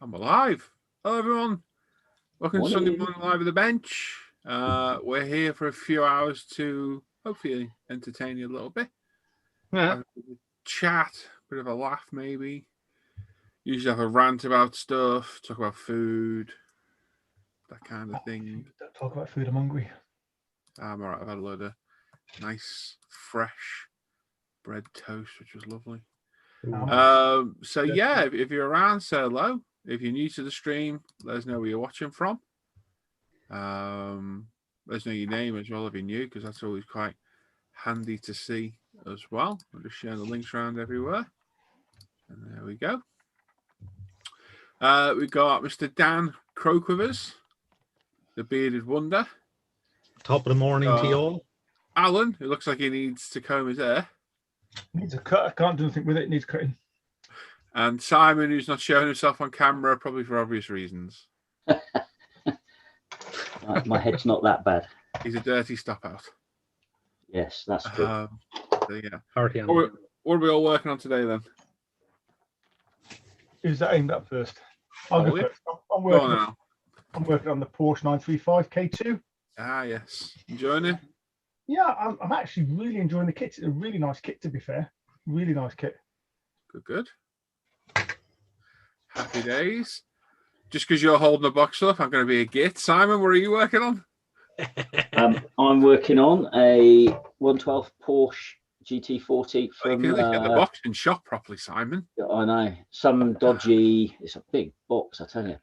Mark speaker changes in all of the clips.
Speaker 1: I'm alive. Hello, everyone. Welcome to Sunday Morning Live at the Bench. We're here for a few hours to hopefully entertain you a little bit.
Speaker 2: Yeah.
Speaker 1: Have a chat, bit of a laugh, maybe. Usually have a rant about stuff, talk about food, that kind of thing.
Speaker 2: Don't talk about food, I'm hungry.
Speaker 1: I'm all right. I've had a load of nice, fresh bread toast, which was lovely. So yeah, if you're around, say hello. If you're new to the stream, let us know where you're watching from. Let us know your name as well if you're new, because that's always quite handy to see as well. I'm just sharing the links around everywhere. And there we go. We've got Mr. Dan Crowquivers, the bearded wonder.
Speaker 2: Top of the morning to you all.
Speaker 1: Alan, who looks like he needs to comb his hair.
Speaker 2: Needs a cut. I can't do anything with it. Needs cutting.
Speaker 1: And Simon, who's not showing himself on camera, probably for obvious reasons.
Speaker 3: My head's not that bad.
Speaker 1: He's a dirty stop out.
Speaker 3: Yes, that's true.
Speaker 1: So, yeah.
Speaker 2: What
Speaker 1: are we all working on today then?
Speaker 2: Who's that aimed at first? I'll go first. I'm working on the Porsche 935 K2.
Speaker 1: Ah, yes. Enjoying it?
Speaker 2: Yeah, I'm actually really enjoying the kit. It's a really nice kit, to be fair. Really nice kit.
Speaker 1: Good. Happy days. Just because you're holding the box up, I'm going to be a git. Simon, what are you working on?
Speaker 3: I'm working on a 112 Porsche GT40 from.
Speaker 1: You can get the box and shop properly, Simon.
Speaker 3: I know. Some dodgy. It's a big box, I tell you.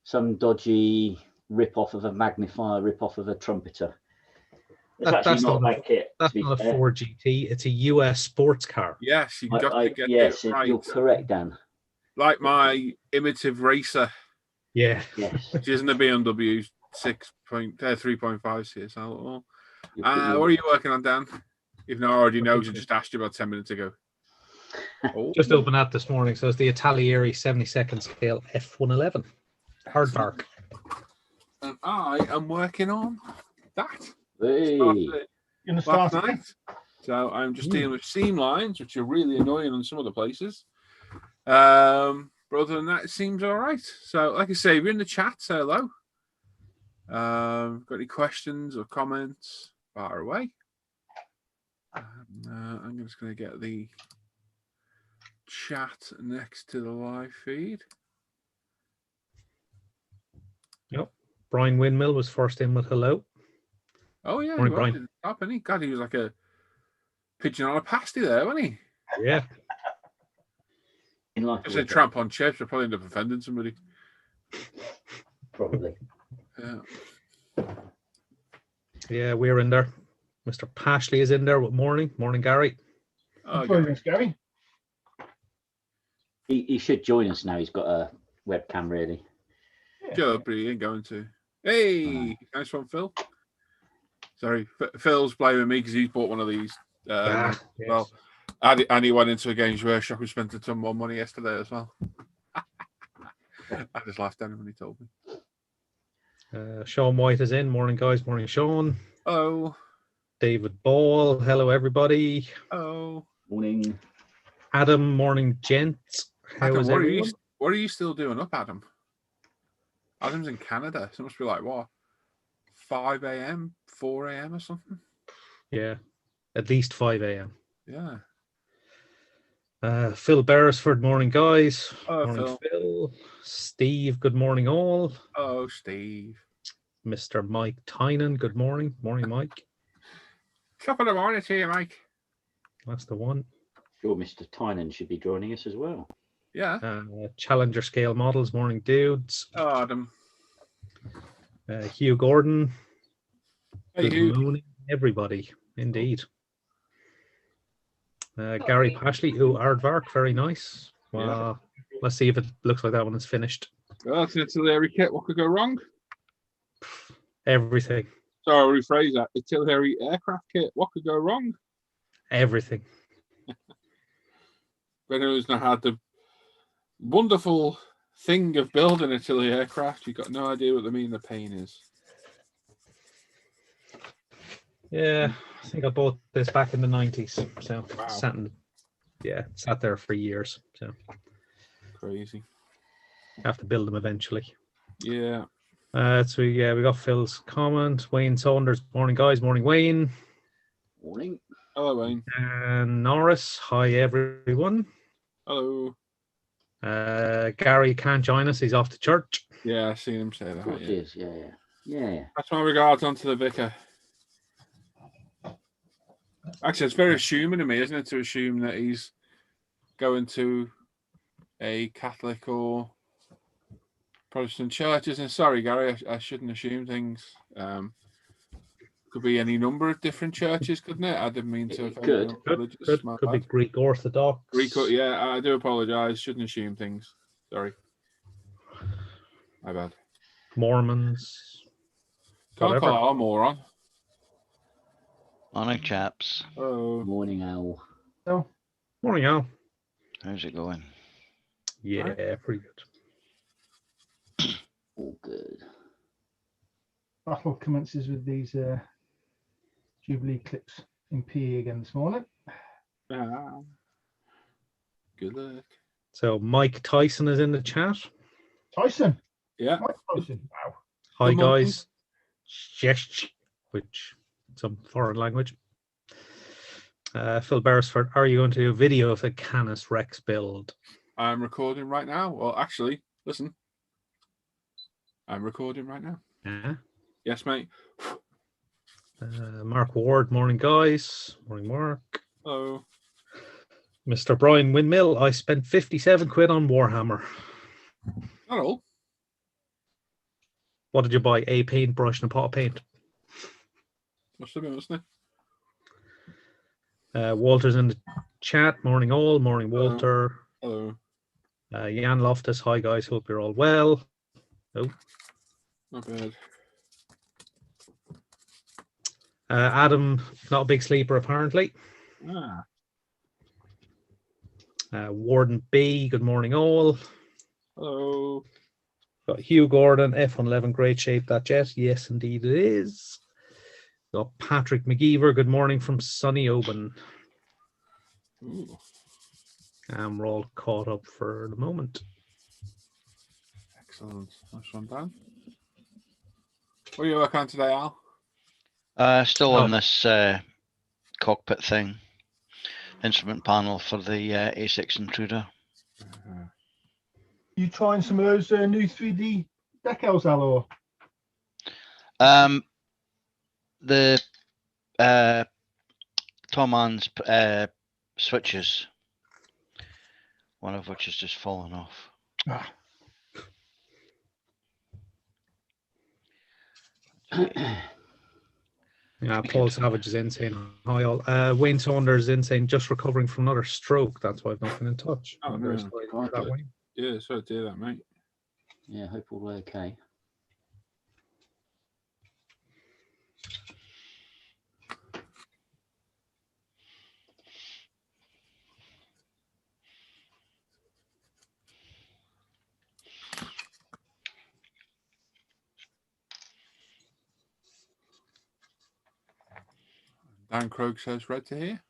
Speaker 3: Some dodgy rip-off of a magnifier, rip-off of a trumpeter.
Speaker 2: That's
Speaker 3: not a bad kit.
Speaker 2: That's not a Ford GT. It's a US sports car.
Speaker 1: Yes, you got to get
Speaker 3: it
Speaker 1: right.
Speaker 3: You're correct, Dan.
Speaker 1: Like my imitative racer.
Speaker 2: Yeah.
Speaker 3: Yes.
Speaker 1: Which isn't a BMW 3.5 CSL. What are you working on, Dan? Even though I already know, I just asked you about 10 minutes ago.
Speaker 2: Just opened that this morning. So it's the Italieri 72nd scale F111 hardback.
Speaker 1: And I am working on that.
Speaker 3: Hey.
Speaker 1: Last night. So I'm just dealing with seam lines, which are really annoying on some of the places. But other than that, it seems all right. So, like I say, if you're in the chat, say hello. Got any questions or comments? Fire away. I'm just going to get the chat next to the live feed.
Speaker 2: Yep. Brian Windmill was first in with hello.
Speaker 1: Oh, yeah.
Speaker 2: Morning, Brian.
Speaker 1: God, he was like a pigeon on a pasty there, wasn't he?
Speaker 2: Yeah.
Speaker 1: If they tramp on chips, they'll probably end up offending somebody.
Speaker 3: Probably.
Speaker 1: Yeah.
Speaker 2: Yeah, we're in there. Mr. Pashley is in there with morning. Morning, Gary.
Speaker 1: Oh,
Speaker 2: Gary.
Speaker 3: He should join us now. He's got a webcam, really.
Speaker 1: Joe, but he ain't going to. Hey, nice one, Phil. Sorry, Phil's blaming me because he's bought one of these.
Speaker 2: Yes.
Speaker 1: Well, and he went into a Games Workshop and spent a ton more money yesterday as well. I just laughed at him when he told me.
Speaker 2: Sean White is in. Morning, guys. Morning, Sean.
Speaker 1: Oh.
Speaker 2: David Ball. Hello, everybody.
Speaker 1: Oh.
Speaker 3: Morning.
Speaker 2: Adam. Morning, gents. How is everyone?
Speaker 1: What are you still doing up, Adam? Adam's in Canada. So it must be like, what? 5 a.m., 4 a.m. or something?
Speaker 2: Yeah. At least 5 a.m.
Speaker 1: Yeah.
Speaker 2: Phil Beresford, morning, guys.
Speaker 1: Oh,
Speaker 2: morning, Phil. Steve, good morning, all.
Speaker 1: Oh, Steve.
Speaker 2: Mr. Mike Tynan, good morning. Morning, Mike.
Speaker 1: Top of the morning to you, Mike.
Speaker 2: That's the one.
Speaker 3: Sure, Mr. Tynan should be joining us as well.
Speaker 1: Yeah.
Speaker 2: Challenger Scale Models, morning, dudes.
Speaker 1: Oh, Adam.
Speaker 2: Hugh Gordon.
Speaker 1: Hey,
Speaker 2: good morning, everybody. Indeed. Gary Pashley, aardvark, very nice. Well, yeah. Let's see if it looks like that when it's finished.
Speaker 1: Well, it's an artillery kit. What could go wrong?
Speaker 2: Everything.
Speaker 1: Sorry, I'll rephrase that. Artillery aircraft kit. What could go wrong?
Speaker 2: Everything.
Speaker 1: But who's not had the wonderful thing of building artillery aircraft, you've got no idea what the pain is.
Speaker 2: Yeah, I think I bought this back in the 90s. So
Speaker 1: wow.
Speaker 2: Sat there for years. So
Speaker 1: crazy.
Speaker 2: Have to build them eventually.
Speaker 1: Yeah.
Speaker 2: So yeah, we got Phil's comment. Wayne Saunders, morning guys, morning Wayne.
Speaker 3: Morning.
Speaker 1: Hello, Wayne.
Speaker 2: And Norris, hi everyone.
Speaker 1: Hello.
Speaker 2: Gary can't join us, he's off to church.
Speaker 1: Yeah, I seen him say
Speaker 3: Of course
Speaker 1: that.
Speaker 3: it is. Yeah.
Speaker 1: That's my regards onto the vicar. Actually, it's very assuming of me, isn't it, to assume that he's going to a Catholic or Protestant church, isn't it? Sorry, Gary, I shouldn't assume things. Could be any number of different churches, couldn't it? I didn't mean to offend anyone religious.
Speaker 2: Could be Greek Orthodox.
Speaker 1: Yeah, I do apologise. Shouldn't assume things. Sorry. My bad.
Speaker 2: Mormons.
Speaker 1: Can't
Speaker 2: Whatever.
Speaker 1: call it a moron.
Speaker 4: Morning, chaps.
Speaker 1: Oh.
Speaker 3: Morning, Al.
Speaker 5: So,
Speaker 2: Morning, Al.
Speaker 4: How's it going?
Speaker 2: Yeah,
Speaker 1: Right.
Speaker 2: pretty good.
Speaker 3: All good.
Speaker 5: battle commences with these Jubilee clips in PE again this morning.
Speaker 1: Ah. Good luck.
Speaker 2: So Mike Tyson is in the chat.
Speaker 5: Tyson.
Speaker 1: Yeah.
Speaker 5: Mike Tyson. Wow.
Speaker 2: Hi
Speaker 1: Good morning.
Speaker 2: guys. Which some foreign language. Phil Beresford, are you going to do a video of the Canis Rex build?
Speaker 1: I'm recording right now. Well, actually, listen. I'm recording right now.
Speaker 2: Yeah.
Speaker 1: Yes, mate.
Speaker 2: Mark Ward, morning guys. Morning, Mark.
Speaker 1: Hello.
Speaker 2: Mr. Brian Windmill, I spent 57 quid on Warhammer.
Speaker 1: Not all.
Speaker 2: What did you buy? A paintbrush and a pot of paint.
Speaker 1: Must have been, wasn't
Speaker 2: Walter's in the chat. Morning all. Morning, Walter.
Speaker 1: it? Hello.
Speaker 2: Jan Loftus, hi guys. Hope you're all well. Oh.
Speaker 1: Not bad.
Speaker 2: Adam, not a big sleeper apparently.
Speaker 1: Ah.
Speaker 2: Warden B, good morning all.
Speaker 1: Hello.
Speaker 2: Got Hugh Gordon, F111, great shape that jet. Yes, indeed it is. Got Patrick McGeever, good morning from sunny Oban.
Speaker 1: Ooh.
Speaker 2: And we're all caught up for the moment.
Speaker 1: Excellent. Nice one, Dan. What are you working on today, Al?
Speaker 4: Still
Speaker 2: Oh.
Speaker 4: on this cockpit thing. Instrument panel for the A6 Intruder.
Speaker 5: You trying some of those new 3D decals, Al, or?
Speaker 4: The Tomann's switches, one of which has just fallen off.
Speaker 5: Ah.
Speaker 2: Yeah, Paul Savage is in saying hi all. Wayne Saunders is in saying just recovering from another stroke. That's why I've not been in touch.
Speaker 1: Oh,
Speaker 2: I'm very
Speaker 1: no.
Speaker 2: sorry to hear that, Wayne.
Speaker 1: Yeah, sorry to hear that, mate.
Speaker 3: Yeah, hope all okay.
Speaker 1: Dan Krog says red to hear.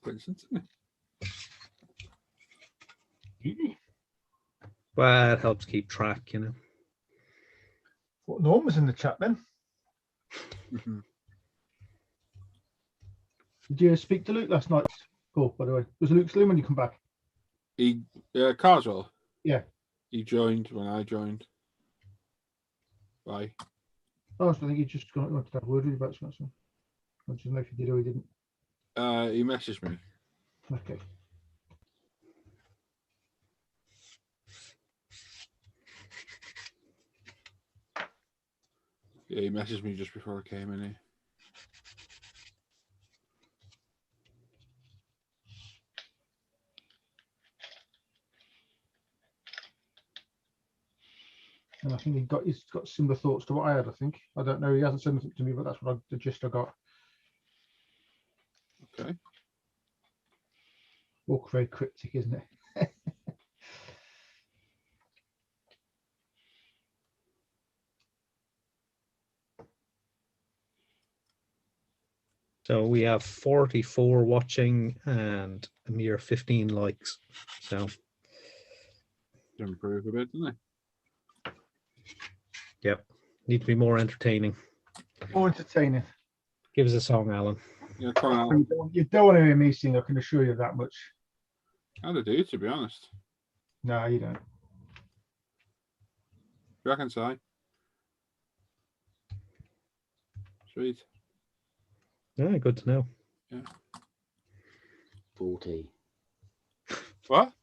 Speaker 1: Coincidence, isn't it?
Speaker 2: Well, it helps keep track, you know.
Speaker 5: What Norm was in the chat then? Did you speak to Luke last night? Cool, by the way. Was Luke Slim when you come back?
Speaker 1: He, Carswell.
Speaker 5: Yeah.
Speaker 1: He joined when I joined. Bye.
Speaker 5: Oh, so I think he just wanted to have a word with you about something. I just don't know if he did or he didn't.
Speaker 1: He messaged me.
Speaker 5: Okay.
Speaker 1: Yeah, he messaged me just before I came in here.
Speaker 5: And I think he's got similar thoughts to what I had, I think. I don't know, he hasn't said anything to me, but that's what the gist I got.
Speaker 1: Okay.
Speaker 5: All very cryptic, isn't it?
Speaker 2: So we have 44 watching and a mere 15 likes. So
Speaker 1: Improve a bit, didn't
Speaker 2: yep, need to be more entertaining.
Speaker 5: More entertaining.
Speaker 2: Give us a song, Alan.
Speaker 1: they? Yeah, come on.
Speaker 5: You don't want to hear me sing, I can assure you that much.
Speaker 1: How to do, to be honest.
Speaker 5: No, you don't.
Speaker 1: You reckon, Si? Sweet.
Speaker 2: Yeah, good to know.
Speaker 3: 40.
Speaker 1: What?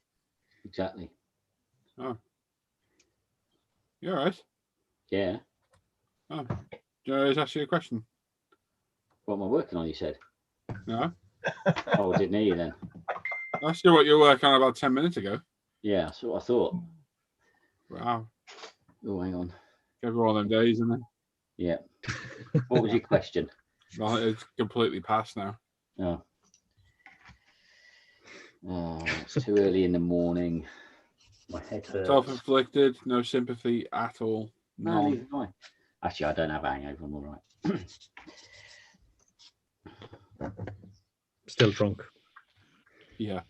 Speaker 3: Exactly.
Speaker 1: Oh. You all right?
Speaker 3: Yeah.
Speaker 1: Oh. Do you know, ask you a question?
Speaker 3: What am I working on, you said?
Speaker 1: No.
Speaker 3: Oh, I didn't hear you then.
Speaker 1: Ask you what you were working on about 10 minutes ago.
Speaker 3: Yeah, that's what I thought.
Speaker 1: Wow.
Speaker 3: Oh, hang on.
Speaker 1: Give her all them days, isn't it?
Speaker 3: Yeah. What was your question?
Speaker 1: Well, it's completely past now.
Speaker 3: Oh. Oh, it's too early in the morning. My head hurts.
Speaker 1: Self-inflicted, no sympathy at all.
Speaker 3: No,
Speaker 1: None.
Speaker 3: neither do I. Actually, I don't have a hangover. I'm all right.
Speaker 2: Still drunk.
Speaker 1: Yeah.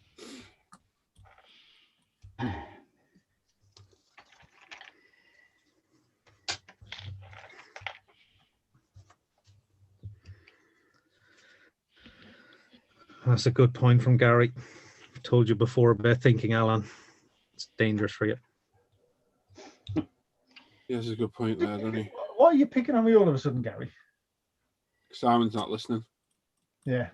Speaker 2: That's a good point from Gary. Told you before about thinking, Alan. It's dangerous for you.
Speaker 1: He has a good point there, doesn't he?
Speaker 5: Why are you picking on me all of a sudden, Gary?
Speaker 1: Simon's not listening.
Speaker 5: Yeah.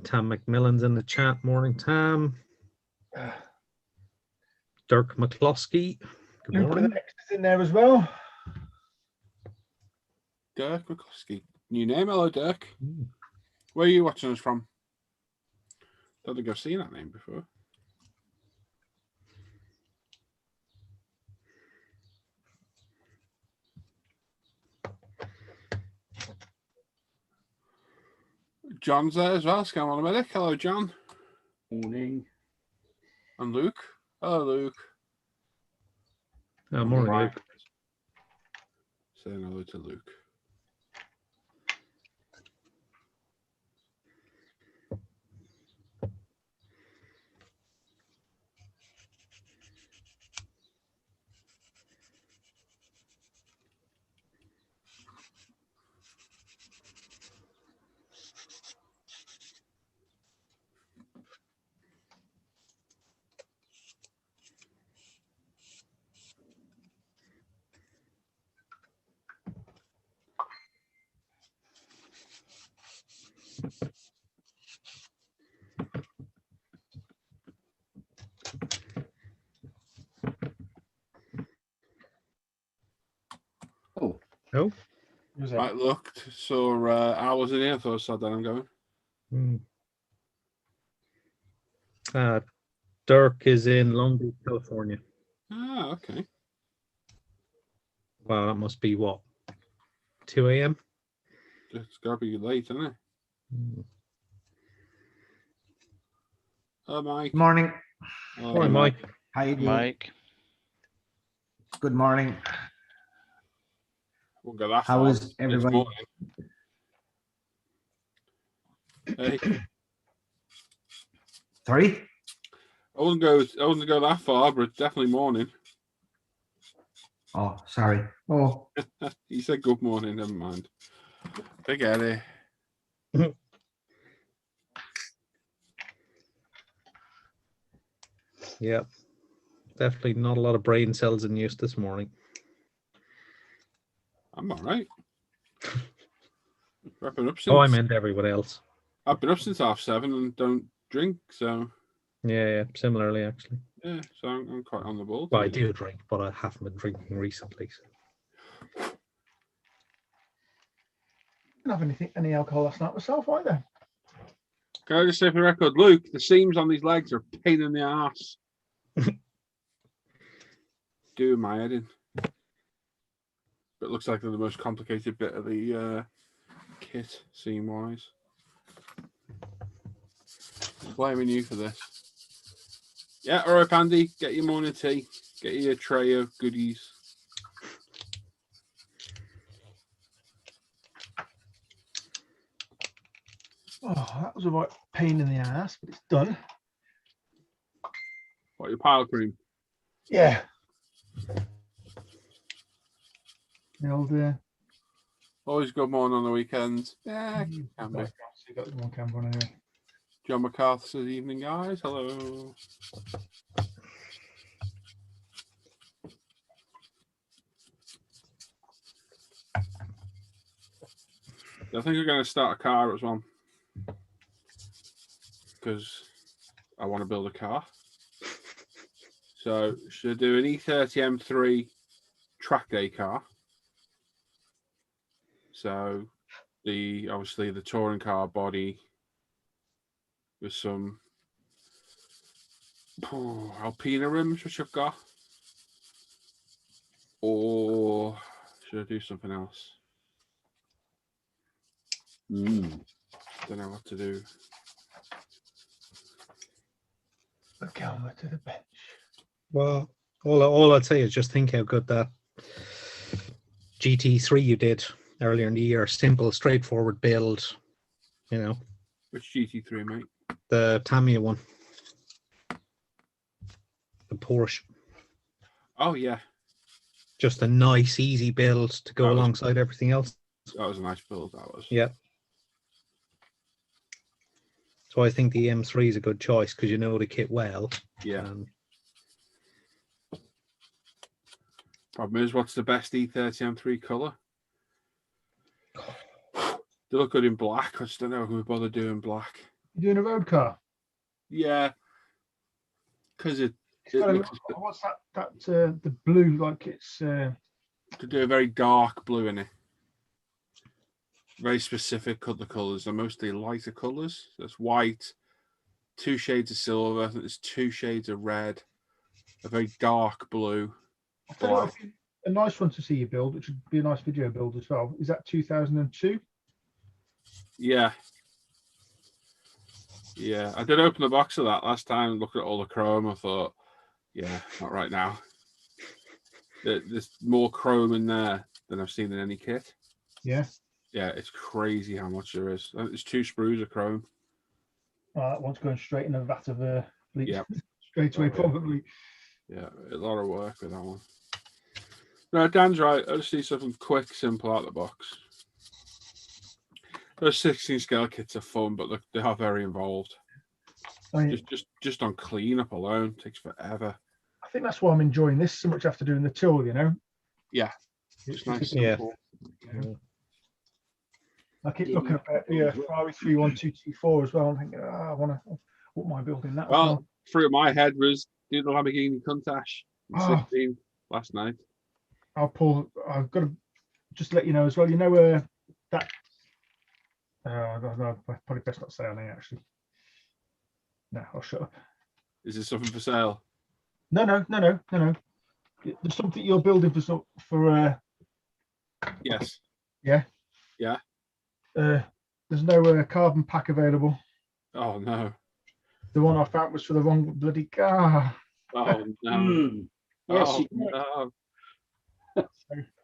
Speaker 2: Tam McMillan's in the chat. Morning, Tam. Dirk McCloskey. Good
Speaker 5: Luke
Speaker 2: morning.
Speaker 5: Next is in there as well.
Speaker 1: Dirk McCluskey. New name. Hello, Dirk. Where are you watching us from? Don't think I've seen that name before. John's there as well. Scam on a medic. Hello, John.
Speaker 3: Morning.
Speaker 1: And Luke. Hello, Luke.
Speaker 2: Morning, Luke.
Speaker 1: Saying hello to Luke.
Speaker 3: Oh.
Speaker 2: Oh.
Speaker 1: Right, looked. Saw hours in here. Thought I saw that I'm going.
Speaker 2: Dirk is in Long Beach, California.
Speaker 1: Ah, okay.
Speaker 2: Wow, that must be what? 2 a.m.?
Speaker 1: It's got to be late, isn't it? Hello, Mike.
Speaker 6: Good morning.
Speaker 2: Morning, Mike.
Speaker 6: How you doing?
Speaker 4: Mike.
Speaker 6: Good morning.
Speaker 1: Won't go that
Speaker 6: How
Speaker 1: far.
Speaker 6: is
Speaker 1: It's
Speaker 6: everybody?
Speaker 1: morning. Hey,
Speaker 6: Sorry?
Speaker 1: I wouldn't go that far, but it's definitely morning.
Speaker 6: Oh, sorry. Oh,
Speaker 1: You said good morning. Never mind. Forget it.
Speaker 2: Yeah. Definitely not a lot of brain cells in use this morning.
Speaker 1: I'm all right. I've been up since.
Speaker 2: Oh, I meant everyone else.
Speaker 1: I've been up since 7:30 and don't drink, so
Speaker 2: Yeah, similarly, actually.
Speaker 1: yeah. So I'm quite on the ball.
Speaker 2: Well, I
Speaker 1: today.
Speaker 2: do drink, but I haven't been drinking recently. So.
Speaker 5: Didn't have any alcohol last night myself either.
Speaker 1: Can I just say for the record, Luke, the seams on these legs are a pain in the ass. Doing my head in. But it looks like they're the most complicated bit of the kit, seam-wise. Blaming you for this. Yeah, all right, Andy. Get your morning tea. Get your tray of goodies.
Speaker 5: Oh, that was a right pain in the ass, but it's done.
Speaker 1: What, your pile cream?
Speaker 5: Yeah. The old
Speaker 1: Always good morning on the weekends. Yeah, can be.
Speaker 5: you got one camera on here.
Speaker 1: John MacArthur says, evening, guys. Hello. I think I'm going to start a car as well. Because I want to build a car. So, should I do an E30 M3 track day car? So, obviously the touring car body with some Alpina rims, which I've got. Or should I do something else? Don't know what to do.
Speaker 5: The camera to the bench.
Speaker 2: Well, all I'd say is just think how good that GT3 you did earlier in the year. Simple, straightforward build. You know,
Speaker 1: Which GT3, mate?
Speaker 2: the Tamiya one, the Porsche.
Speaker 1: Oh, yeah.
Speaker 2: Just a nice, easy build to go
Speaker 1: That was-
Speaker 2: alongside everything else.
Speaker 1: That was a nice build, that was.
Speaker 2: Yeah. So I think the M3 is a good choice because you know the kit well.
Speaker 1: Yeah.
Speaker 2: Um,
Speaker 1: Problem is, what's the best E30 M3 colour? They look good in black. I just don't know who would bother doing black.
Speaker 5: You doing a road car?
Speaker 1: Yeah. Because it
Speaker 5: Got a-
Speaker 1: looks
Speaker 5: what's that? The blue, like it's.
Speaker 1: to do a very dark blue in it. Very specific the colours. They're mostly lighter colours. There's white, 2 shades of silver. I think there's 2 shades of red, a very dark blue.
Speaker 5: I tell you what, a nice one to see you build, which would be a nice video build as well. Is that 2002?
Speaker 1: Yeah. Yeah. I did open the box of that last time and looked at all the chrome. I thought, yeah, not right now. There's more chrome in there than I've seen in any kit.
Speaker 5: Yeah.
Speaker 1: Yeah, it's crazy how much there is. There's 2 sprues of chrome.
Speaker 5: That one's going straight in a vat of bleach.
Speaker 1: Yep.
Speaker 5: Straight away, probably.
Speaker 1: Yeah, a lot of work with that one. No, Dan's right. I just need something quick, simple out of the box. Those 16 scale kits are fun, but they are very involved.
Speaker 5: I mean,
Speaker 1: Just on cleanup alone takes forever.
Speaker 5: I think that's why I'm enjoying this so much after doing the tour, you know?
Speaker 1: Yeah.
Speaker 5: It's
Speaker 1: Just nice.
Speaker 2: Yeah.
Speaker 1: Simple.
Speaker 5: I keep looking at the Ferrari 31224 as well. I'm thinking, I wouldn't mind building that as
Speaker 1: Well,
Speaker 5: well.
Speaker 1: through my head was do the Lamborghini Countach in
Speaker 5: Oh.
Speaker 1: 16 last night.
Speaker 5: I've got to just let you know as well. You know that. No, probably best not say on here actually. No, I'll shut up.
Speaker 1: Is there something for sale?
Speaker 5: No. There's something you're building for.
Speaker 1: Yes.
Speaker 5: Yeah.
Speaker 1: Yeah.
Speaker 5: There's no carbon pack available.
Speaker 1: Oh no.
Speaker 5: The one I found was for the wrong bloody car.
Speaker 1: Oh no.
Speaker 3: Yes,
Speaker 1: Oh
Speaker 3: you did.
Speaker 1: no.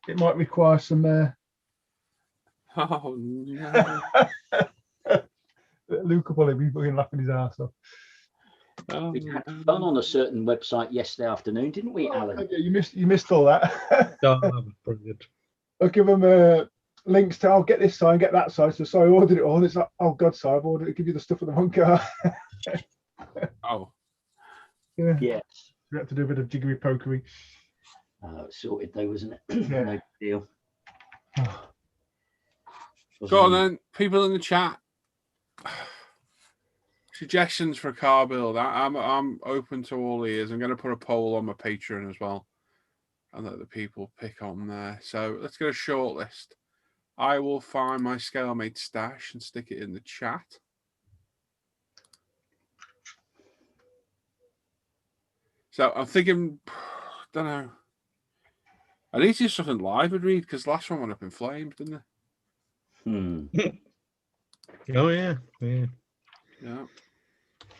Speaker 5: It might require some.
Speaker 1: Oh no.
Speaker 5: Luke will probably be fucking laughing his ass off.
Speaker 1: Oh,
Speaker 3: We had
Speaker 1: no.
Speaker 3: fun on a certain website yesterday afternoon, didn't we, Alan?
Speaker 5: Yeah, you missed all that.
Speaker 2: oh, brilliant.
Speaker 5: I'll give them links to. I'll get this side, get that side. So sorry, I ordered it all. And it's like, oh God, sorry, I've ordered it. Give you the stuff for the wrong car.
Speaker 1: Oh.
Speaker 5: Yeah,
Speaker 3: Yes.
Speaker 5: we had to do a bit of jiggery pokery.
Speaker 3: It's sorted though, wasn't it?
Speaker 5: Yeah.
Speaker 3: No deal.
Speaker 1: Go on then, people in the chat. Suggestions for a car build. I'm open to all ears. I'm going to put a poll on my Patreon as well, and let the people pick on there. So let's get a short list. I will find my Scalemates stash and stick it in the chat. So I'm thinking, don't know. I need to do something live with Reed because last one went up in flames, didn't it?
Speaker 2: Oh yeah.
Speaker 1: Yeah.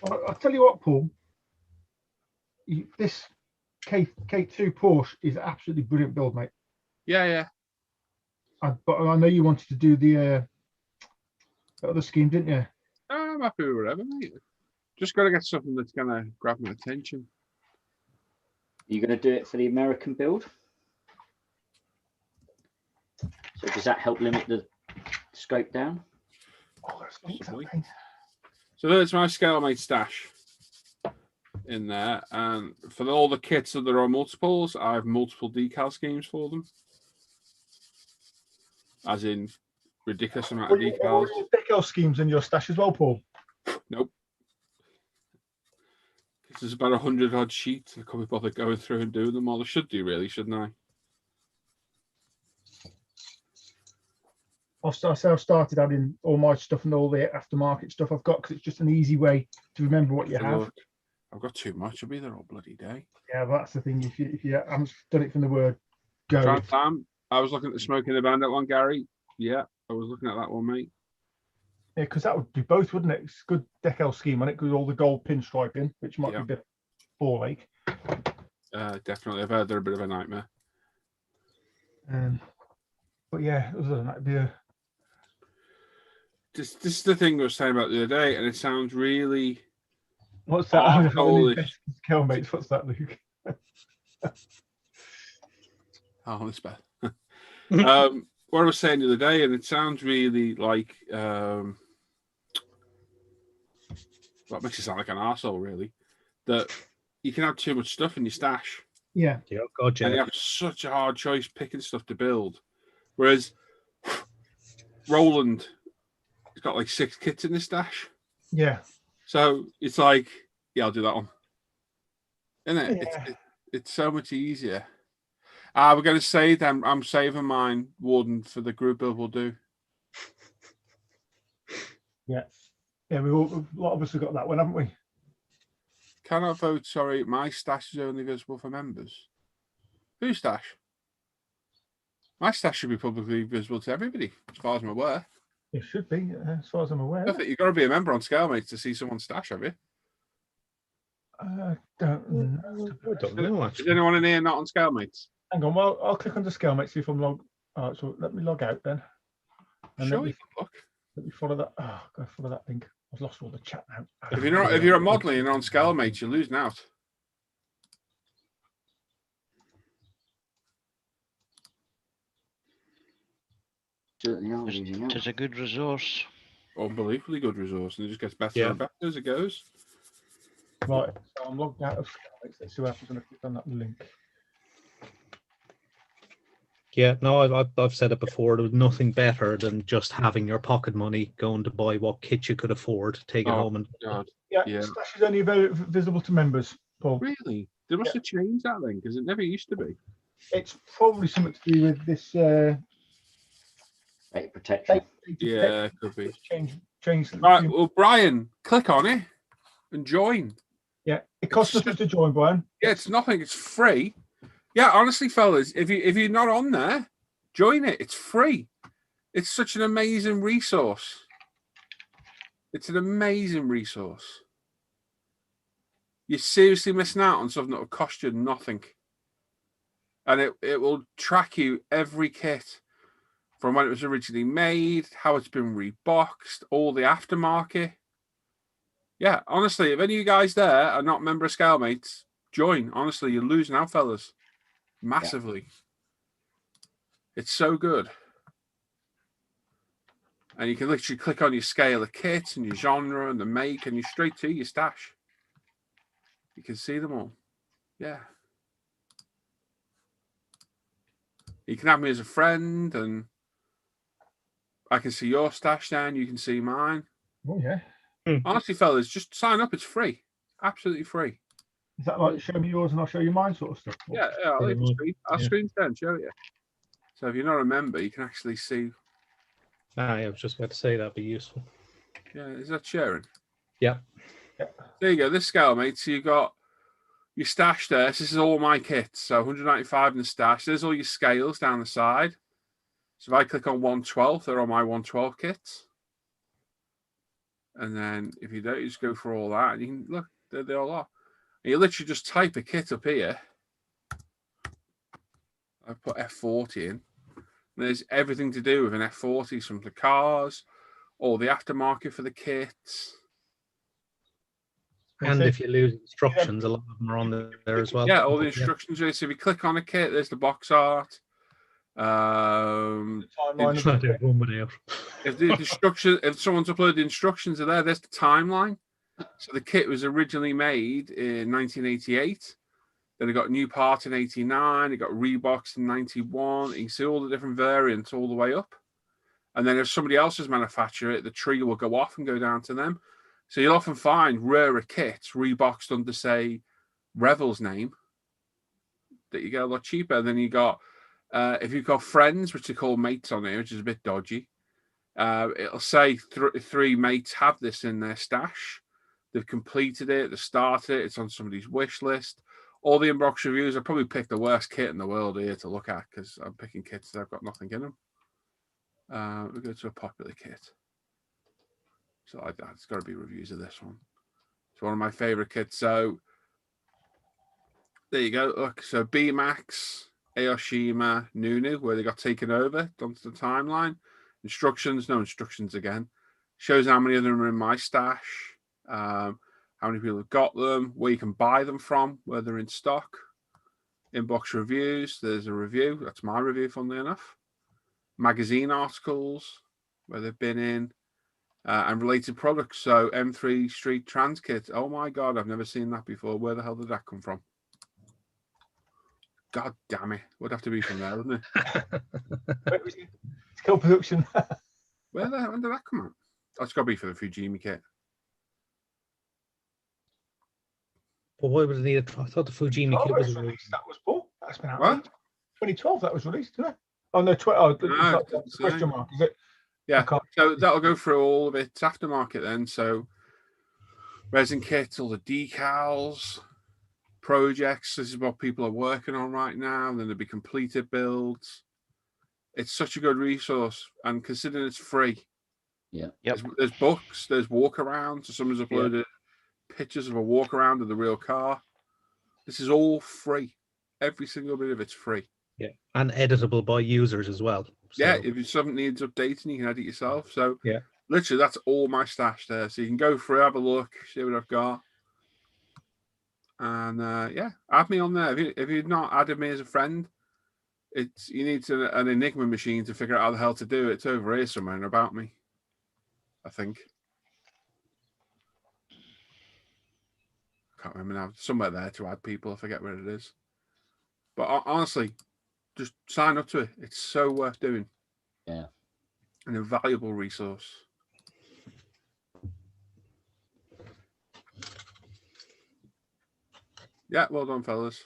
Speaker 5: I'll tell you what, Paul. This K2 Porsche is an absolutely brilliant build, mate.
Speaker 1: Yeah.
Speaker 5: But I know you wanted to do the other scheme, didn't you?
Speaker 1: I'm happy with whatever, mate. Just got to get something that's going to grab my attention.
Speaker 3: Are you going to do it for the American build? So does that help limit the scope down?
Speaker 5: Oh, that's not
Speaker 1: Possibly.
Speaker 5: that paint.
Speaker 1: So there's my Scalemate stash in there. And for all the kits that there are multiples, I have multiple decal schemes for them. As in ridiculous amount of decals.
Speaker 5: Decal schemes in your stash as well, Paul.
Speaker 1: Nope. There's about 100 odd sheets. I can't be bothered going through and doing them all. I should do, really, shouldn't I?
Speaker 5: I've started adding all my stuff and all the aftermarket stuff I've got because it's just an easy way to remember what you
Speaker 1: So
Speaker 5: have.
Speaker 1: look, I've got too much. I'll be there all bloody day.
Speaker 5: Yeah, but that's the thing. If you haven't done it from the word go,
Speaker 1: Try time. I was looking at the Smoking the Bandit one, Gary. Yeah, I was looking at that one, mate.
Speaker 5: yeah, because that would be both, wouldn't it? It's a good decal scheme on it with all the gold pinstriping, which might be a bit ball ache.
Speaker 1: Definitely. I've heard they're a bit of a nightmare.
Speaker 5: But yeah, other than that, it'd be a
Speaker 1: This is the thing I was saying about the other day, and it sounds really.
Speaker 5: what's that?
Speaker 1: Oh, holy-
Speaker 5: Scalemates, what's that, Luke?
Speaker 1: Oh, that's bad. What I was saying the other day, and it sounds really like. Well, it makes it sound like an arsehole, really. That you can have too much stuff in your stash.
Speaker 5: Yeah.
Speaker 2: Yeah, God,
Speaker 1: And you
Speaker 2: yeah.
Speaker 1: have such a hard choice picking stuff to build. Whereas Roland, he's got like 6 kits in his stash.
Speaker 5: Yeah.
Speaker 1: So it's like, yeah, I'll do that one. Isn't it?
Speaker 5: Yeah.
Speaker 1: It's so much easier. We're going to say them. I'm saving mine, Warden, for the group build we'll do.
Speaker 5: Yeah. Yeah, a lot of us have got that one, haven't we?
Speaker 1: Cannot vote, sorry. My stash is only visible for members. Whose stash? My stash should be publicly visible to everybody, as far as I'm aware.
Speaker 5: It should be, as far as I'm aware.
Speaker 1: I think you've got to be a member on Scalemates to see someone's stash, have you?
Speaker 5: Don't know.
Speaker 2: I don't know,
Speaker 1: Is
Speaker 2: actually.
Speaker 1: anyone in here not on Scalemates?
Speaker 5: Hang on, well, I'll click on the Scalemates, see if I'm logged. All right, so let me log out then. And
Speaker 1: Sure,
Speaker 5: let
Speaker 1: you
Speaker 5: me,
Speaker 1: can look.
Speaker 5: let me follow that. Oh, go follow that link. I've lost all the chat now.
Speaker 1: If you're a modeling and on Scalemates, you're losing out.
Speaker 3: Certainly are losing out.
Speaker 4: It's a good resource.
Speaker 1: Unbelievably good resource, and it just gets better
Speaker 2: Yeah.
Speaker 1: and better as it goes.
Speaker 5: Right, so I'm logged out of Scalemates. Let's see what happens when I click on that link.
Speaker 2: Yeah, no, I've said it before. There was nothing better than just having your pocket money, going to buy what kit you could afford, take it
Speaker 1: Oh,
Speaker 2: home, and
Speaker 1: God.
Speaker 5: Yeah,
Speaker 1: Yeah.
Speaker 5: stash is only visible to members, Paul.
Speaker 1: Really? They must have changed that then, because it never used to be.
Speaker 5: It's probably something to do with this.
Speaker 3: Data protection.
Speaker 1: Yeah, it could be.
Speaker 5: Change.
Speaker 1: Right, well, Brian, click on it and join.
Speaker 5: Yeah, it costs nothing to join, Brian.
Speaker 1: Yeah, it's nothing. It's free. Yeah, honestly, fellas, if you're not on there, join it. It's free. It's such an amazing resource. It's an amazing resource. You're seriously missing out on something that will cost you nothing. And it will track you every kit from when it was originally made, how it's been reboxed, all the aftermarket. Yeah, honestly, if any of you guys there are not member of Scalemates, join. Honestly, you're losing out, fellas. Massively. It's so good. And you can literally click on your scale of kits and your genre and the make, and you're straight to your stash. You can see them all. Yeah. You can have me as a friend, and I can see your stash down. You can see mine.
Speaker 5: Oh yeah.
Speaker 1: Honestly, fellas, just sign up. It's free. Absolutely free.
Speaker 5: Is that like show me yours and I'll show you mine sort of stuff?
Speaker 1: Yeah, I'll leave the screen. I'll
Speaker 2: Yeah.
Speaker 1: screen share and show you. So if you're not a member, you can actually see.
Speaker 2: I was just about to say that'd be useful.
Speaker 1: Yeah, is that sharing?
Speaker 2: Yeah.
Speaker 1: There you go. This scale, mate. So you got your stash there. This is all my kits. So 195 in the stash. There's all your scales down the side. So if I click on 112, they're on my 112 kits. And then if you don't, you just go for all that. And you can look, there they all are. And you literally just type a kit up here. I've put F40 in. And there's everything to do with an F40, some of the cars, all the aftermarket for the kits.
Speaker 2: And
Speaker 5: see.
Speaker 2: if you lose instructions, a lot of them are on there as well.
Speaker 1: Yeah, all the instructions. So if you click on a kit, there's the box art.
Speaker 5: Timeline of
Speaker 2: Trying
Speaker 5: it.
Speaker 2: to one without.
Speaker 1: If the instruction, if someone's uploaded the instructions are there, there's the timeline. So the kit was originally made in 1988. Then it got a new part in 89. It got reboxed in 91. You can see all the different variants all the way up. And then if somebody else has manufactured it, the tree will go off and go down to them. So you'll often find rarer kits reboxed under, say, Revel's name that you get a lot cheaper. And then you got, if you've got friends, which are called mates on here, which is a bit dodgy, it'll say three mates have this in their stash. They've completed it, they started it, it's on somebody's wish list. All the inbox reviews, I probably picked the worst kit in the world here to look at because I'm picking kits that have got nothing in them. We go to a popular kit. So it's got to be reviews of this one. It's one of my favorite kits. So there you go. Look, so B-Max, Aoshima, Nunu, where they got taken over onto the timeline. Instructions, no instructions again. Shows how many of them are in my stash. How many people have got them, where you can buy them from, where they're in stock. Inbox reviews, there's a review. That's my review, funnily enough. Magazine articles, where they've been in, and related products. So M3 Street Trans Kit. Oh my God, I've never seen that before. Where the hell did that come from? God damn it. Would have to be from there, wouldn't it?
Speaker 5: Skill production.
Speaker 1: When did that come out? Oh, it's got to be for the Fujimi kit.
Speaker 2: But why would it need I thought the Fujimi kit was released.
Speaker 5: That was Paul. That's been out.
Speaker 1: What?
Speaker 5: 2012 that was released, didn't it? Oh no, question mark, is it?
Speaker 1: Yeah, so that'll go through all of its aftermarket then. So resin kits, all the decals, projects. This is what people are working on right now. And then there'll be completed builds. It's such a good resource, and considering it's free.
Speaker 3: Yeah.
Speaker 4: Yep.
Speaker 1: There's books, there's walk arounds. So someone's uploaded pictures of a walk around of the real car. This is all free. Every single bit of it's free.
Speaker 2: Yeah, and editable by users as well. So,
Speaker 1: Yeah, if something needs updating, you can edit yourself. So
Speaker 2: yeah,
Speaker 1: literally, that's all my stash there. So you can go through, have a look, see what I've got, and yeah, add me on there. If you've not added me as a friend, you need an Enigma machine to figure out how the hell to do it. It's over here somewhere and about me, I think. I can't remember now. Somewhere there to add people. I forget where it is. But honestly, just sign up to it. It's so worth doing.
Speaker 3: Yeah.
Speaker 1: An invaluable resource. Yeah, well done, fellas.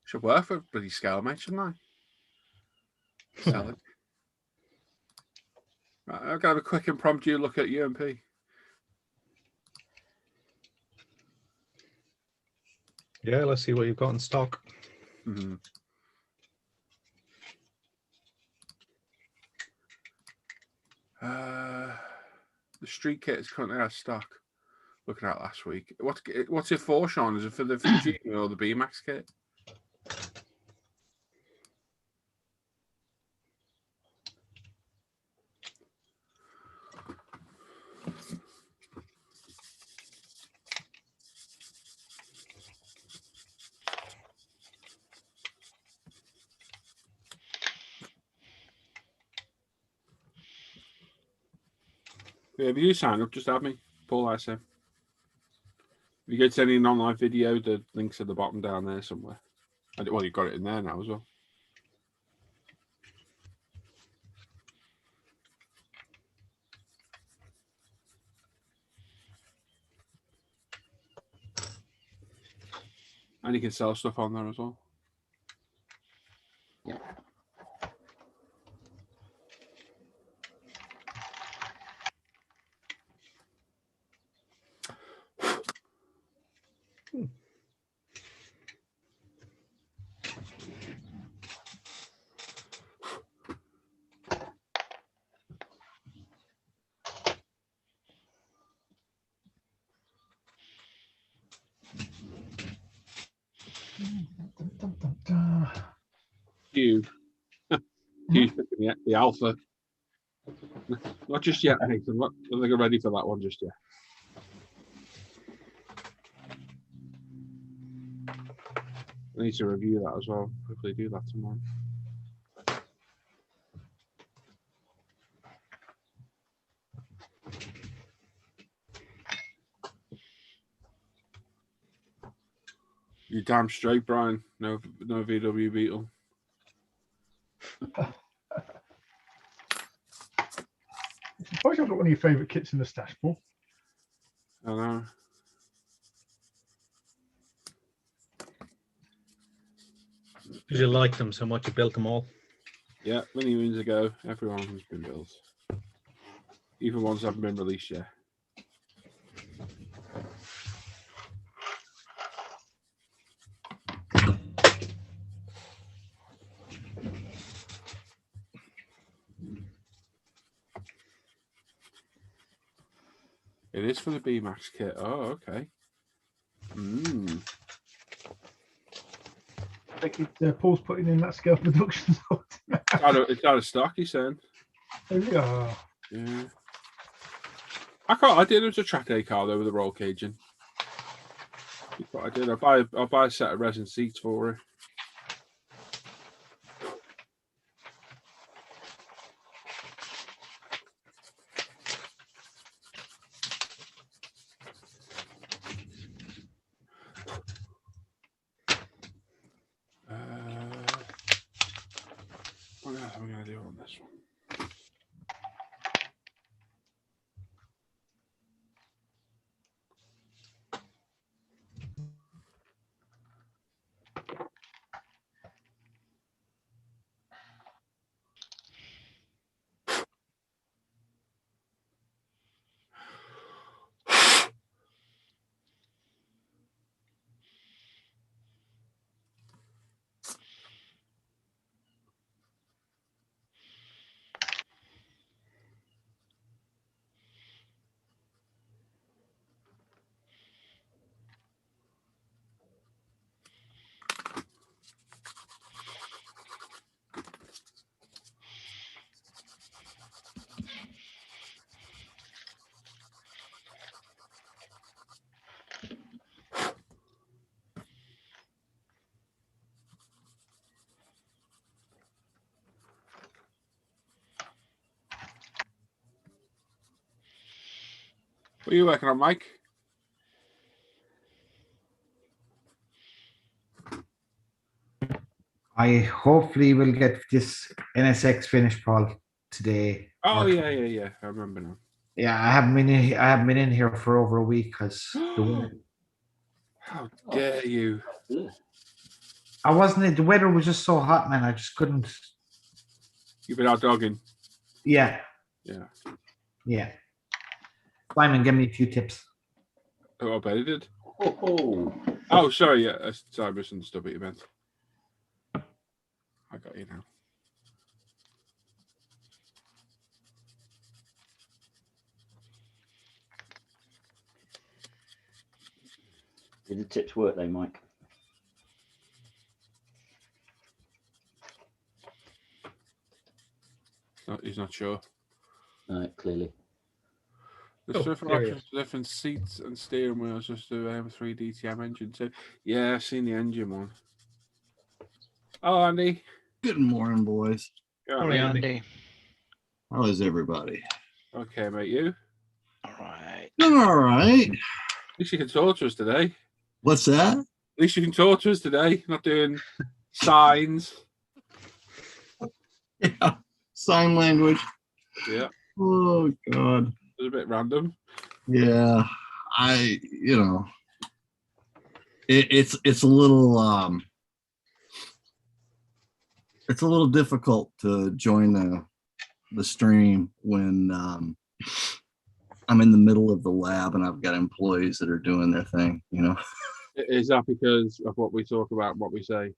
Speaker 1: Should work for bloody Scalemates, shouldn't I? Sell it. Right, I'll have a quick impromptu look at UMP.
Speaker 2: yeah. Let's see what you've got in stock.
Speaker 1: Mm-hmm. The street kit is currently out of stock. Looking at last week. What's it for, Sean? Is it for the Fujimi or the B-Max kit? Yeah, if you sign up, just add me, Paul ISM. If you go to any non-live video, the link's at the bottom down there somewhere. Well, you've got it in there now as well. And you can sell stuff on there as well.
Speaker 3: Yeah.
Speaker 1: You. He's picking the alpha. Not just yet, Nathan. I don't think I'm ready for that one just yet. I need to review that as well. Hopefully do that tomorrow. You damn straight, Brian. No VW Beetle.
Speaker 5: I suppose I've got one of your favourite kits in the stash, Paul.
Speaker 1: I know.
Speaker 2: Because you like them so much, you built them all.
Speaker 1: Yeah, many moons ago, everyone has been built. Even ones that haven't been released yet. It is for the B-Max kit. Oh, okay.
Speaker 5: I think Paul's putting in that scale production.
Speaker 1: It's out of stock, he's saying.
Speaker 5: Yeah.
Speaker 1: Yeah. I did it to track Decal though with the roll caging. That's what I did. I'll buy a set of resin seats for it. What else am I going to do on this one? What are you working on, Mike?
Speaker 6: I hopefully will get this NSX finished, Paul, today.
Speaker 1: Oh
Speaker 6: or-
Speaker 1: yeah. I remember now.
Speaker 6: Yeah, I haven't been in here for over a week because
Speaker 1: How dare you?
Speaker 6: I wasn't. The weather was just so hot, man. I just couldn't.
Speaker 1: You've been out dogging.
Speaker 6: Yeah.
Speaker 1: Yeah.
Speaker 6: Simon, give me a few tips.
Speaker 1: Oh, I bet it did.
Speaker 3: Oh,
Speaker 1: Oh, sorry. Yeah, sorry, I misunderstood what you meant. I got you now.
Speaker 3: did the tips work though, Mike?
Speaker 1: He's not sure.
Speaker 3: Clearly.
Speaker 1: There's
Speaker 2: Oh,
Speaker 1: different
Speaker 2: there he
Speaker 1: options, different seats and steering wheels just to M3 DTM engine too. Yeah, I've seen the engine one. Oh, Andy.
Speaker 7: Good morning, boys.
Speaker 1: Yeah,
Speaker 2: Morning,
Speaker 1: mate.
Speaker 2: Andy.
Speaker 7: How is everybody?
Speaker 1: Okay, mate. You?
Speaker 4: All right.
Speaker 7: Doing all right.
Speaker 1: At least you can talk to us today.
Speaker 7: What's that?
Speaker 1: At least you can talk to us today. Not doing signs.
Speaker 7: Yeah. Sign language.
Speaker 1: Yeah,
Speaker 7: Oh God.
Speaker 1: it was a bit random.
Speaker 7: Yeah. It's a little it's a little difficult to join the stream when I'm in the middle of the lab and I've got employees that are doing their thing, you know.
Speaker 1: Is that because of what we talk about and what we say?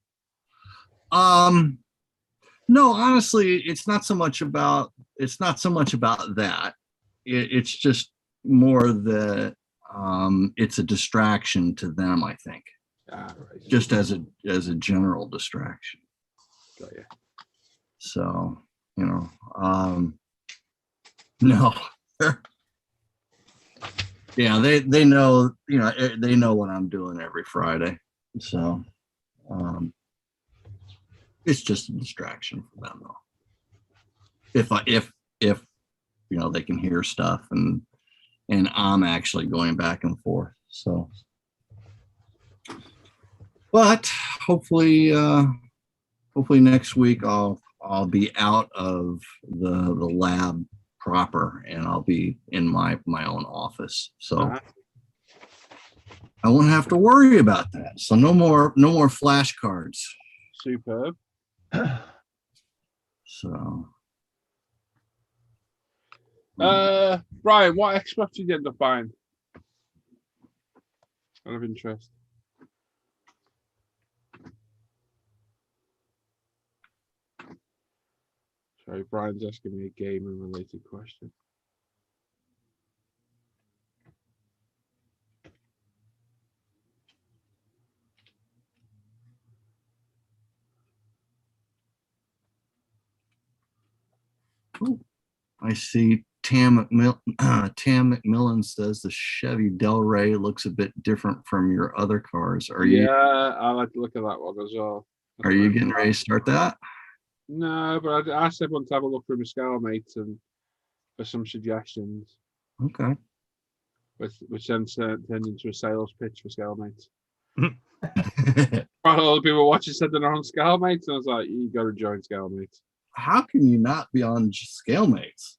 Speaker 7: No, honestly, it's not so much about that. It's just more that it's a distraction to them, I think.
Speaker 1: Ah, right.
Speaker 7: Just as a general distraction.
Speaker 1: Got you.
Speaker 7: So, no. Yeah, they know, they know what I'm doing every Friday. So it's just a distraction for them though. If they can hear stuff and I'm actually going back and forth. So but hopefully next week I'll be out of the lab proper and I'll be in my own office. So I won't have to worry about that. So no more flashcards.
Speaker 1: Superb.
Speaker 7: So
Speaker 1: Brian, what Xbox did you end up buying? Out of interest. Sorry, Brian's asking me a gaming related question.
Speaker 7: I see Tam McMillan says the Chevy Del Rey looks a bit different from your other cars.
Speaker 1: Yeah, I like to look at that one as well.
Speaker 7: Are you getting ready to start that?
Speaker 1: No, but I asked everyone to have a look through my Scalemates and for some suggestions.
Speaker 7: Okay.
Speaker 1: Which then turned into a sales pitch for Scalemates. Quite a lot of people watching said they're on Scalemates, and I was like, you got to join Scalemates.
Speaker 7: How can you not be on Scalemates?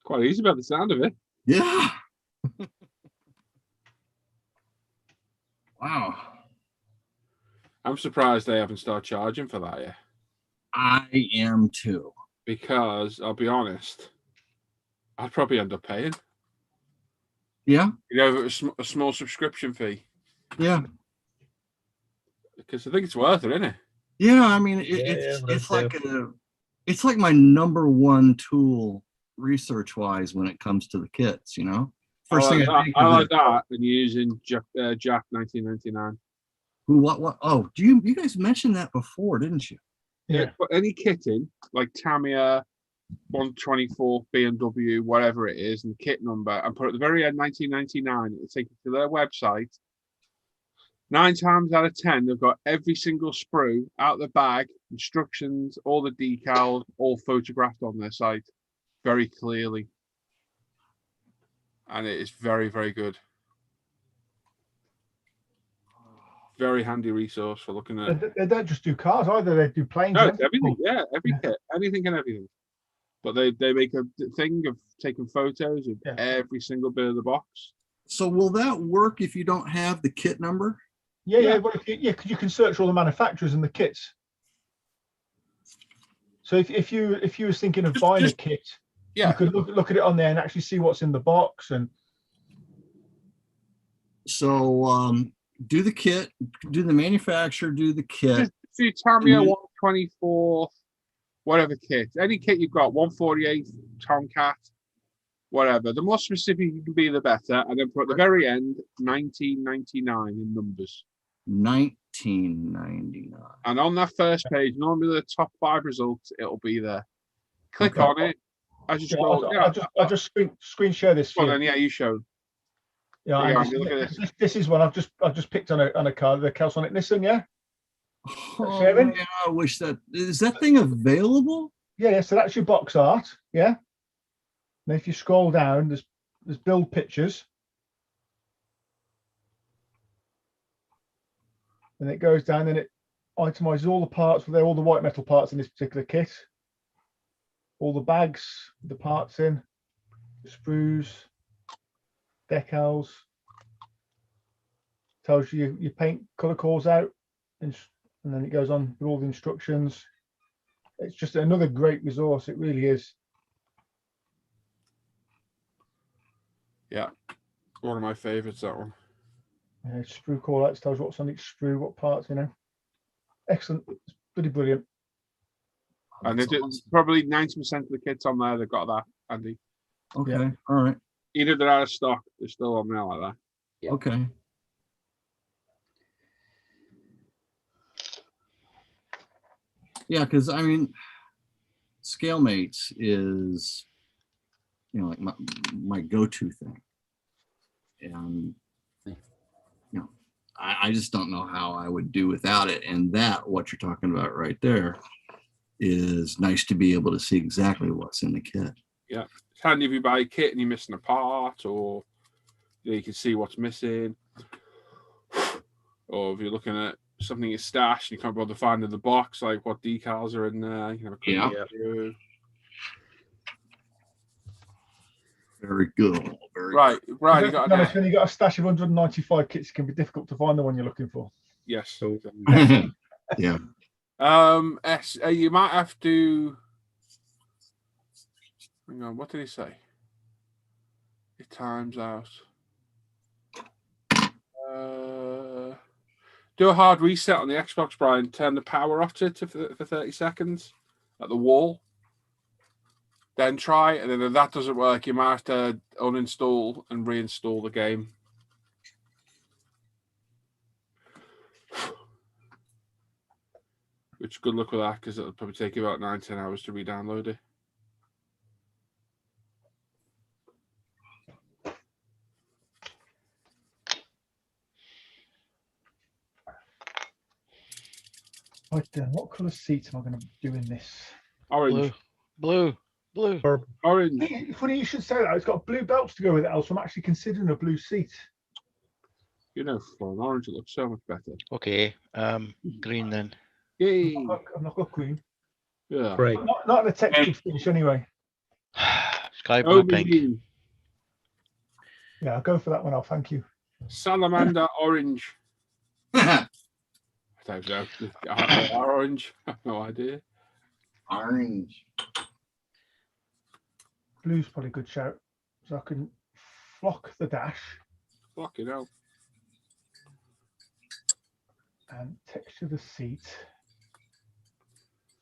Speaker 1: Quite easy by the sound of it.
Speaker 7: Yeah. Wow.
Speaker 1: I'm surprised they haven't started charging for that yet.
Speaker 7: I am too.
Speaker 1: Because I'll be honest, I'd probably end up paying.
Speaker 7: Yeah.
Speaker 1: A small subscription fee.
Speaker 7: Yeah.
Speaker 1: Because I think it's worth it, isn't it?
Speaker 7: Yeah, I mean, it's like my number one tool research-wise when it comes to the kits. First thing I think
Speaker 1: I like that, and using Jack 1999.
Speaker 7: Who? What? Oh, you guys mentioned that before, didn't you?
Speaker 1: Yeah. Put any kit in, like Tamiya 124 BMW, whatever it is, and the kit number, and put at the very end 1999. It'll take you to their website. 9 times out of 10, they've got every single sprue out the bag, instructions, all the decals, all photographed on their site very clearly. And it is very, very good. Very handy resource for looking at.
Speaker 5: They don't just do cars either, they do planes.
Speaker 1: No, everything, yeah, every kit, anything and everything. But they make a thing of taking photos of every single bit of the box.
Speaker 7: So will that work if you don't have the kit number?
Speaker 5: Yeah. Well, because you can search all the manufacturers and the kits. So if you was thinking of buying a kit, you could look at it on there and actually see what's in the box. And
Speaker 7: so do the kit, do the manufacturer, do the kit.
Speaker 1: Just do Tamiya 124, whatever kit, any kit you've got, 148 Tomcat, whatever. The more specific you can be, the better. And then put at the very end 1999 in numbers.
Speaker 7: 1999.
Speaker 1: And on that first page, normally the top 5 results, it'll be there. Click on it. As you scroll,
Speaker 5: I'll just screen share this.
Speaker 1: Well, then, you show.
Speaker 5: Yeah, look at this. This is one I've just picked on a car, the Kelsonic Nissan. Yeah.
Speaker 7: Oh, yeah, I wish that is that thing available.
Speaker 5: Yeah. So that's your box art. Yeah. And if you scroll down, there's build pictures. And it goes down and it itemizes all the parts. They're all the white metal parts in this particular kit. All the bags, the parts in, the sprues, decals. Tells you your paint color calls out, and then it goes on with all the instructions. It's just another great resource. It really is.
Speaker 1: Yeah, one of my favorites, that one.
Speaker 5: Sprue call outs tells what's on each sprue, what parts, Excellent. It's pretty brilliant.
Speaker 1: And probably 90% of the kits on there, they've got that, Andy.
Speaker 7: Okay, all right.
Speaker 1: Either they're out of stock, they're still on there like that.
Speaker 3: Yeah.
Speaker 7: Okay. Yeah, because I mean, Scalemates is, you know, like my go-to thing. And, you know, I just don't know how I would do without it. And that, what you're talking about right there, is nice to be able to see exactly what's in the kit.
Speaker 1: Yeah, it's handy if you buy a kit and you're missing a part, or you can see what's missing. Or if you're looking at something you stashed and you can't bother finding the box, like what decals are in there, you can have a quick look through.
Speaker 7: Very good. Very
Speaker 1: Right.
Speaker 7: good.
Speaker 1: You got
Speaker 5: When you got a stash of 195 kits, it can be difficult to find the one you're looking for.
Speaker 1: yes.
Speaker 7: Yeah.
Speaker 1: You might have to. Hang on. What did he say? It times out. Do a hard reset on the Xbox, Brian. Turn the power off for 30 seconds at the wall. Then try, and then if that doesn't work, you might have to uninstall and reinstall the game. Which, good luck with that, because it'll probably take you about 9-10 hours to re-download it.
Speaker 5: Right then, what colour seats am I going to do in this?
Speaker 1: Orange.
Speaker 4: Blue.
Speaker 1: Orange.
Speaker 5: Funny you should say that. It's got blue belts to go with it, else I'm actually considering a blue seat.
Speaker 1: You know, for an orange, it looks so much better.
Speaker 4: Okay. Green then.
Speaker 1: Yay.
Speaker 5: I've not got green.
Speaker 1: Yeah.
Speaker 2: Great.
Speaker 5: Not in a textured finish anyway.
Speaker 4: Sky blue pink.
Speaker 1: Aubergine.
Speaker 5: Yeah, I'll go for that one. I'll thank you.
Speaker 1: Salamander orange. I don't know. Orange. I have no idea.
Speaker 7: Orange.
Speaker 5: Blue's probably a good shout. So I can flock the dash
Speaker 1: Fucking hell.
Speaker 5: and texture the seat.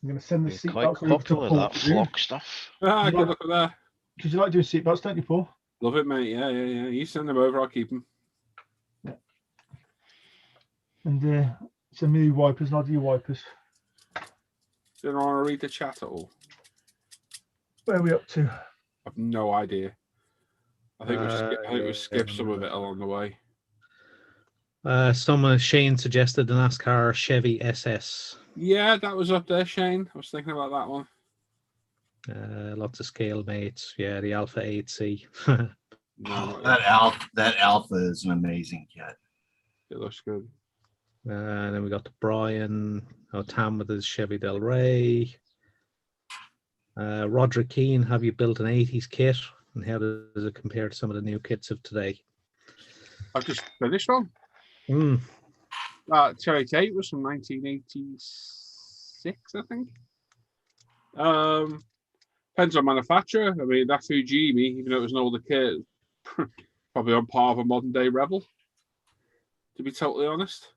Speaker 5: I'm going to send the seat
Speaker 4: Quite
Speaker 5: belts over to
Speaker 4: popular,
Speaker 5: Paul.
Speaker 4: that flock stuff.
Speaker 1: Ah, good luck with that.
Speaker 5: Because you like doing seat belts, don't you, Paul?
Speaker 1: Love it, mate. Yeah. You send them over, I'll keep them.
Speaker 5: And send me wipers and I'll do your wipers.
Speaker 1: Do you want to read the chat at all?
Speaker 5: Where are we up to?
Speaker 1: I've no idea. I think we skipped some of it along the way.
Speaker 2: Shane suggested the NASCAR Chevy SS.
Speaker 1: Yeah, that was up there, Shane. I was thinking about that one.
Speaker 2: Lots of Scalemates. Yeah, the Alpha 8C.
Speaker 1: No,
Speaker 7: That alpha is an amazing kit.
Speaker 1: it looks good.
Speaker 2: Then we got the Brian. Tam with his Chevy Del Rey. Roderick Keane, have you built an 80s kit? And how does it compare to some of the new kits of today?
Speaker 1: I've just finished one. Cherry Tate was from 1986, I think. Depends on manufacturer. I mean, that Fujimi, even though it was an older kit, probably on par with a modern day Rebel, to be totally honest.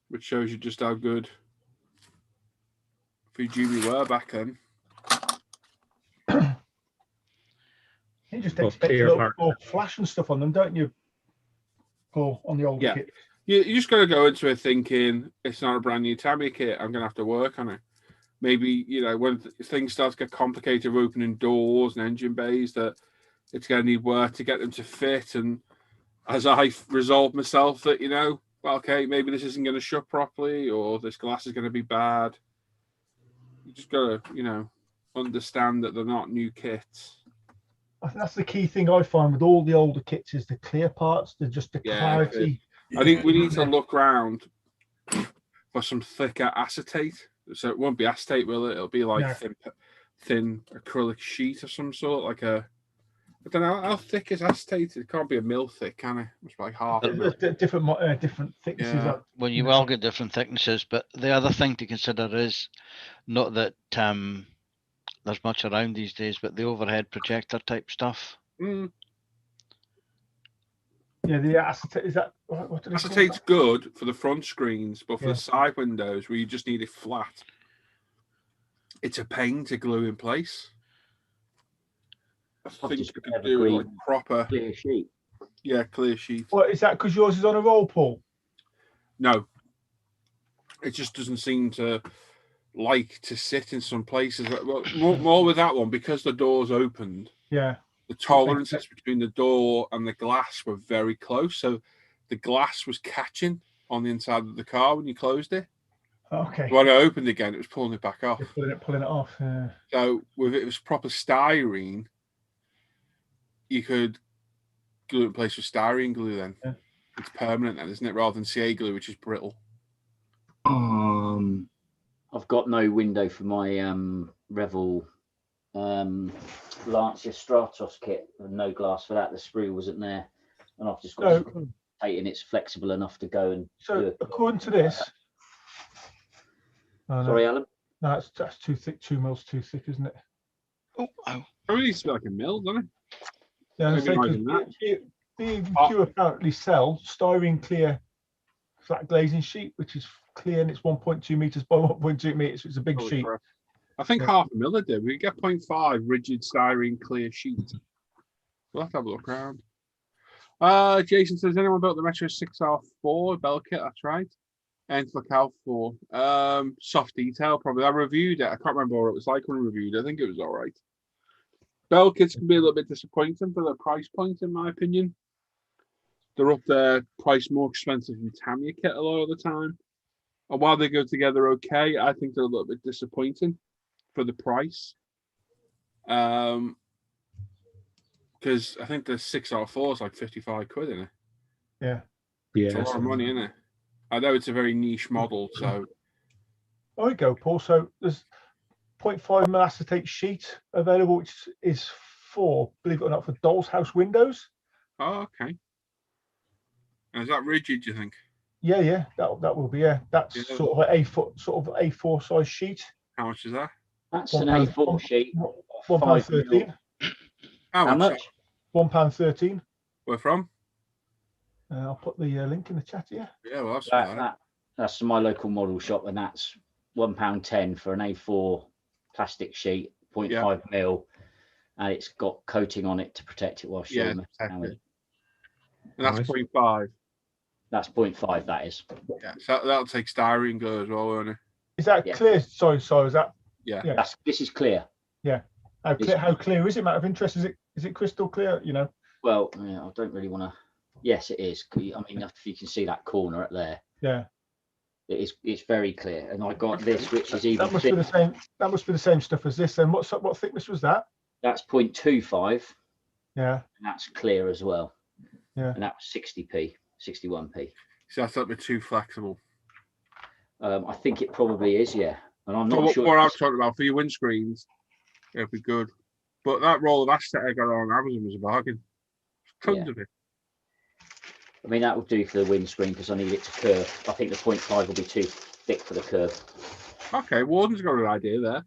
Speaker 1: Which shows you just how good Fujimi were back then.
Speaker 5: You just
Speaker 2: Well,
Speaker 5: expect
Speaker 2: clear
Speaker 5: a
Speaker 2: part.
Speaker 5: little more flash and stuff on them, don't you? Paul, on the old
Speaker 1: Yeah.
Speaker 5: kit.
Speaker 1: You just got to go into it thinking it's not a brand new Tamiya kit. I'm going to have to work on it. Maybe, when things start to get complicated, we're opening doors and engine bays, that it's going to need work to get them to fit. And as I resolve myself that, well, okay, maybe this isn't going to shut properly, or this glass is going to be bad. You just got to, understand that they're not new kits.
Speaker 5: I think that's the key thing I find with all the older kits is the clear parts. They're just the clarity.
Speaker 1: I think we need to look around for some thicker acetate. So it won't be acetate, will it? It'll be like thin acrylic sheet of some sort, like I don't know how thick is acetate. It can't be a mil thick, can it? It's like half a mil.
Speaker 5: Different thicknesses.
Speaker 1: Yeah.
Speaker 4: Well, you all get different thicknesses, but the other thing to consider is not that there's much around these days, but the overhead projector type stuff.
Speaker 5: Yeah, the acetate, is that what do they call
Speaker 1: Acetate's
Speaker 5: that?
Speaker 1: good for the front screens, but for
Speaker 5: Yeah.
Speaker 1: the side windows where you just need it flat, it's a pain to glue in place. I think you could do like proper
Speaker 3: clear sheet.
Speaker 1: Yeah, clear sheet.
Speaker 5: What is that? Because yours is on a roll, Paul.
Speaker 1: No, it just doesn't seem to like to sit in some places. Well, more with that one, because the doors opened.
Speaker 5: Yeah.
Speaker 1: The tolerances between the door and the glass were very close, so the glass was catching on the inside of the car when you closed it.
Speaker 5: Okay.
Speaker 1: When it opened again, it was pulling it back off.
Speaker 5: Pulling it off. Yeah.
Speaker 1: So if it was proper styrene, you could glue it in place with styrene glue. Then it's permanent, then, isn't it? Rather than CA glue, which is brittle.
Speaker 3: I've got no window for my Revel Lancia Stratos kit, and no glass for that. The sprue wasn't there, and I've just got and it's flexible enough to go and.
Speaker 5: So according to this,
Speaker 3: sorry, Alan.
Speaker 5: No, that's too thick. 2 mils too thick, isn't it?
Speaker 4: Oh,
Speaker 1: It needs to be like a mil, doesn't it?
Speaker 5: Yeah, B&Q apparently sell styrene clear flat glazing sheet, which is clear, and it's 1.2 meters by 1.2 meters. So it's a big sheet.
Speaker 1: I think half a mil they do. We get 0.5 rigid styrene clear sheet. We'll have to have a look around. Jason says, anyone built the Metro 6R4 bell kit? That's right. And look out for soft detail. Probably I reviewed it. I can't remember what it was like when I reviewed it. I think it was all right. Bell kits can be a little bit disappointing for their price point, in my opinion. They're up there, priced more expensive than Tamiya kit a lot of the time. And while they go together okay, I think they're a little bit disappointing for the price. Because I think the 6R4 is like 55 quid, isn't it?
Speaker 5: Yeah.
Speaker 2: Yeah.
Speaker 1: It's a lot of money, isn't it? I know it's a very niche model, so.
Speaker 5: There we go, Paul. So there's 0.5 mil acetate sheet available, which is for, believe it or not, for doll's house windows.
Speaker 1: Oh, okay. And is that rigid, do you think?
Speaker 5: Yeah, that will be, that's sort of an A4 size sheet.
Speaker 1: How much is that?
Speaker 3: That's an A4 sheet.
Speaker 5: £1.13.
Speaker 3: How much?
Speaker 5: £1.13.
Speaker 1: Where from?
Speaker 5: I'll put the link in the chat here.
Speaker 1: Yeah, well,
Speaker 3: that's my local model shop, and that's £1.10 for an A4 plastic sheet, 0.5 mil, and it's got coating on it to protect it while showing.
Speaker 1: And that's 0.5.
Speaker 3: That's 0.5. That is.
Speaker 1: Yeah, so that'll take styrene glue as well, won't it?
Speaker 5: Is that clear? Sorry, is that?
Speaker 1: Yeah.
Speaker 3: This is clear.
Speaker 5: Yeah. How clear is it? Matter of interest, is it crystal clear? You know.
Speaker 3: Well, I don't really want to. Yes, it is. I mean, if you can see that corner up there.
Speaker 5: Yeah.
Speaker 3: It's very clear, and I got this, which is even.
Speaker 5: That must be the same. That must be the same stuff as this. Then what thickness was that?
Speaker 3: That's 0.25.
Speaker 5: Yeah.
Speaker 3: And that's clear as well.
Speaker 5: Yeah.
Speaker 3: And that was 60p, 61p.
Speaker 1: So that's a little bit too flexible.
Speaker 3: I think it probably is, yeah. And I'm not sure.
Speaker 1: What I'm talking about for your windscreens, it'd be good. But that roll of acetate I got on Amazon was a bargain. Tons of it.
Speaker 3: I mean, that will do for the windscreen because I need it to curve. I think the 0.5 will be too thick for the curve.
Speaker 1: Okay, Warden's got an idea there.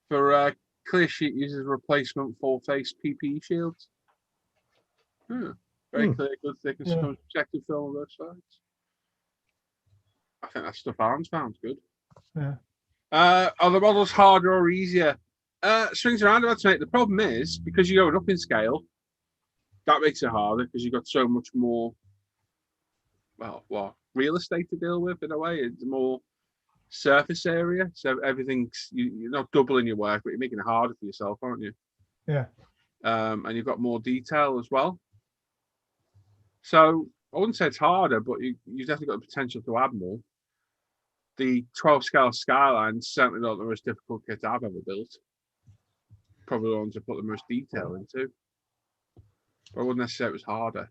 Speaker 1: For clear sheet uses replacement full face PPE shields. Very clear, good thickness, protective film on both sides. I think that stuff Alan's found good.
Speaker 5: Yeah.
Speaker 1: Are the models harder or easier? Swings and roundabouts, mate. The problem is because you're going up in scale, that makes it harder because you've got so much more. Well, real estate to deal with in a way. It's more surface area, so everything's you're not doubling your work, but you're making it harder for yourself, aren't you?
Speaker 5: Yeah.
Speaker 1: And you've got more detail as well. So I wouldn't say it's harder, but you've definitely got the potential to add more. The 12 scale Skyline's certainly not the most difficult kit I've ever built. Probably the ones I put the most detail into. But I wouldn't necessarily say it was harder.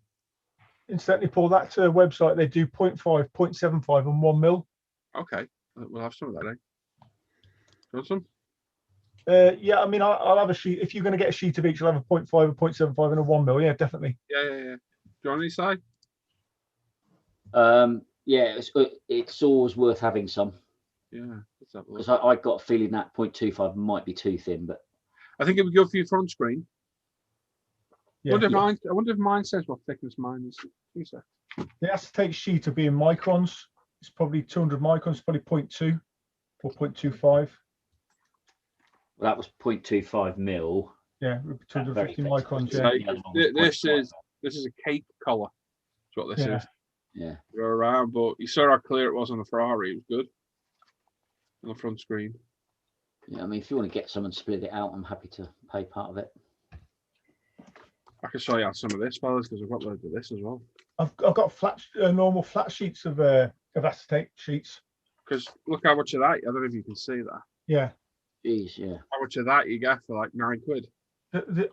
Speaker 5: Incidentally, Paul, that website, they do 0.5, 0.75 and 1 mil.
Speaker 1: Okay, we'll have some of that, eh? You want some?
Speaker 5: Yeah, I mean, I'll have a sheet. If you're going to get a sheet of each, you'll have a 0.5, a 0.75 and a 1 mil. Yeah, definitely.
Speaker 1: Yeah. Do you want any side?
Speaker 3: Yeah, it's always worth having some.
Speaker 1: Yeah, let's have a look.
Speaker 3: Because I got a feeling that 0.25 might be too thin, but
Speaker 1: I think it would go for your front screen.
Speaker 5: Yeah.
Speaker 1: I wonder if mine says what thickness mine is.
Speaker 5: The acetate sheet will be in microns. It's probably 200 microns, probably 0.2 or 0.25.
Speaker 3: Well, that was 0.25 mil.
Speaker 5: Yeah, 250 microns.
Speaker 1: Yeah. This is a cake color. That's what this is.
Speaker 3: Yeah.
Speaker 1: Go around, but you saw how clear it was on the Ferrari. It was good. on the front screen.
Speaker 3: Yeah, I mean, if you want to get someone to split it out, I'm happy to pay part of it.
Speaker 1: I can show you out some of this, fellas, because I've got loads of this as well.
Speaker 5: I've got flat, normal flat sheets of acetate sheets.
Speaker 1: Because look how much of that, I don't know if you can see that.
Speaker 5: Yeah.
Speaker 3: Jeez, yeah.
Speaker 1: How much of that you get for like £9?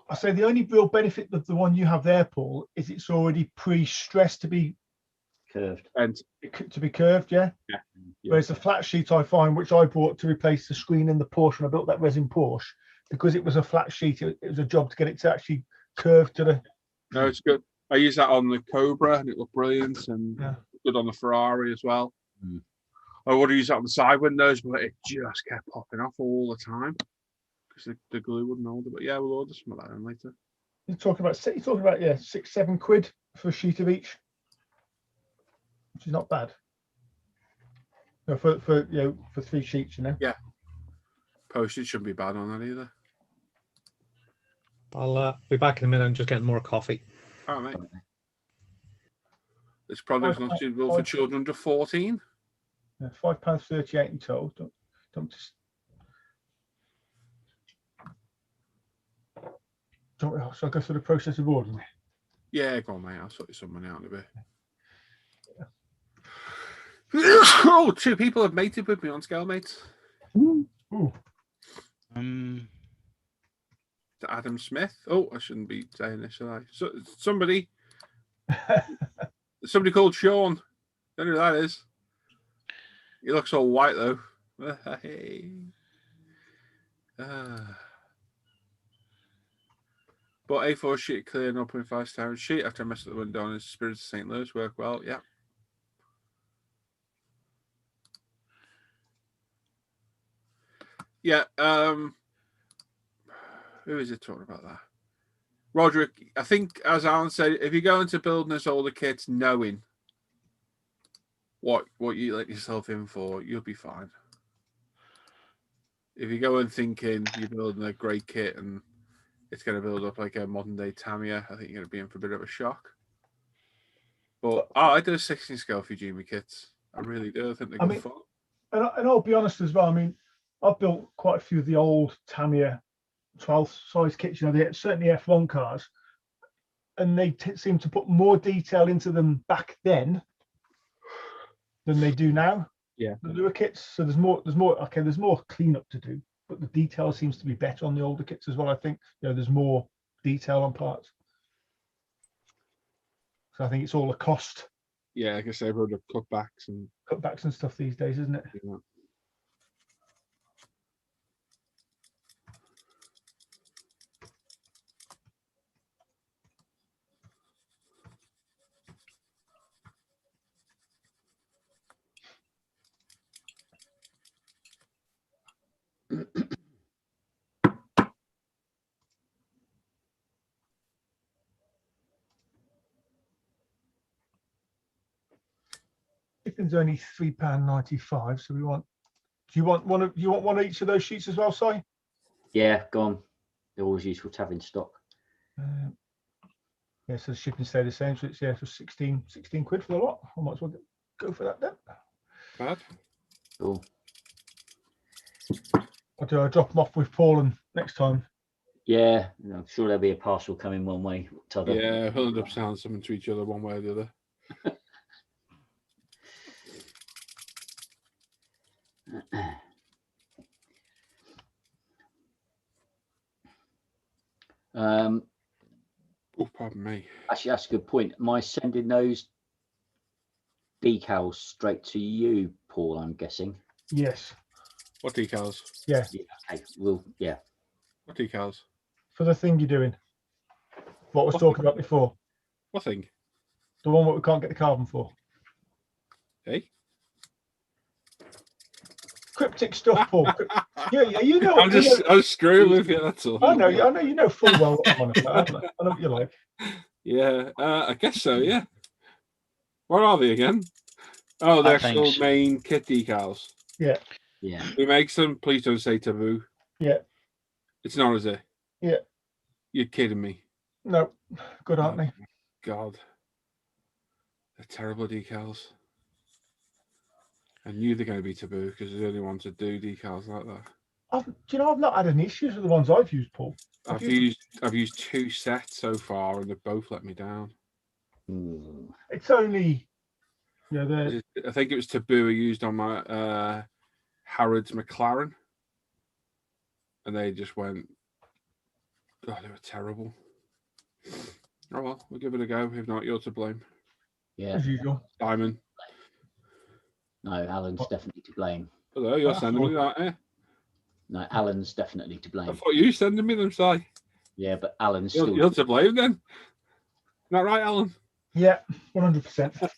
Speaker 5: I say the only real benefit of the one you have there, Paul, is it's already pre-stressed to be
Speaker 3: Curved.
Speaker 1: And
Speaker 5: curved, yeah.
Speaker 1: Yeah.
Speaker 5: Whereas the flat sheet I find, which I bought to replace the screen and the Porsche, and I built that resin Porsche because it was a flat sheet. It was a job to get it to actually curve to the.
Speaker 1: no, it's good. I use that on the Cobra and it looked brilliant, and
Speaker 5: Yeah.
Speaker 1: good on the Ferrari as well.
Speaker 3: Mm.
Speaker 1: I would have used that on the side windows, but it just kept popping off all the time because the glue wouldn't hold it. But yeah, we'll order some of that in later.
Speaker 5: You're talking about yeah, £6-7 for a sheet of each, which is not bad. No, for for 3 sheets, you know.
Speaker 1: Yeah. Postage shouldn't be bad on that either.
Speaker 2: I'll be back in a minute. I'm just getting more coffee.
Speaker 1: All right, mate. This product's not suitable for children under 14.
Speaker 5: Yeah, £5.38 in total. Don't just. Shall I go through the process of ordering?
Speaker 1: Yeah, go on, mate. I'll sort you some money out in a bit. Oh, 2 people have mated with me on Scalemates.
Speaker 5: Ooh.
Speaker 1: Adam Smith. Oh, I shouldn't be saying this, should I? So, somebody called Sean. Don't know who that is. He looks all white though. Hey. But A4 sheet clear, 0.5 star sheet after I messed up the window on his Spirits of St. Louis work well. Yeah. Yeah. Who is it talking about that? Roderick, I think, as Alan said, if you go into building this older kits knowing what you let yourself in for, you'll be fine. If you go in thinking you're building a great kit and it's going to build up like a modern day Tamiya, I think you're going to be in for a bit of a shock. But I do a 16 scale Fujimi kits. I really do. I think they're good fun.
Speaker 5: And I'll be honest as well. I mean, I've built quite a few of the old Tamiya 12 size kits, certainly F1 cars, and they seem to put more detail into them back then than they do now.
Speaker 1: Yeah,
Speaker 5: the newer kits. So there's more. Okay, there's more cleanup to do, but the detail seems to be better on the older kits as well. I think there's more detail on parts. So I think it's all a cost.
Speaker 1: Yeah, like I say, about the cutbacks
Speaker 5: and stuff these days, isn't it?
Speaker 1: Yeah.
Speaker 5: Chicken's only £3.95. So we want. Do you want one of each of those sheets as well, Si?
Speaker 3: Yeah, gone. They're always useful to have in stock.
Speaker 5: Yeah, so the shipping stay the same. So it's for 16 quid for the lot. I might as well go for that then.
Speaker 1: Bad.
Speaker 3: Cool.
Speaker 5: Or do I drop them off with Paul and next time?
Speaker 3: Yeah, I'm sure there'll be a parcel coming one way or t'other.
Speaker 1: Yeah, we'll end up selling something to each other one way or the other. Oh, pardon me.
Speaker 3: Actually, that's a good point. Am I sending those decals straight to you, Paul? I'm guessing.
Speaker 5: Yes.
Speaker 1: What decals?
Speaker 5: Yeah.
Speaker 3: Okay. Well, yeah.
Speaker 1: What decals?
Speaker 5: For the thing you're doing. What I was talking about before.
Speaker 1: What thing?
Speaker 5: The one that we can't get the carbon for.
Speaker 1: Hey?
Speaker 5: Cryptic stuff, Paul. Yeah, you know.
Speaker 1: I'm screwing with you. That's all.
Speaker 5: I know. You know full well what I'm on about. I know what you like.
Speaker 1: Yeah, I guess so. Yeah. What are they again? Oh, the actual main kit decals.
Speaker 5: Yeah.
Speaker 3: Yeah.
Speaker 1: Who makes them? Please don't say Taboo.
Speaker 5: Yeah.
Speaker 1: It's not, is it?
Speaker 5: Yeah.
Speaker 1: You're kidding me.
Speaker 5: No. Good, aren't they?
Speaker 1: God. They're terrible decals. I knew they're going to be taboo because they're the only ones that do decals like that.
Speaker 5: Do you know, I've not had any issues with the ones I've used, Paul.
Speaker 1: I've used 2 sets so far, and they've both let me down.
Speaker 5: It's only, you know,
Speaker 1: I think it was taboo I used on my Harrods McLaren, and they just went, oh, they were terrible. Oh well, we'll give it a go. If not, you're to blame.
Speaker 3: Yeah.
Speaker 5: as usual.
Speaker 1: Simon.
Speaker 3: No, Alan's definitely to blame.
Speaker 1: Hello, you're sending me that, eh?
Speaker 3: No, Alan's definitely to
Speaker 1: I
Speaker 3: blame.
Speaker 1: thought you sending me them, Si.
Speaker 3: Yeah, but Alan's
Speaker 1: You're,
Speaker 3: still.
Speaker 1: you're to blame then. Isn't that right, Alan?
Speaker 5: Yeah, 100%.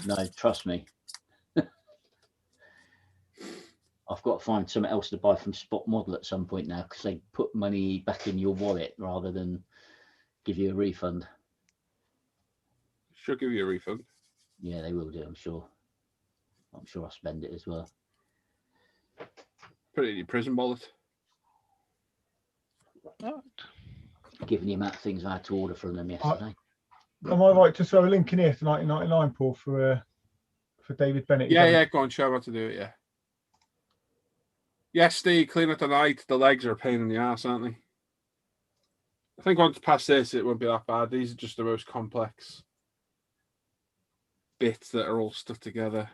Speaker 3: No, trust me. I've got to find something else to buy from Spot Model at some point now, because they put money back in your wallet rather than give you a refund.
Speaker 1: Should give you a refund.
Speaker 3: Yeah, they will do, I'm sure. I'm sure I'll spend it as well.
Speaker 1: Put it in your prison wallet.
Speaker 3: Given the amount of things I had to order from them yesterday.
Speaker 5: Am I right to throw a link in here to 1999, Paul, for David Bennett?
Speaker 1: Yeah, go on, show how to do it, yeah. Yes, Steve, clean up the night. The legs are a pain in the ass, aren't they? I think once past this, it won't be that bad. These are just the most complex bits that are all stuck together.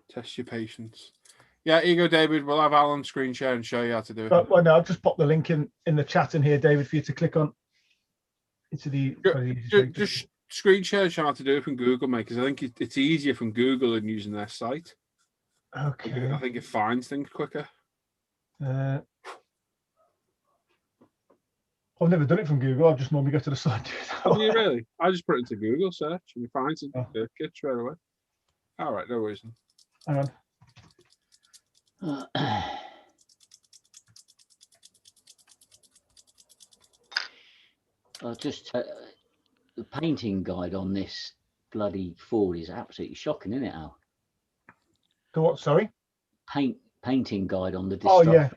Speaker 1: Test your patience. Yeah, here you go, David. We'll have Alan screen share and show you how to do it.
Speaker 5: Well, no, I've just popped the link in the chat in here, David, for you to click on. Into the
Speaker 1: just screen share and show how to do it from Google, mate, because I think it's easier from Google than using their site.
Speaker 5: Okay.
Speaker 1: I think it finds things quicker.
Speaker 5: I've never done it from Google. I've just normally go to the site.
Speaker 1: Oh, you really? I just put it into Google search and you find some kit straight away. All right, no worries.
Speaker 5: Hang on.
Speaker 3: I'll just the painting guide on this bloody Ford is absolutely shocking, isn't it, Al?
Speaker 5: The what? Sorry.
Speaker 3: Painting guide on the.
Speaker 5: Oh yeah.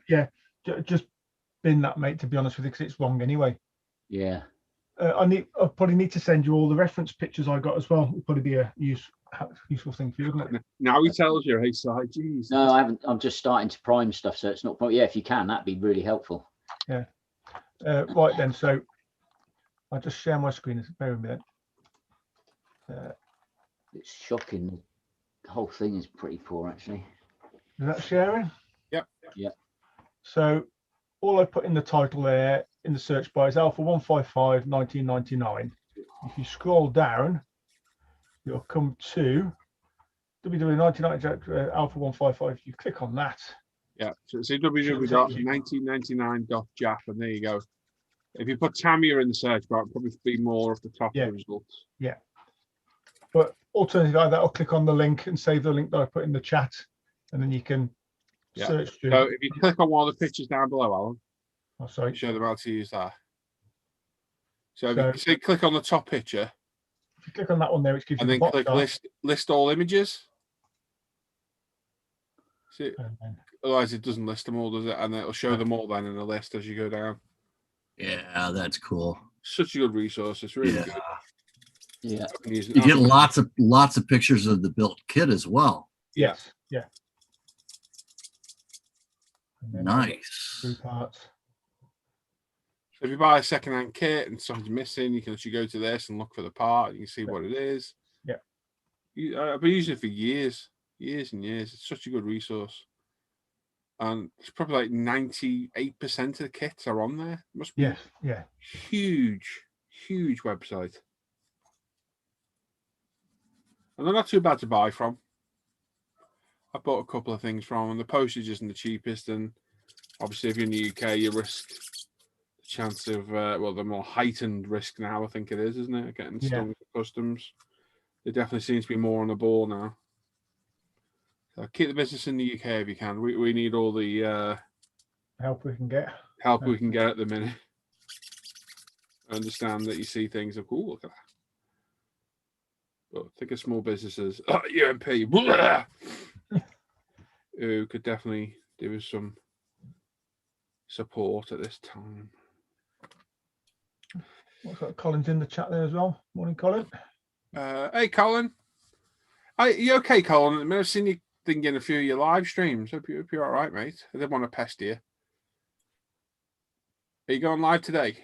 Speaker 5: Just bin that, mate. To be honest with you, because it's wrong anyway.
Speaker 3: Yeah.
Speaker 5: I probably need to send you all the reference pictures I got as well. It'll probably be a useful thing for you, wouldn't it?
Speaker 1: Now he tells you, hey, Si, geez.
Speaker 3: No, I haven't. I'm just starting to prime stuff, so it's not. Yeah, if you can, that'd be really helpful.
Speaker 5: Yeah. Right then. So I'll just share my screen. Bear with me then.
Speaker 3: It's shocking. The whole thing is pretty poor, actually.
Speaker 5: Is that sharing?
Speaker 1: Yep.
Speaker 3: Yep.
Speaker 5: So all I put in the title there in the search bar is Alpha 155 1999. If you scroll down, you'll come to www.1999 Alpha 155. You click on that.
Speaker 1: Yeah, so www.1999.jap, and there you go. If you put Tamiya in the search bar, it'll probably be more of the top results.
Speaker 5: Yeah. But alternatively, I'll click on the link and save the link that I put in the chat, and then you can search through.
Speaker 1: So if you click on one of the pictures down below, Alan,
Speaker 5: sorry,
Speaker 1: show them how to use that. So if you click on the top picture,
Speaker 5: if you click on that one there, which gives
Speaker 1: and
Speaker 5: you
Speaker 1: then click list all images. See, otherwise it doesn't list them all, does it? And it'll show them all then in the list as you go down.
Speaker 7: Yeah, that's cool.
Speaker 1: Such a good resource. It's really good.
Speaker 3: Yeah.
Speaker 7: You get lots of pictures of the built kit as well.
Speaker 5: Yes. Yeah.
Speaker 7: Nice.
Speaker 5: 3 parts.
Speaker 1: So if you buy a second-hand kit and something's missing, you can actually go to this and look for the part. You can see what it is.
Speaker 5: Yeah.
Speaker 1: I've been using it for years and years. It's such a good resource. And it's probably like 98% of the kits are on there. It must be huge website. And they're not too bad to buy from. I bought a couple of things from them. The postage isn't the cheapest, and obviously if you're in the UK, you risk the chance of the more heightened risk now, I think it is, isn't it? Getting stung with customs. There definitely seems to be more on the ball now. So keep the business in the UK if you can. We need all the
Speaker 5: help we can get.
Speaker 1: Help we can get at the minute. I understand that you see things like, oh, look at that. But think of small businesses, UMP, who could definitely do with some support at this time.
Speaker 5: What's that? Colin's in the chat there as well. Morning, Colin.
Speaker 1: Hey, Colin. You okay, Colin? I've seen you thinking a few of your live streams. Hope you're all right, mate. I didn't want to pester you. Are you going live today?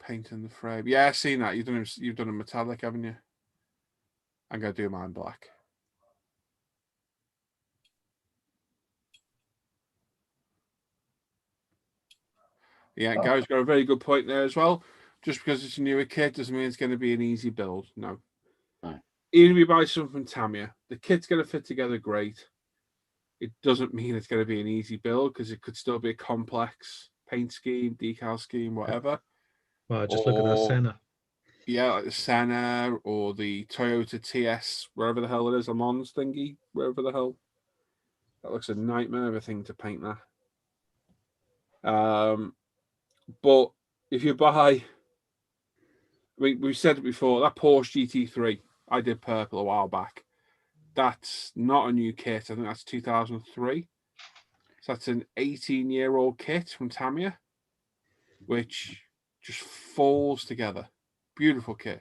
Speaker 1: Painting the frame. Yeah, I've seen that. You've done a metallic, haven't you? I'm gonna do mine black. Yeah, Gary's got a very good point there as well. Just because it's a newer kit doesn't mean it's going to be an easy build. No.
Speaker 3: No.
Speaker 1: Even if you buy something from Tamiya, the kit's going to fit together great. It doesn't mean it's going to be an easy build because it could still be a complex paint scheme, decal scheme, whatever.
Speaker 2: Well, just look at our Senna.
Speaker 1: Yeah, like the Senna or the Toyota TS, wherever the hell it is, a Mons thingy, wherever the hell. That looks a nightmare of a thing to paint that. But if you buy, I mean, we've said it before, that Porsche GT3, I did purple a while back. That's not a new kit. I think that's 2003. So that's an 18-year-old kit from Tamiya, which just falls together. Beautiful kit.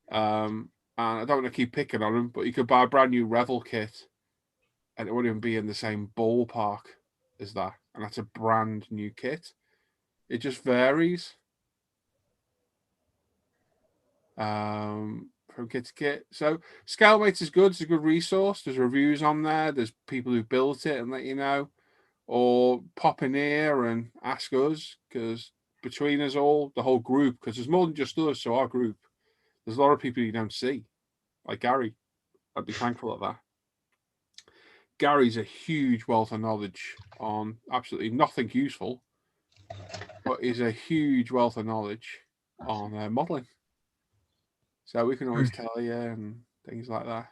Speaker 1: And I don't want to keep picking on them, but you could buy a brand new Revel kit and it wouldn't even be in the same ballpark as that. And that's a brand new kit. It just varies. From kit to kit. So Scalemates is good. It's a good resource. There's reviews on there. There's people who built it and let you know. Or pop in here and ask us, because between us all, the whole group, because there's more than just us, so our group, there's a lot of people you don't see. Like Gary. I'd be thankful of that. Gary's a huge wealth of knowledge on absolutely nothing useful, but is a huge wealth of knowledge on modeling. So we can always tell you and things like that.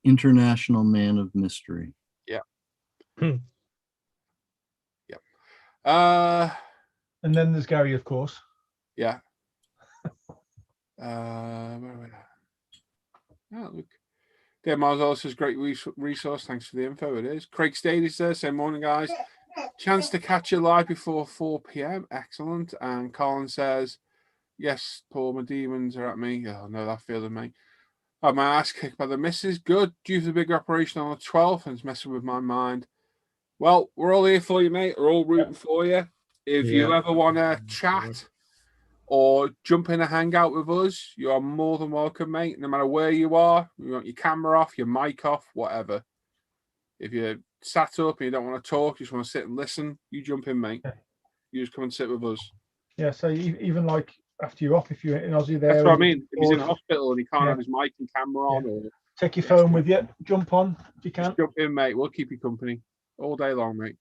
Speaker 7: International man of mystery.
Speaker 1: Yeah.
Speaker 2: Hmm.
Speaker 1: Yep.
Speaker 5: And then there's Gary, of course.
Speaker 1: Yeah. Where are we at? Oh, look. Dave Miles says great resource. Thanks for the info. It is. Craig Stade is there. Say morning, guys. Chance to catch you live before 4 p.m. Excellent. And Colin says, yes, Paul, my demons are at me. Oh, no, that feeling, mate. Oh, my ass kicked by the missus. Good. Due to the big operation on the 12th, and it's messing with my mind. Well, we're all here for you, mate. We're all rooting for you. If you ever want to chat or jump in a hangout with us, you are more than welcome, mate. No matter where you are, you want your camera off, your mic off, whatever. If you're sat up and you don't want to talk, you just want to sit and listen, you jump in, mate. You just come and sit with us.
Speaker 5: Yeah, so even like after you're off, if you're in Aussie there.
Speaker 1: That's what I mean. If he's in hospital and he can't have his mic and camera on, or
Speaker 5: take your phone with you, jump on if you can.
Speaker 1: Just jump in, mate. We'll keep you company all day long, mate.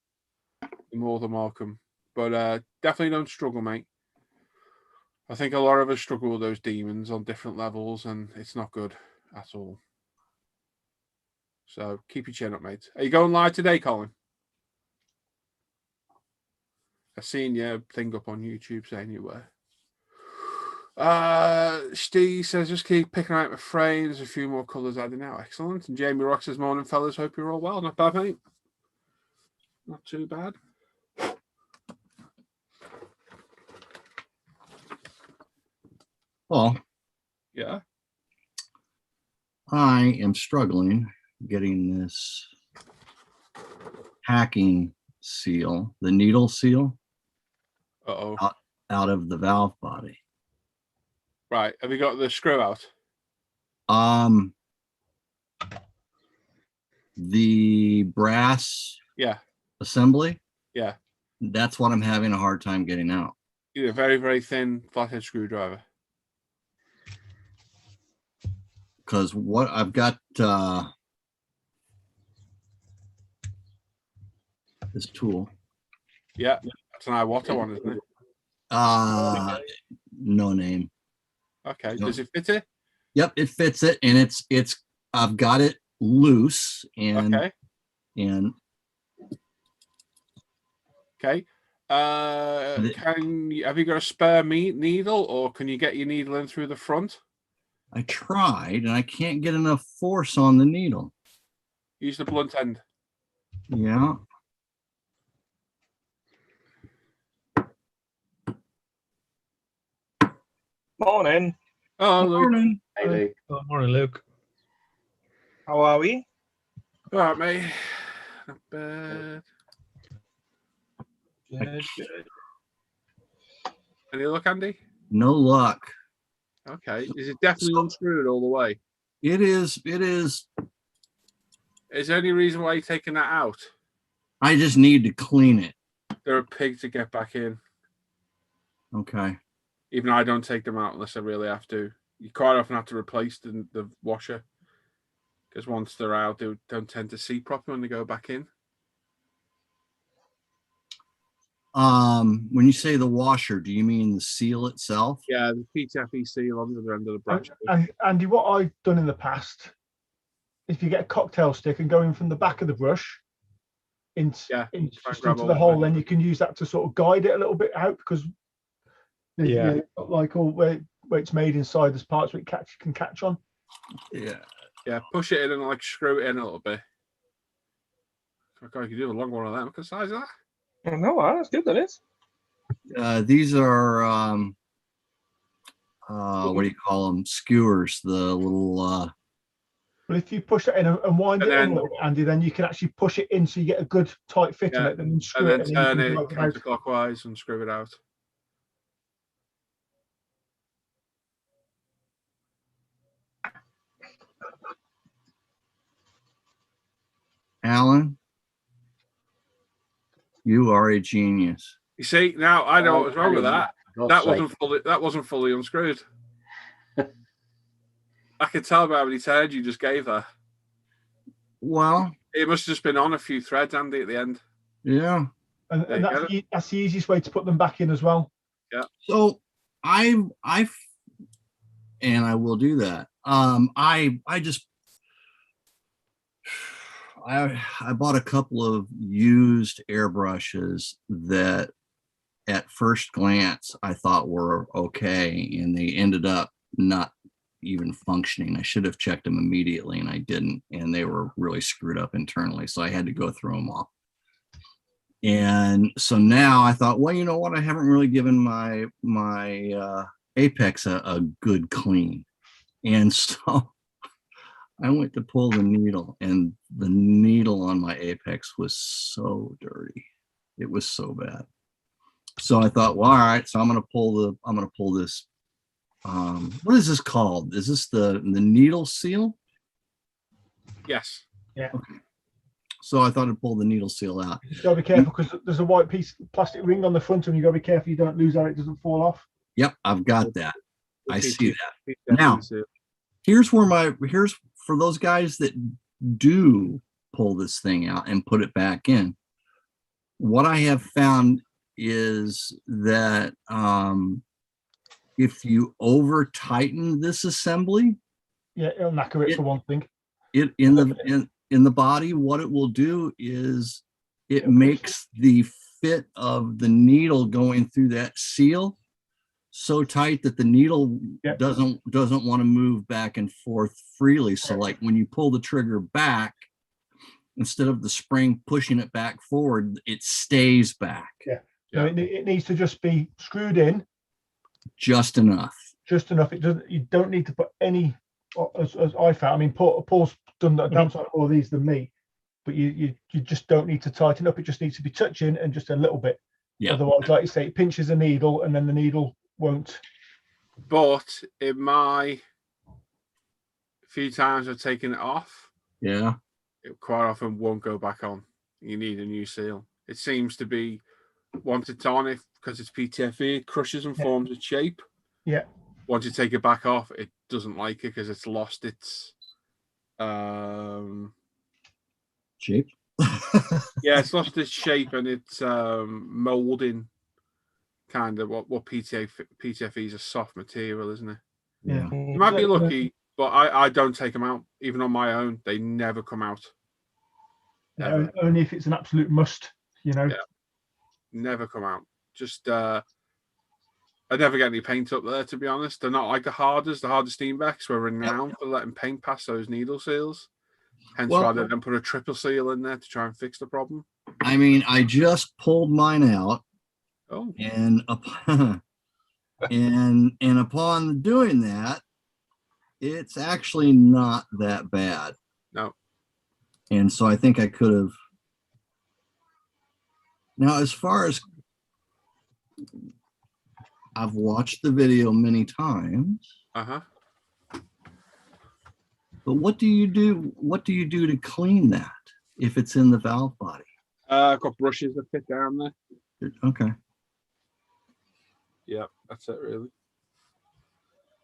Speaker 1: You're more than welcome. But definitely don't struggle, mate. I think a lot of us struggle with those demons on different levels, and it's not good at all. So keep your chin up, mate. Are you going live today, Colin? I've seen your thing up on YouTube saying you were. Steve says, just keep picking out my frames. A few more colours added now. Excellent. And Jamie Rock says, morning, fellas. Hope you're all well. Not bad, mate. Not too bad.
Speaker 7: Well,
Speaker 1: yeah.
Speaker 7: I am struggling getting this hacking seal, the needle seal, out of the valve body.
Speaker 1: Right. Have you got the screw out?
Speaker 7: The brass assembly.
Speaker 1: Yeah.
Speaker 7: That's what I'm having a hard time getting out.
Speaker 1: You need a very, very thin flathead screwdriver.
Speaker 7: Because what I've got this tool.
Speaker 1: Yeah, that's an Iwata one, isn't it?
Speaker 7: No name.
Speaker 1: Okay. No. Does it fit it?
Speaker 7: Yep, it fits it, and it's I've got it loose and
Speaker 1: okay. Have you got a spare needle, or can you get your needle in through the front?
Speaker 7: I tried, and I can't get enough force on the needle.
Speaker 1: Use the blunt end.
Speaker 7: Yeah.
Speaker 8: Morning.
Speaker 1: Oh, Luke.
Speaker 7: Morning.
Speaker 3: Hey, Luke.
Speaker 2: Good morning, Luke.
Speaker 8: How are we?
Speaker 1: All right, mate. Not bad.
Speaker 8: Good, good.
Speaker 1: Any luck, Andy?
Speaker 7: No luck.
Speaker 1: Okay. Is it definitely unscrewed all the way?
Speaker 7: It is. It is.
Speaker 1: Is there any reason why you're taking that out?
Speaker 7: I just need to clean it.
Speaker 1: They're a pig to get back in.
Speaker 7: Okay.
Speaker 1: Even I don't take them out unless I really have to. You quite often have to replace the washer because once they're out, they don't tend to see properly when they go back in.
Speaker 7: When you say the washer, do you mean the seal itself?
Speaker 1: Yeah, the PTFE seal on the other end of the branch.
Speaker 5: And Andy, what I've done in the past, if you get a cocktail stick and go in from the back of the brush into
Speaker 1: try and
Speaker 5: just
Speaker 1: grab
Speaker 5: into
Speaker 1: all
Speaker 5: the
Speaker 1: of
Speaker 5: hole,
Speaker 1: it.
Speaker 5: then you can use that to sort of guide it a little bit out because like all where it's made inside, there's parts where it can catch on.
Speaker 7: Yeah.
Speaker 1: Yeah, push it in and like screw it in a little bit. Okay, you could do a long one of them. Look at the size of that.
Speaker 8: No, that's good, that is.
Speaker 7: These are what do you call them? Skewers. The little
Speaker 5: Well, if you push that in and wind
Speaker 1: And
Speaker 5: it in
Speaker 1: then-
Speaker 5: a little bit, Andy, then you can actually push it in so you get a good tight fit on
Speaker 1: Yeah,
Speaker 5: it, then screw
Speaker 1: and then
Speaker 5: it, and
Speaker 1: turn
Speaker 5: then you
Speaker 1: it
Speaker 5: can drive it out.
Speaker 1: counterclockwise and screw it out.
Speaker 7: Alan. You are a genius.
Speaker 1: You see, now I know what was wrong with that.
Speaker 3: God's
Speaker 1: That
Speaker 3: sake.
Speaker 1: wasn't fully unscrewed. I could tell by how many turns you just gave there.
Speaker 7: Well,
Speaker 1: It must have just been on a few threads, Andy, at the end.
Speaker 7: yeah.
Speaker 5: And
Speaker 1: There you
Speaker 5: that's the easiest way to put them back in as well.
Speaker 7: So I will do that. I bought a couple of used airbrushes that at first glance I thought were okay, and they ended up not even functioning. I should have checked them immediately, and I didn't, and they were really screwed up internally, so I had to go through them all. And so now I thought, well, you know what? I haven't really given my Apex a good clean. And so I went to pull the needle, and the needle on my Apex was so dirty. It was so bad. So I thought, well, all right, so I'm gonna pull this. What is this called? Is this the needle seal?
Speaker 1: Yes.
Speaker 5: Yeah.
Speaker 7: Okay. So I thought I'd pull the needle seal out.
Speaker 5: You gotta be careful because there's a white piece plastic ring on the front, and you gotta be careful you don't lose that; it doesn't fall off.
Speaker 7: Yep, I've got that. I see that.
Speaker 1: PTFE
Speaker 7: Now,
Speaker 1: seal.
Speaker 7: here's for those guys that do pull this thing out and put it back in. What I have found is that if you over tighten this assembly,
Speaker 5: Yeah, it'll knacker it for one thing.
Speaker 7: it in the body, what it will do is it makes the fit of the needle going through that seal so tight that the needle
Speaker 5: Yep.
Speaker 7: doesn't want to move back and forth freely. So like when you pull the trigger back, instead of the spring pushing it back forward, it stays back
Speaker 5: No, it needs to just be screwed in
Speaker 7: just enough.
Speaker 5: just enough. It doesn't. You don't need to put any. As I found, I mean, Paul's done a damn sight more of these than me, but you just don't need to tighten up. It just needs to be touching and just a little bit.
Speaker 7: Yeah.
Speaker 5: Otherwise, like you say, it pinches a needle, and then the needle won't.
Speaker 1: But in my few times I've taken it off,
Speaker 7: Yeah.
Speaker 1: it quite often won't go back on. You need a new seal. It seems to be once it's on, if because it's PTFE, it crushes and forms its shape.
Speaker 5: Yeah.
Speaker 1: Once you take it back off, it doesn't like it because it's lost its
Speaker 7: Shape.
Speaker 1: yeah, it's lost its shape and its molding kind of what PTFE is a soft material, isn't it?
Speaker 7: Yeah.
Speaker 1: You might be lucky, but I don't take them out. Even on my own, they never come out.
Speaker 5: Yeah, only if it's an absolute must, you know.
Speaker 1: Yeah. Never come out. Just I never get any paint up there, to be honest. They're not like the hardest Steenbecks were renowned for letting paint pass those needle seals. Hence why they then put a triple seal in there to try and fix the problem.
Speaker 7: I mean, I just pulled mine out,
Speaker 1: Oh,
Speaker 7: and And upon doing that, it's actually not that bad.
Speaker 1: No.
Speaker 7: And so I think I could have. Now, as far as I've watched the video many times,
Speaker 1: Uh-huh.
Speaker 7: but what do you do? What do you do to clean that if it's in the valve body?
Speaker 1: I've got brushes that fit down there.
Speaker 7: Okay.
Speaker 1: Yeah, that's it really.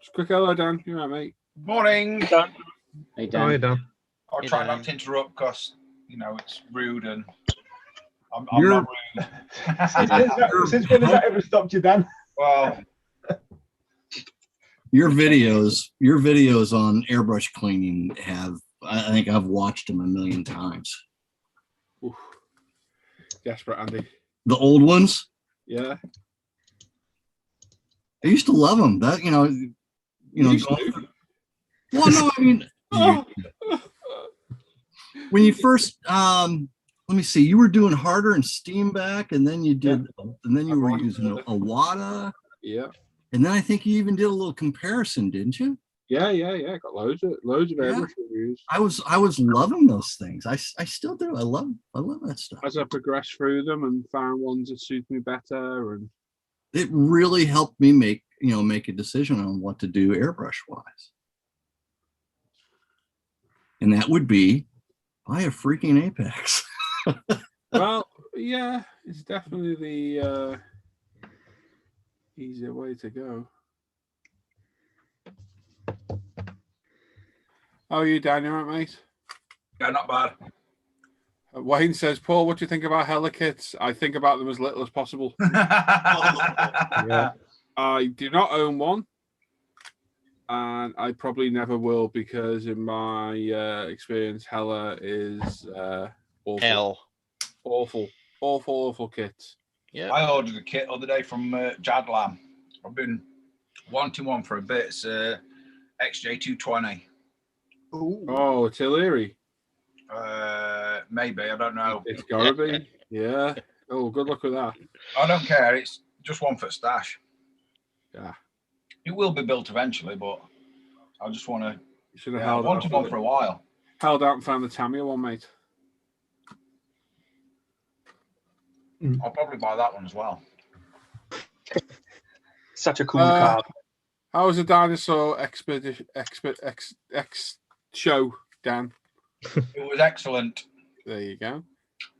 Speaker 1: Just quick hello, Dan. You all right, mate?
Speaker 9: Morning.
Speaker 3: Hey,
Speaker 2: Oh,
Speaker 3: Dan.
Speaker 2: hey, Dan.
Speaker 9: I'll
Speaker 4: Hey,
Speaker 9: try
Speaker 4: Dan.
Speaker 9: not to interrupt because you know it's rude and I'm
Speaker 7: You're-
Speaker 9: not rude.
Speaker 5: Since when has that ever stopped you, Dan?
Speaker 9: Well,
Speaker 7: Your videos on airbrush cleaning I think I've watched them a million times.
Speaker 1: Oof. Desperate, Andy.
Speaker 7: The old ones,
Speaker 1: Yeah.
Speaker 7: I used to love them. That
Speaker 1: Used
Speaker 7: going-
Speaker 1: to.
Speaker 7: well, no, I mean,
Speaker 1: Oh.
Speaker 7: when you first, let me see, you were doing harder and steam back, and then you did, and then you were using a WADA,
Speaker 1: Yeah.
Speaker 7: and then I think you even did a little comparison, didn't you?
Speaker 1: Yeah. Got loads of airbrush reviews.
Speaker 7: I was loving those things. I still do. I love that stuff.
Speaker 1: As I progressed through them and found ones that suit me better, and
Speaker 7: It really helped me make a decision on what to do airbrush wise. And that would be buy a freaking Apex.
Speaker 1: well, yeah, it's definitely the easier way to go. How are you, Dan? You all right, mate?
Speaker 9: yeah, not bad.
Speaker 1: Wayne says, Paul, what do you think about hella kits? I think about them as little as possible.
Speaker 5: Yeah.
Speaker 1: I do not own one, and I probably never will because, in my experience, hella is awful.
Speaker 4: Hell.
Speaker 1: Awful kits.
Speaker 4: Yeah.
Speaker 9: I ordered a kit the other day from Jadlam. I've been wanting one for a bit. It's XJ220.
Speaker 1: Oh, it's Illyri.
Speaker 9: Maybe, I don't know.
Speaker 1: It's gotta be. Yeah. Oh, good luck with that.
Speaker 9: I don't care. It's just one for stash.
Speaker 1: Yeah.
Speaker 9: It will be built eventually, but I just want to.
Speaker 1: You should have
Speaker 9: I
Speaker 1: held
Speaker 9: wanted
Speaker 1: out.
Speaker 9: one for a while.
Speaker 1: Held out and found the Tamiya one, mate.
Speaker 9: I'll probably buy that one as well.
Speaker 8: Such a cool card.
Speaker 1: How was the dinosaur show, Dan?
Speaker 9: It was excellent.
Speaker 1: There you go.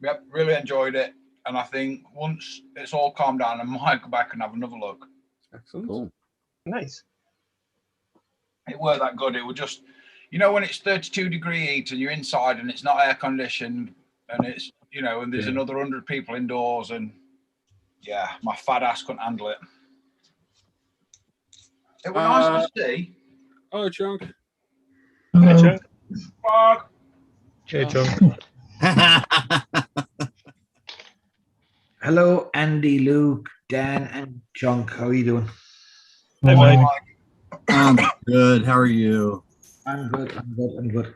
Speaker 9: Yep, really enjoyed it. And I think once it's all calmed down, I might go back and have another look.
Speaker 1: Excellent.
Speaker 3: Cool.
Speaker 8: Nice.
Speaker 9: It weren't that good. It was just, when it's 32-degree heat and you're inside and it's not air conditioned and it's, and there's another 100 people indoors and yeah, my fat ass couldn't handle it. It was nice to see.
Speaker 1: Oh, Chunk.
Speaker 8: Hey, Chuck.
Speaker 9: Fuck.
Speaker 2: Hey, John.
Speaker 6: Hello, Andy, Luke, Dan, and Junk. How are you doing?
Speaker 8: Hey, mate.
Speaker 7: I'm good. How are you?
Speaker 6: I'm good.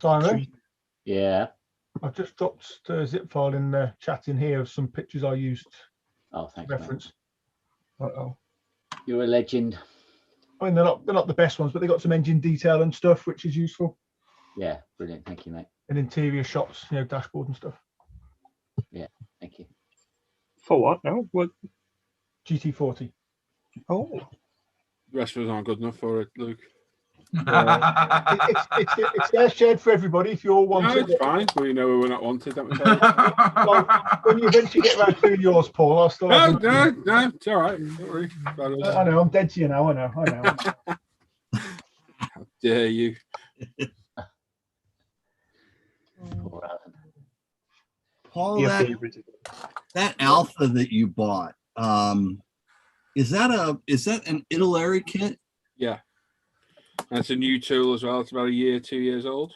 Speaker 5: Simon,
Speaker 3: Yeah.
Speaker 5: I've just dropped the zip file in the chat in here of some pictures I used
Speaker 3: Oh, thanks, mate.
Speaker 5: reference.
Speaker 3: You're a legend.
Speaker 5: I mean, they're not the best ones, but they got some engine detail and stuff, which is useful.
Speaker 3: Yeah, brilliant. Thank you, mate.
Speaker 5: And interior shots, dashboard and stuff.
Speaker 3: Thank you.
Speaker 8: For what? No. What?
Speaker 5: GT40.
Speaker 8: Oh.
Speaker 1: The rest of us aren't good enough for it, Luke.
Speaker 5: It's there shared for everybody if you all want
Speaker 1: No,
Speaker 5: it.
Speaker 1: it's fine. We know we're not wanted, don't we?
Speaker 5: Well, when you eventually get around to yours, Paul, I'll still have
Speaker 1: No, it's all right. Don't worry about us.
Speaker 5: I know, I'm dead to you now. I know.
Speaker 1: How dare you?
Speaker 3: Poor Alan.
Speaker 7: Paul,
Speaker 8: Your
Speaker 7: that,
Speaker 8: favorite.
Speaker 7: that Alpha that you bought, is that an Italeri kit?
Speaker 1: Yeah. And it's a new tool as well. It's about 2 years old.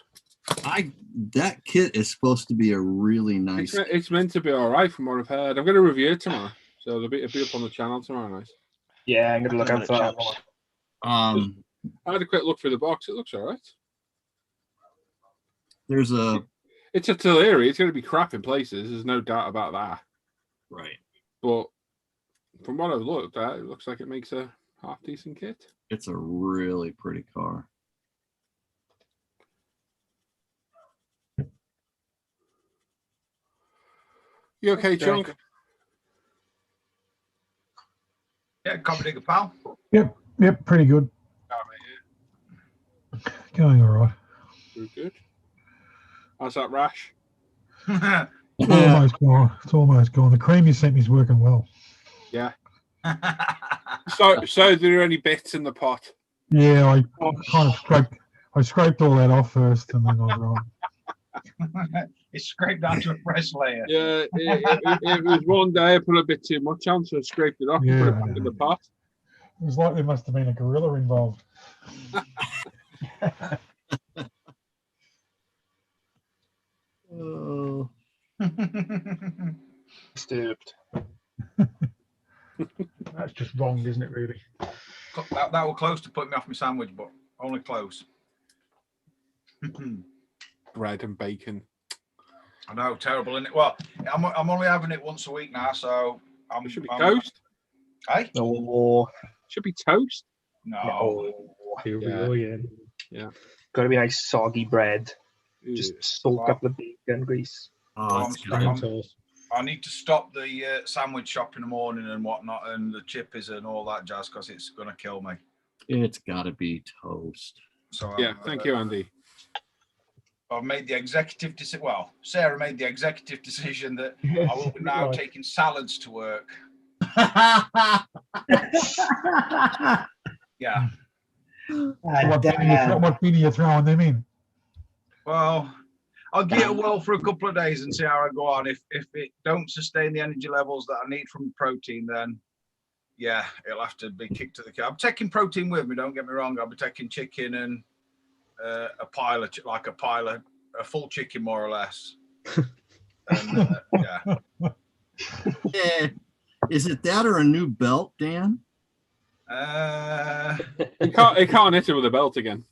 Speaker 7: That kit is supposed to be a really nice.
Speaker 1: It's meant to be all right from what I've heard. I'm going to review it tomorrow. So it'll be up on the channel tomorrow night.
Speaker 8: Yeah, I'm gonna look out for that one.
Speaker 1: I had a quick look through the box. It looks all right.
Speaker 7: There's a
Speaker 1: It's a Teleri. It's going to be crap in places. There's no doubt about that.
Speaker 7: right.
Speaker 1: but from what I've looked at, it looks like it makes a half decent kit.
Speaker 7: It's a really pretty car.
Speaker 1: You okay, Chunk?
Speaker 9: Yeah, copy digger, pal.
Speaker 5: Yep, pretty good. Going all right.
Speaker 1: Good. How's that rash?
Speaker 5: It's almost gone. It's almost gone. The cream you sent me is working well.
Speaker 1: Yeah. So there are any bits in the pot?
Speaker 5: Yeah, I kind of scraped all that off first, and then I was
Speaker 9: It's scraped onto a fresh layer.
Speaker 1: Yeah, it was one day I put a bit too much on, so I scraped it off and put it back in the pot.
Speaker 5: It was like there must have been a gorilla involved.
Speaker 7: Oh.
Speaker 8: Disturbed.
Speaker 5: That's just wrong, isn't it, really?
Speaker 9: That was close to putting me off my sandwich, but only close.
Speaker 1: Bread and bacon.
Speaker 9: I know, terrible, isn't it? Well, I'm only having it once a week now, so
Speaker 1: It should be toast.
Speaker 9: Hey?
Speaker 8: No.
Speaker 1: Should be toast.
Speaker 9: No.
Speaker 8: Here
Speaker 1: we go
Speaker 8: again.
Speaker 1: Yeah.
Speaker 8: Got to be nice soggy bread. Just soak up the bacon grease.
Speaker 7: Oh, it's good.
Speaker 9: I need to stop the sandwich shop in the morning and whatnot, and the chippies and all that jazz, because it's going to kill me.
Speaker 7: It's got to be toast.
Speaker 9: So
Speaker 1: Yeah, thank you, Andy.
Speaker 9: I've made the executive decision. Well, Sarah made the executive decision that I will be now taking salads to work. Yeah.
Speaker 5: What feed are you throwing them in?
Speaker 9: Well, I'll get it well for a couple of days and see how I go on. If it don't sustain the energy levels that I need from the protein, then yeah, it'll have to be kicked to the curb. I'm taking protein with me. Don't get me wrong. I'll be taking chicken and a full chicken more or less. And, yeah.
Speaker 7: Yeah. Is it that or a new belt, Dan?
Speaker 1: He can't hit her with a belt again.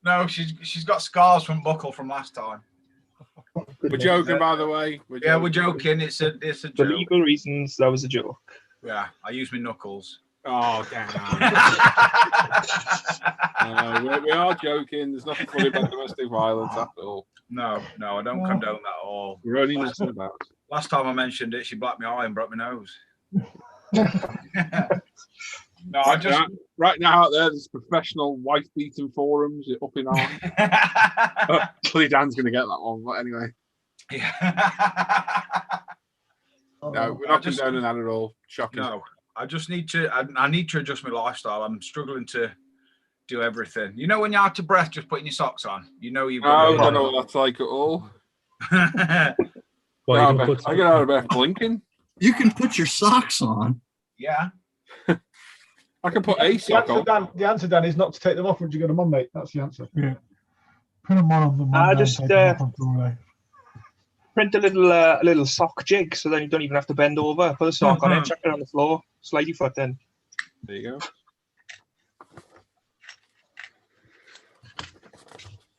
Speaker 9: No, she's got scars from buckle from last time.
Speaker 1: We're joking, by the way.
Speaker 9: We're joking. It's a joke.
Speaker 8: For legal reasons, that was a joke.
Speaker 9: Yeah, I use my knuckles.
Speaker 1: Oh, damn. We are joking. There's nothing funny about domestic violence at all.
Speaker 9: No, I don't condone that at all.
Speaker 1: We're only messing about.
Speaker 9: Last time I mentioned it, she blacked my eye and broke my nose. No, I just
Speaker 1: right now out there's professional wife beating forums up in arms. Clearly Dan's going to get that one, but anyway.
Speaker 9: Yeah.
Speaker 1: No, we're not condoning that at all. Shocking.
Speaker 9: No, I just need to. I need to adjust my lifestyle. I'm struggling to do everything. You know, when you're out of breath, just putting your socks on. You know you've.
Speaker 1: I don't know what that's like at all. I get out of breath blinking.
Speaker 7: You can put your socks on.
Speaker 9: Yeah.
Speaker 1: I can put a sock on.
Speaker 5: The answer, Dan, is not to take them off when you go to mum, mate. That's the answer. Yeah. Put them on the
Speaker 8: I just print a little sock jig, so then you don't even have to bend over. Put a sock on it, chuck it on the floor, slide your foot in.
Speaker 1: There you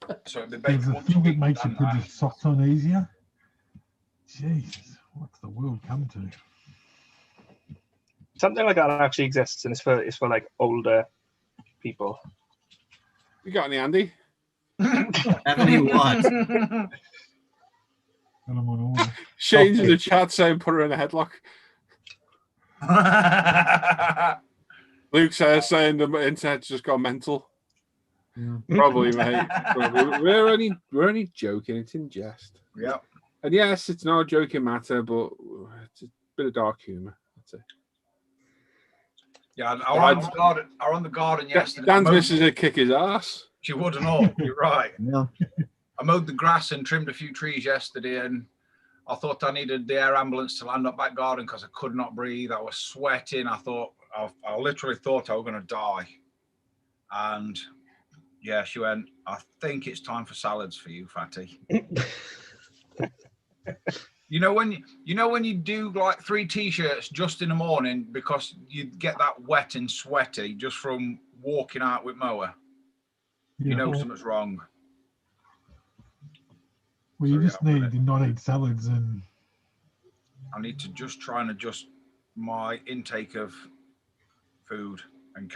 Speaker 1: go.
Speaker 9: So it'd be
Speaker 5: There's a thing that makes you put your socks on easier. Jesus, what's the world come to?
Speaker 8: Something like that actually exists, and it's for like older people.
Speaker 1: You got any, Andy?
Speaker 7: Any what?
Speaker 1: Shane's in the chat saying put her in a headlock. Luke says saying the internet's just gone mental. Yeah. Probably, mate. Probably. We're only joking. It's in jest.
Speaker 9: Yeah.
Speaker 1: And yes, it's not a joking matter, but it's a bit of dark humor. That's it.
Speaker 9: Yeah, I was on the garden yesterday.
Speaker 1: Dan's missus would kick his ass.
Speaker 9: She would and all. You're right.
Speaker 7: Yeah.
Speaker 9: I mowed the grass and trimmed a few trees yesterday, and I thought I needed the air ambulance to land up back garden because I could not breathe. I was sweating. I literally thought I was going to die. And yeah, she went, I think it's time for salads for you, fatty. You know when you do like 3 t-shirts just in the morning because you get that wet and sweaty just from walking out with mower. Yeah. You know something's wrong.
Speaker 5: Well, you just need to not eat salads and
Speaker 9: I need to just try and adjust my intake of food and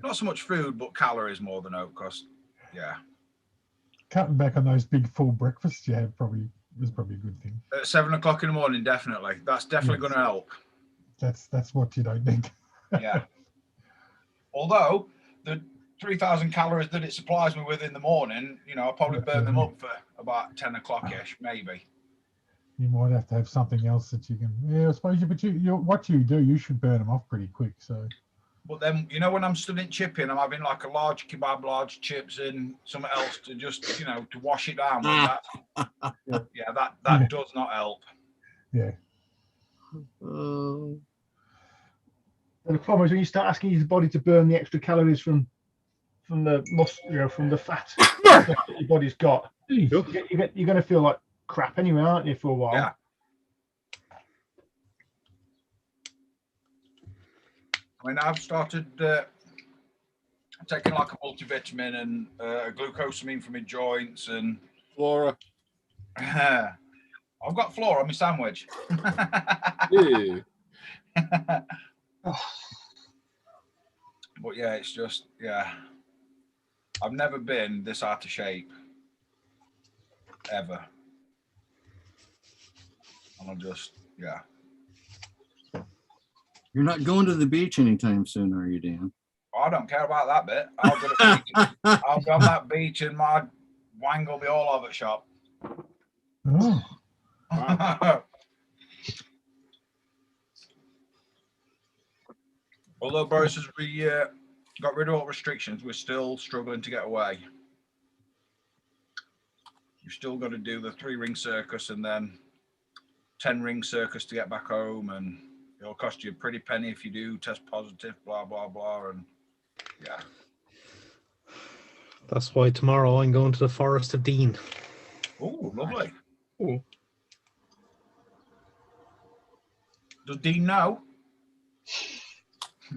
Speaker 9: not so much food, but calories more than oat, because yeah.
Speaker 10: Cutting back on those big full breakfasts you had was probably a good thing.
Speaker 9: At 7 o'clock in the morning, definitely. That's definitely going to help.
Speaker 10: That's what you don't need.
Speaker 9: Yeah. Although the 3,000 calories that it supplies me with in the morning, you know, I'll probably burn them up for about 10 o'clock-ish, maybe.
Speaker 10: You might have to have something else that you can. Yeah, I suppose. But you what you do, you should burn them off pretty quick. So.
Speaker 9: But then, you know, when I'm studying chipping, I'm having like a large kebab, large chips, and something else to just, you know, to wash it down. That does not help.
Speaker 10: Yeah.
Speaker 5: And the problem is when you start asking your body to burn the extra calories from the from the fat that your body's got, you're going to feel like crap anyway, aren't you, for a while?
Speaker 9: Yeah. I mean, I've started taking like a multivitamin and glucosamine for my joints and
Speaker 1: Flora.
Speaker 9: I've got Flora on my sandwich.
Speaker 1: Ew.
Speaker 9: But yeah, it's just, yeah. I've never been this out of shape. Ever. And I'm just, yeah.
Speaker 7: You're not going to the beach anytime soon, are you, Dan?
Speaker 9: I don't care about that bit. I'll be on that beach and my wang will be all over the shop.
Speaker 10: Oh.
Speaker 1: Wow.
Speaker 9: Although, Boris, as we got rid of all restrictions, we're still struggling to get away. You've still got to do the 3-ring circus and then 10-ring circus to get back home, and it'll cost you a pretty penny if you do test positive, blah, blah, blah, and yeah.
Speaker 2: That's why tomorrow I'm going to the Forest of Dean.
Speaker 9: Oh, lovely.
Speaker 8: Ooh.
Speaker 9: Does Dean know?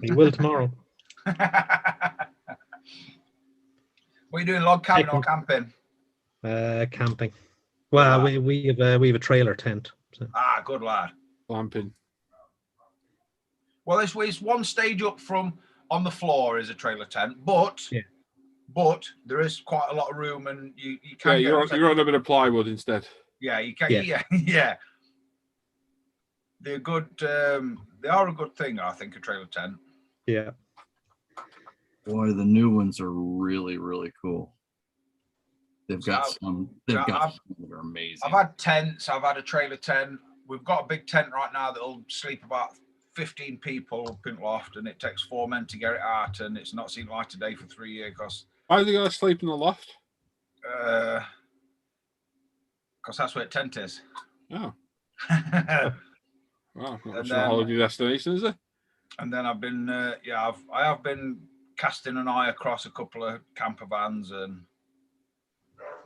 Speaker 2: He will tomorrow.
Speaker 9: What are you doing, log cabin or camping?
Speaker 2: Camping. Well, we have a trailer tent. So.
Speaker 9: Ah, good lad.
Speaker 1: Glamping.
Speaker 9: Well, it's one stage up from on the floor is a trailer tent, but there is quite a lot of room, and you can.
Speaker 1: Yeah, you're on a bit of plywood instead.
Speaker 9: Yeah, you can.
Speaker 2: Yeah.
Speaker 9: Yeah. They're good. They are a good thing, I think, a trailer tent.
Speaker 2: Yeah.
Speaker 7: Boy, the new ones are really, really cool. They've got some that are amazing.
Speaker 9: I've had tents. I've had a trailer tent. We've got a big tent right now that'll sleep about 15 people up in loft, and it takes 4 men to get it out, and it's not seen light of day for 3 years because.
Speaker 1: Why are they going to sleep in the loft?
Speaker 9: Because that's where the tent is.
Speaker 1: Oh. Wow, not much of a holiday destination, is it?
Speaker 9: And then I've been, I have been casting an eye across a couple of camper vans, and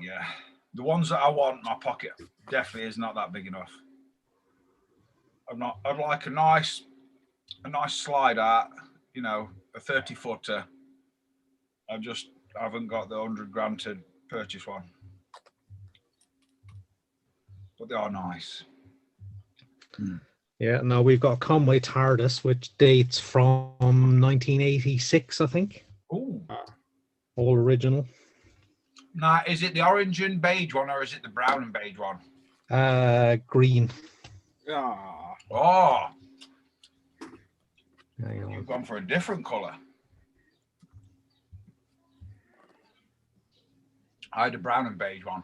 Speaker 9: yeah, the ones that I want in my pocket definitely is not that big enough. I'd like a nice slide out, you know, a 30-footer. I just haven't got the 100 grand to purchase one, but they are nice.
Speaker 2: Yeah, no, we've got Conway TARDIS, which dates from 1986, I think.
Speaker 9: Oh,
Speaker 2: all original.
Speaker 9: Now, is it the orange and beige one, or is it the brown and beige one?
Speaker 2: Green.
Speaker 9: Oh,
Speaker 2: Hang on.
Speaker 9: you've gone for a different colour. I had a brown and beige one.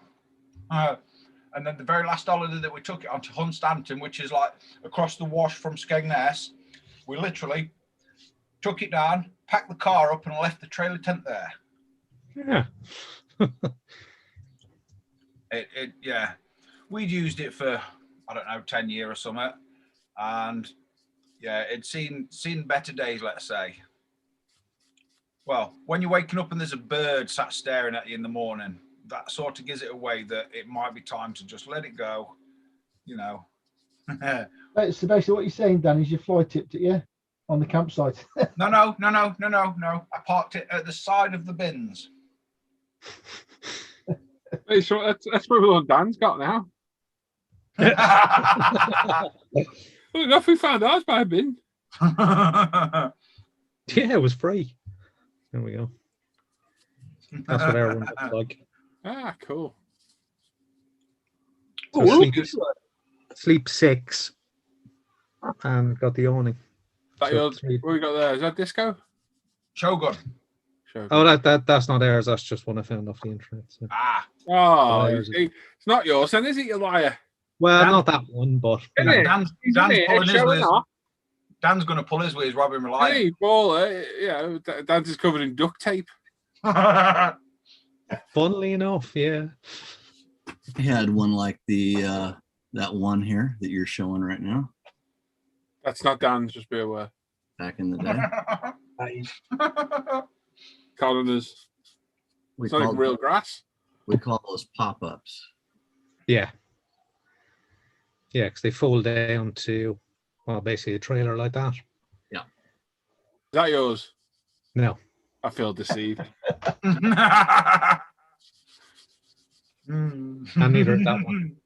Speaker 9: And then the very last holiday that we took it on to Hunstanton, which is like across the wash from Scalemates, we literally took it down, packed the car up, and left the trailer tent there.
Speaker 2: Yeah.
Speaker 9: Yeah. We'd used it for, I don't know, 10 years or something. And yeah, it'd seen better days, let's say. Well, when you're waking up and there's a bird sat staring at you in the morning, that sort of gives it away that it might be time to just let it go, you know.
Speaker 5: So basically what you're saying, Dan, is you fly tipped it, yeah, on the campsite.
Speaker 9: No. I parked it at the side of the bins.
Speaker 1: Hey, so that's what Dan's got now. Well, enough, we found ours by a bin.
Speaker 2: Yeah, it was free. There we go. That's what our one looks like.
Speaker 1: Ah, cool.
Speaker 2: So
Speaker 8: Oh,
Speaker 2: sleep 6 and got the awning.
Speaker 1: That
Speaker 2: So
Speaker 1: your,
Speaker 2: three-
Speaker 1: what we got there? Is that disco?
Speaker 9: Shogun.
Speaker 2: Oh, that's not ours. That's just one I found off the internet. So.
Speaker 9: Ah.
Speaker 1: Oh,
Speaker 2: There's
Speaker 1: you see, it's not yours then, is it, you liar?
Speaker 2: Well,
Speaker 9: Dan-
Speaker 2: not that one, but
Speaker 1: Isn't it?
Speaker 9: Dan's
Speaker 1: He's in it,
Speaker 9: pulling his
Speaker 1: showing
Speaker 9: with his,
Speaker 1: off.
Speaker 9: Dan's going to pull his with his Robin Reliant.
Speaker 1: Hey, baller. Yeah, Dan's is covered in duct tape.
Speaker 2: funnily enough, yeah.
Speaker 7: I had one like the that one here that you're showing right now.
Speaker 1: That's not Dan's, just be aware.
Speaker 7: Back in the day,
Speaker 1: Coloners.
Speaker 7: we
Speaker 1: It's not even
Speaker 7: called
Speaker 1: real grass.
Speaker 7: we call those pop-ups.
Speaker 2: Yeah. Yeah, because they fold down to, well, basically a trailer like that.
Speaker 1: Is that yours?
Speaker 2: No.
Speaker 1: I feel deceived.
Speaker 2: And neither is that one.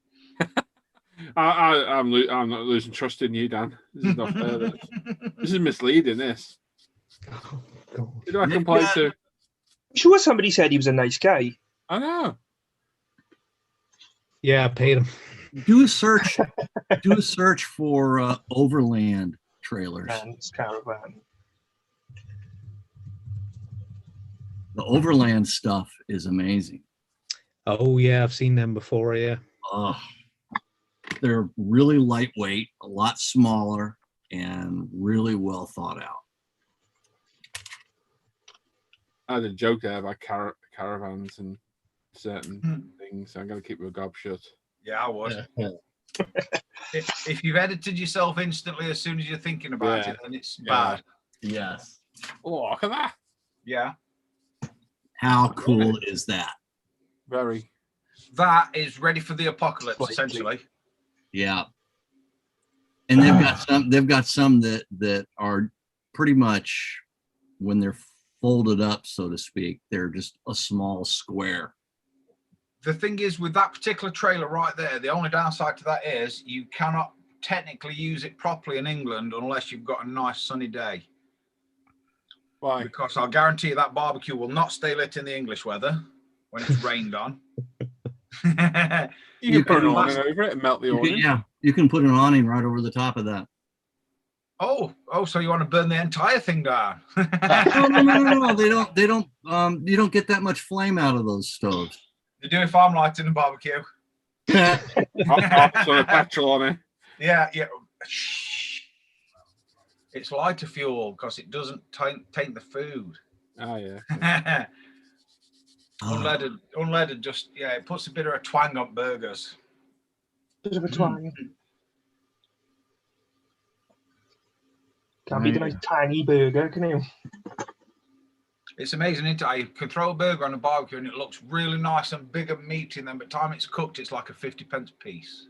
Speaker 1: I'm not losing trust in you, Dan. This is not fair. This is misleading. This.
Speaker 2: Oh, God.
Speaker 1: Who do I complain to?
Speaker 8: I'm sure somebody said he was a nice guy.
Speaker 1: I know.
Speaker 2: Yeah, I paid him.
Speaker 7: Do a search. Do a search for overland trailers.
Speaker 8: Dan's caravan.
Speaker 7: The overland stuff is amazing.
Speaker 2: Oh, yeah, I've seen them before, yeah.
Speaker 7: They're really lightweight, a lot smaller, and really well thought out.
Speaker 1: I had a joke there about caravans and certain things. I'm going to keep my gob shut.
Speaker 9: Yeah, I would. If you've edited yourself instantly as soon as you're thinking about it, then it's bad.
Speaker 7: Yes.
Speaker 1: Oh, look at that.
Speaker 9: Yeah.
Speaker 7: How cool is that?
Speaker 1: Very.
Speaker 9: That is ready for the apocalypse, essentially.
Speaker 7: Yeah. And they've got some that are pretty much, when they're folded up, so to speak, they're just a small square.
Speaker 9: The thing is, with that particular trailer right there, the only downside to that is you cannot technically use it properly in England unless you've got a nice sunny day.
Speaker 1: Why?
Speaker 9: Because I'll guarantee you that barbecue will not stay lit in the English weather when it's rained on.
Speaker 1: You can put an awning over it and melt the awning.
Speaker 7: Yeah, you can put an awning right over the top of that.
Speaker 9: Oh, so you want to burn the entire thing down?
Speaker 7: No, they don't. You don't get that much flame out of those stoves.
Speaker 9: They do if I'm lighting a barbecue.
Speaker 1: Hot sort of petrol on it.
Speaker 9: Yeah. It's lighter fuel because it doesn't taint the food.
Speaker 1: Oh, yeah.
Speaker 9: Unleaded just, it puts a bit of a twang on burgers.
Speaker 8: Bit of a twang. Can't beat a nice tangy burger, can you?
Speaker 9: It's amazing, isn't it? You can throw a burger on a barbecue and it looks really nice and big and meaty, and then by the time it's cooked, it's like a 50p piece.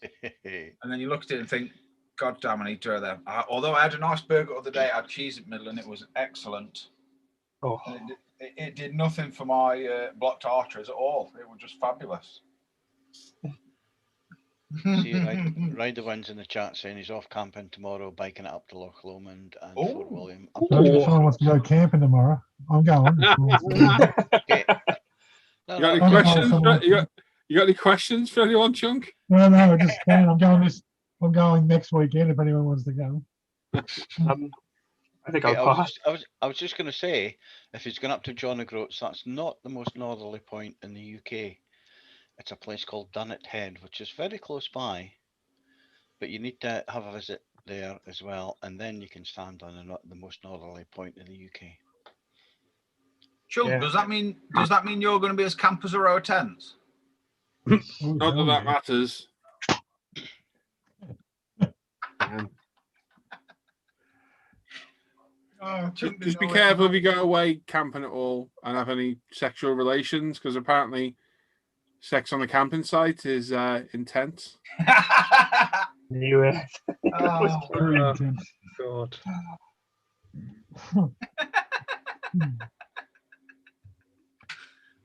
Speaker 9: And then you look at it and think, God damn, I need to have that. Although I had a nice burger the other day, I had cheese in the middle and it was excellent.
Speaker 8: Oh.
Speaker 9: It did nothing for my blocked arteries at all. It was just fabulous.
Speaker 4: See, Ryder wins in the chat saying he's off camping tomorrow, biking it up to Loch Lomond and Fort William.
Speaker 10: Someone wants to go camping tomorrow. I'm going.
Speaker 1: You got any questions? You got any questions for anyone, Chunk?
Speaker 10: No, just saying. I'm going next weekend if anyone wants to go.
Speaker 8: I think I'll pass.
Speaker 4: I was just going to say, if he's going up to John O'Groats, that's not the most northerly point in the UK. It's a place called Dunnet Head, which is very close by, but you need to have a visit there as well, and then you can stand on the most northerly point in the UK.
Speaker 9: Chunk,
Speaker 8: Yeah.
Speaker 9: does that mean you're going to be as camp as a row of tents?
Speaker 1: Not that that matters. Just be careful if you go away camping at all and have any sexual relations, because apparently sex on the camping site is intense.
Speaker 8: Knew it.
Speaker 10: Very intense.
Speaker 2: God.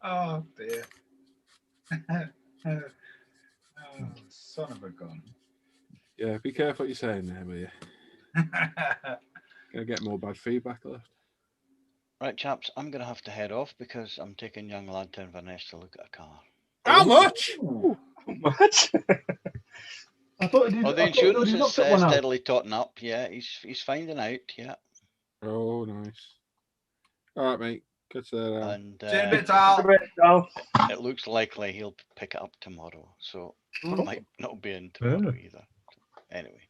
Speaker 9: Oh dear. Oh, son of a gun.
Speaker 1: Yeah, be careful what you're saying there, will you? Gonna get more bad feedback left.
Speaker 4: Right, chaps, I'm going to have to head off because I'm taking young lad to Inverness to look at a car.
Speaker 1: How much?
Speaker 8: What?
Speaker 5: I thought you
Speaker 4: Oh, the
Speaker 5: I thought you
Speaker 4: insurance
Speaker 5: already
Speaker 4: is
Speaker 5: looked at one out.
Speaker 4: steadily totting up. Yeah, he's finding out. Yeah,
Speaker 1: Oh, nice. All right, mate. Catch you later.
Speaker 4: and
Speaker 9: See you in a bit, Al.
Speaker 4: it looks likely he'll pick it up tomorrow, so it might not be in tomorrow either. Anyway,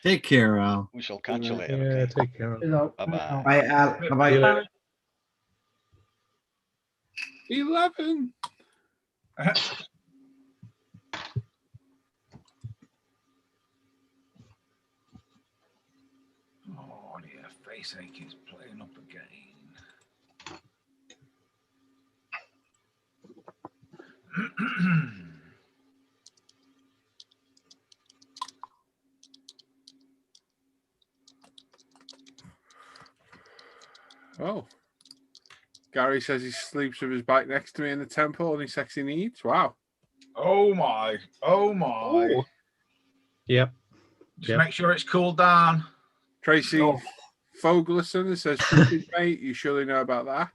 Speaker 7: Take care, Al.
Speaker 4: we shall catch you later.
Speaker 2: Yeah,
Speaker 4: Okay.
Speaker 2: take care.
Speaker 4: Bye bye.
Speaker 6: Bye, Al.
Speaker 2: See
Speaker 6: Bye
Speaker 2: you
Speaker 6: bye.
Speaker 2: later.
Speaker 1: 11.
Speaker 9: Oh dear, face ache is playing up again.
Speaker 1: Oh. Gary says he sleeps with his bike next to me in the temple and he sexy needs. Wow.
Speaker 9: Oh my. Oh my.
Speaker 8: Oh.
Speaker 2: Yep.
Speaker 9: Just
Speaker 2: Yep.
Speaker 9: make sure it's cooled down.
Speaker 1: Tracy
Speaker 8: Oh.
Speaker 1: Foglerson says, "Shrinkage, mate, you surely know about that."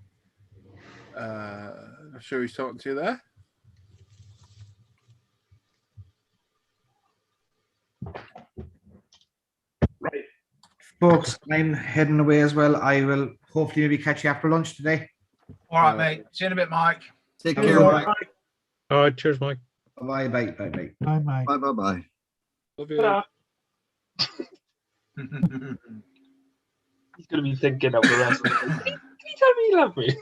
Speaker 1: I'm sure he's talking to you there.
Speaker 6: Right. Folks, I'm heading away as well. I will hopefully maybe catch you after lunch today.
Speaker 9: All right, mate. See you in a bit, Mike.
Speaker 7: Take
Speaker 6: Okay.
Speaker 7: care, Mike.
Speaker 2: All right, cheers, Mike.
Speaker 6: Bye bye bye bye.
Speaker 10: Bye, mate.
Speaker 7: Bye, bye, bye.
Speaker 1: Love you.
Speaker 8: Ta-da. He's going to be thinking of the rest of it. Can you tell me you love me?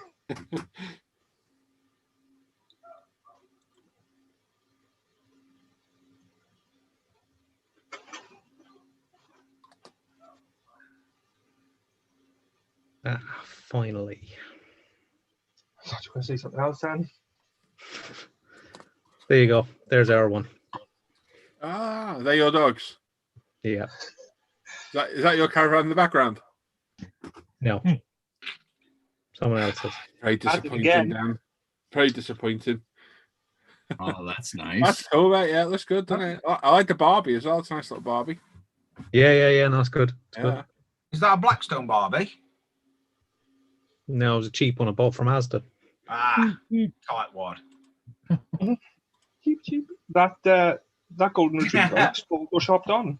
Speaker 2: Finally.
Speaker 8: I thought you were going to say something else, Dan.
Speaker 2: There you go. There's our one.
Speaker 1: Ah, they're your dogs.
Speaker 2: Yeah.
Speaker 1: Is that your caravan in the background?
Speaker 2: No. Someone else's.
Speaker 1: Very
Speaker 8: At it
Speaker 1: disappointing,
Speaker 8: again.
Speaker 1: Dan. Very disappointing.
Speaker 7: Oh, that's
Speaker 1: That's
Speaker 7: nice.
Speaker 1: cool, mate. Yeah, it looks good, doesn't it? I like the Barbie as well. It's a nice little Barbie.
Speaker 2: Yeah. No, it's good. It's good.
Speaker 1: Yeah.
Speaker 9: Is that a Blackstone Barbie?
Speaker 2: No, it was a cheap one I bought from Asda.
Speaker 9: Ah, tight one.
Speaker 8: Cheap. That golden retriever looks photoshopped on.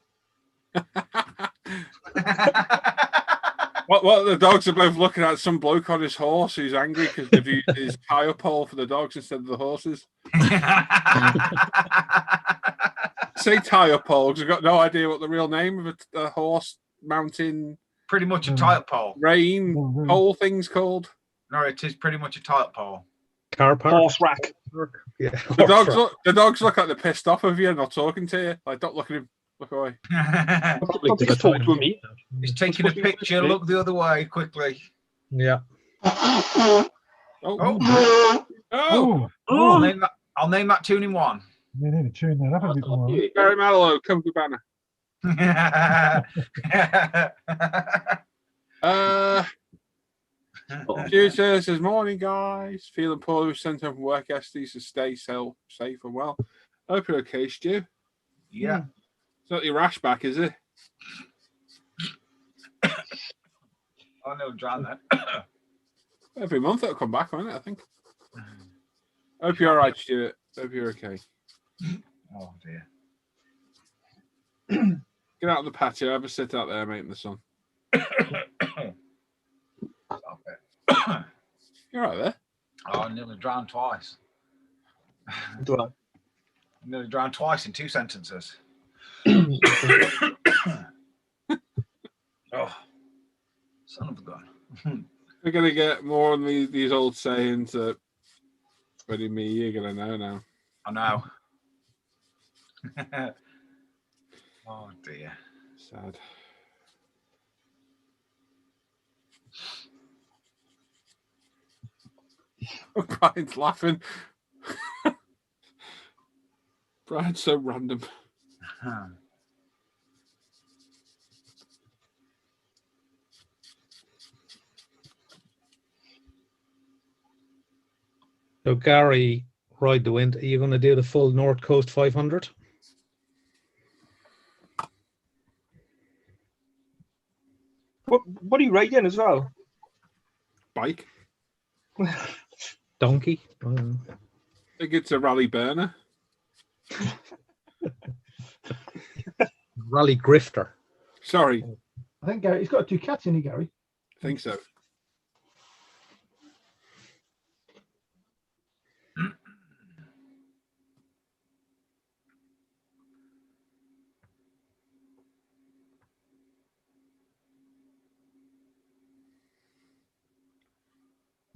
Speaker 1: What the dogs are both looking at some bloke on his horse who's angry because they've used his tire pole for the dogs instead of the horses. Say tire pole because I've got no idea what the real name of a horse mountain
Speaker 9: Pretty much a tight pole.
Speaker 1: rain pole thing's called.
Speaker 9: No, it is pretty much a tight pole.
Speaker 2: Car park.
Speaker 8: Horse rack.
Speaker 2: Yeah.
Speaker 1: The dogs look like they're pissed off of you and not talking to you. Like, don't look at him. Look away.
Speaker 8: Don't take a photo of me.
Speaker 9: He's taking a picture. Look the other way quickly.
Speaker 2: Yeah.
Speaker 1: Oh.
Speaker 10: Oh,
Speaker 9: I'll name that tune in one.
Speaker 10: you need to tune that up a bit more.
Speaker 1: Barry Manilow, come to Banner. Tuesday says, morning, guys. Feeling poorly. Was sent home from work yesterday, so stay safe and well. Hope you're okay, Stu.
Speaker 9: Yeah.
Speaker 1: It's not your rash back, is it?
Speaker 9: I know, drown that.
Speaker 1: Every month it'll come back, won't it? I think. Hope you're all right, Stuart. Hope you're okay.
Speaker 9: Oh dear.
Speaker 1: Get out on the patio. Have a sit out there, mate, in the sun.
Speaker 9: Stop it.
Speaker 1: You're right there.
Speaker 9: Oh, I nearly drowned twice.
Speaker 8: Do I?
Speaker 9: Nearly drowned twice in 2 sentences. Oh, son of a gun.
Speaker 1: We're gonna get more on these old sayings that buddy me, you're gonna know now.
Speaker 9: I know. Oh dear.
Speaker 1: Sad. Oh, Brian's laughing. Brian's so random.
Speaker 2: So Gary, ride the wind. Are you going to do the full North Coast 500?
Speaker 8: What are you riding as well?
Speaker 1: Bike.
Speaker 2: Donkey.
Speaker 1: I think it's a rally burner.
Speaker 2: Rally grifter.
Speaker 1: Sorry.
Speaker 5: I think Gary, he's got a Ducati in he, Gary.
Speaker 1: I think so.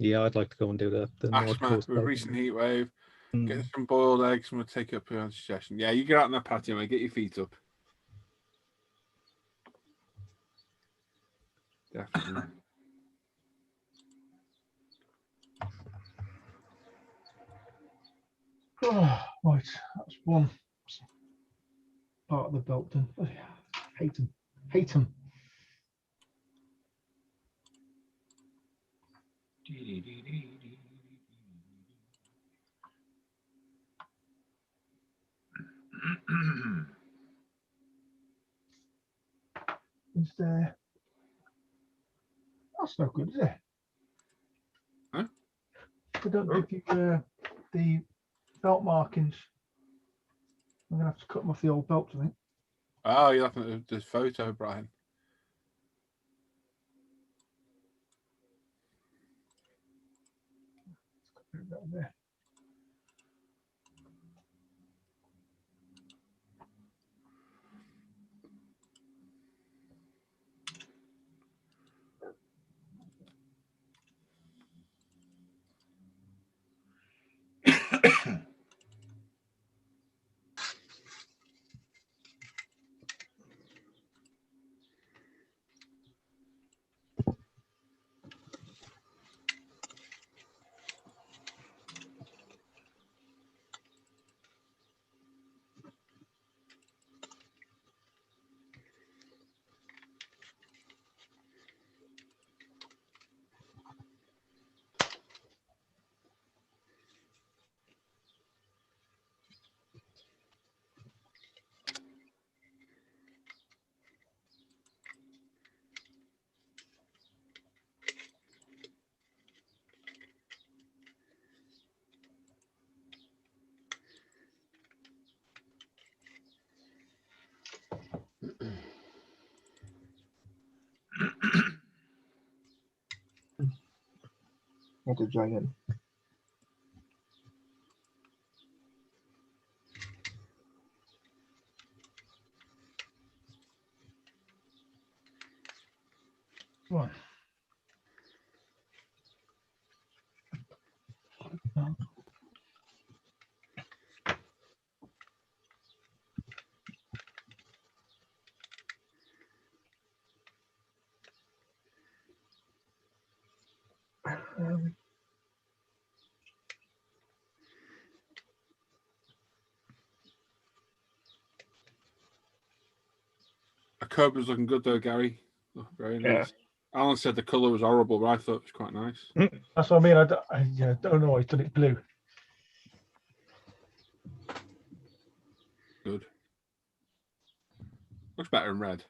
Speaker 2: Yeah, I'd like to go and do the North
Speaker 1: Asthma
Speaker 2: Coast.
Speaker 1: with recent heat wave. Get some boiled eggs and we'll take up your suggestion. Yeah, you get out on that patio, mate. Get your feet up. Definitely.
Speaker 5: Oh, right, that's one part of the belt done. Oh, yeah. Hate him. Hate him. Is there? That's no good, is it?
Speaker 1: Huh?
Speaker 5: They don't give you the belt markings. I'm gonna have to cut them off the old belts, I think.
Speaker 1: Oh, you're looking at the photo, Brian.
Speaker 5: Put that there.
Speaker 8: What a giant.
Speaker 5: One.
Speaker 1: A Cobra's looking good though, Gary. Oh, very nice.
Speaker 8: Yeah.
Speaker 1: Alan said the colour was horrible, but I thought it was quite nice.
Speaker 5: That's what I mean. I don't know why he's done it blue.
Speaker 1: Good. Looks better in red.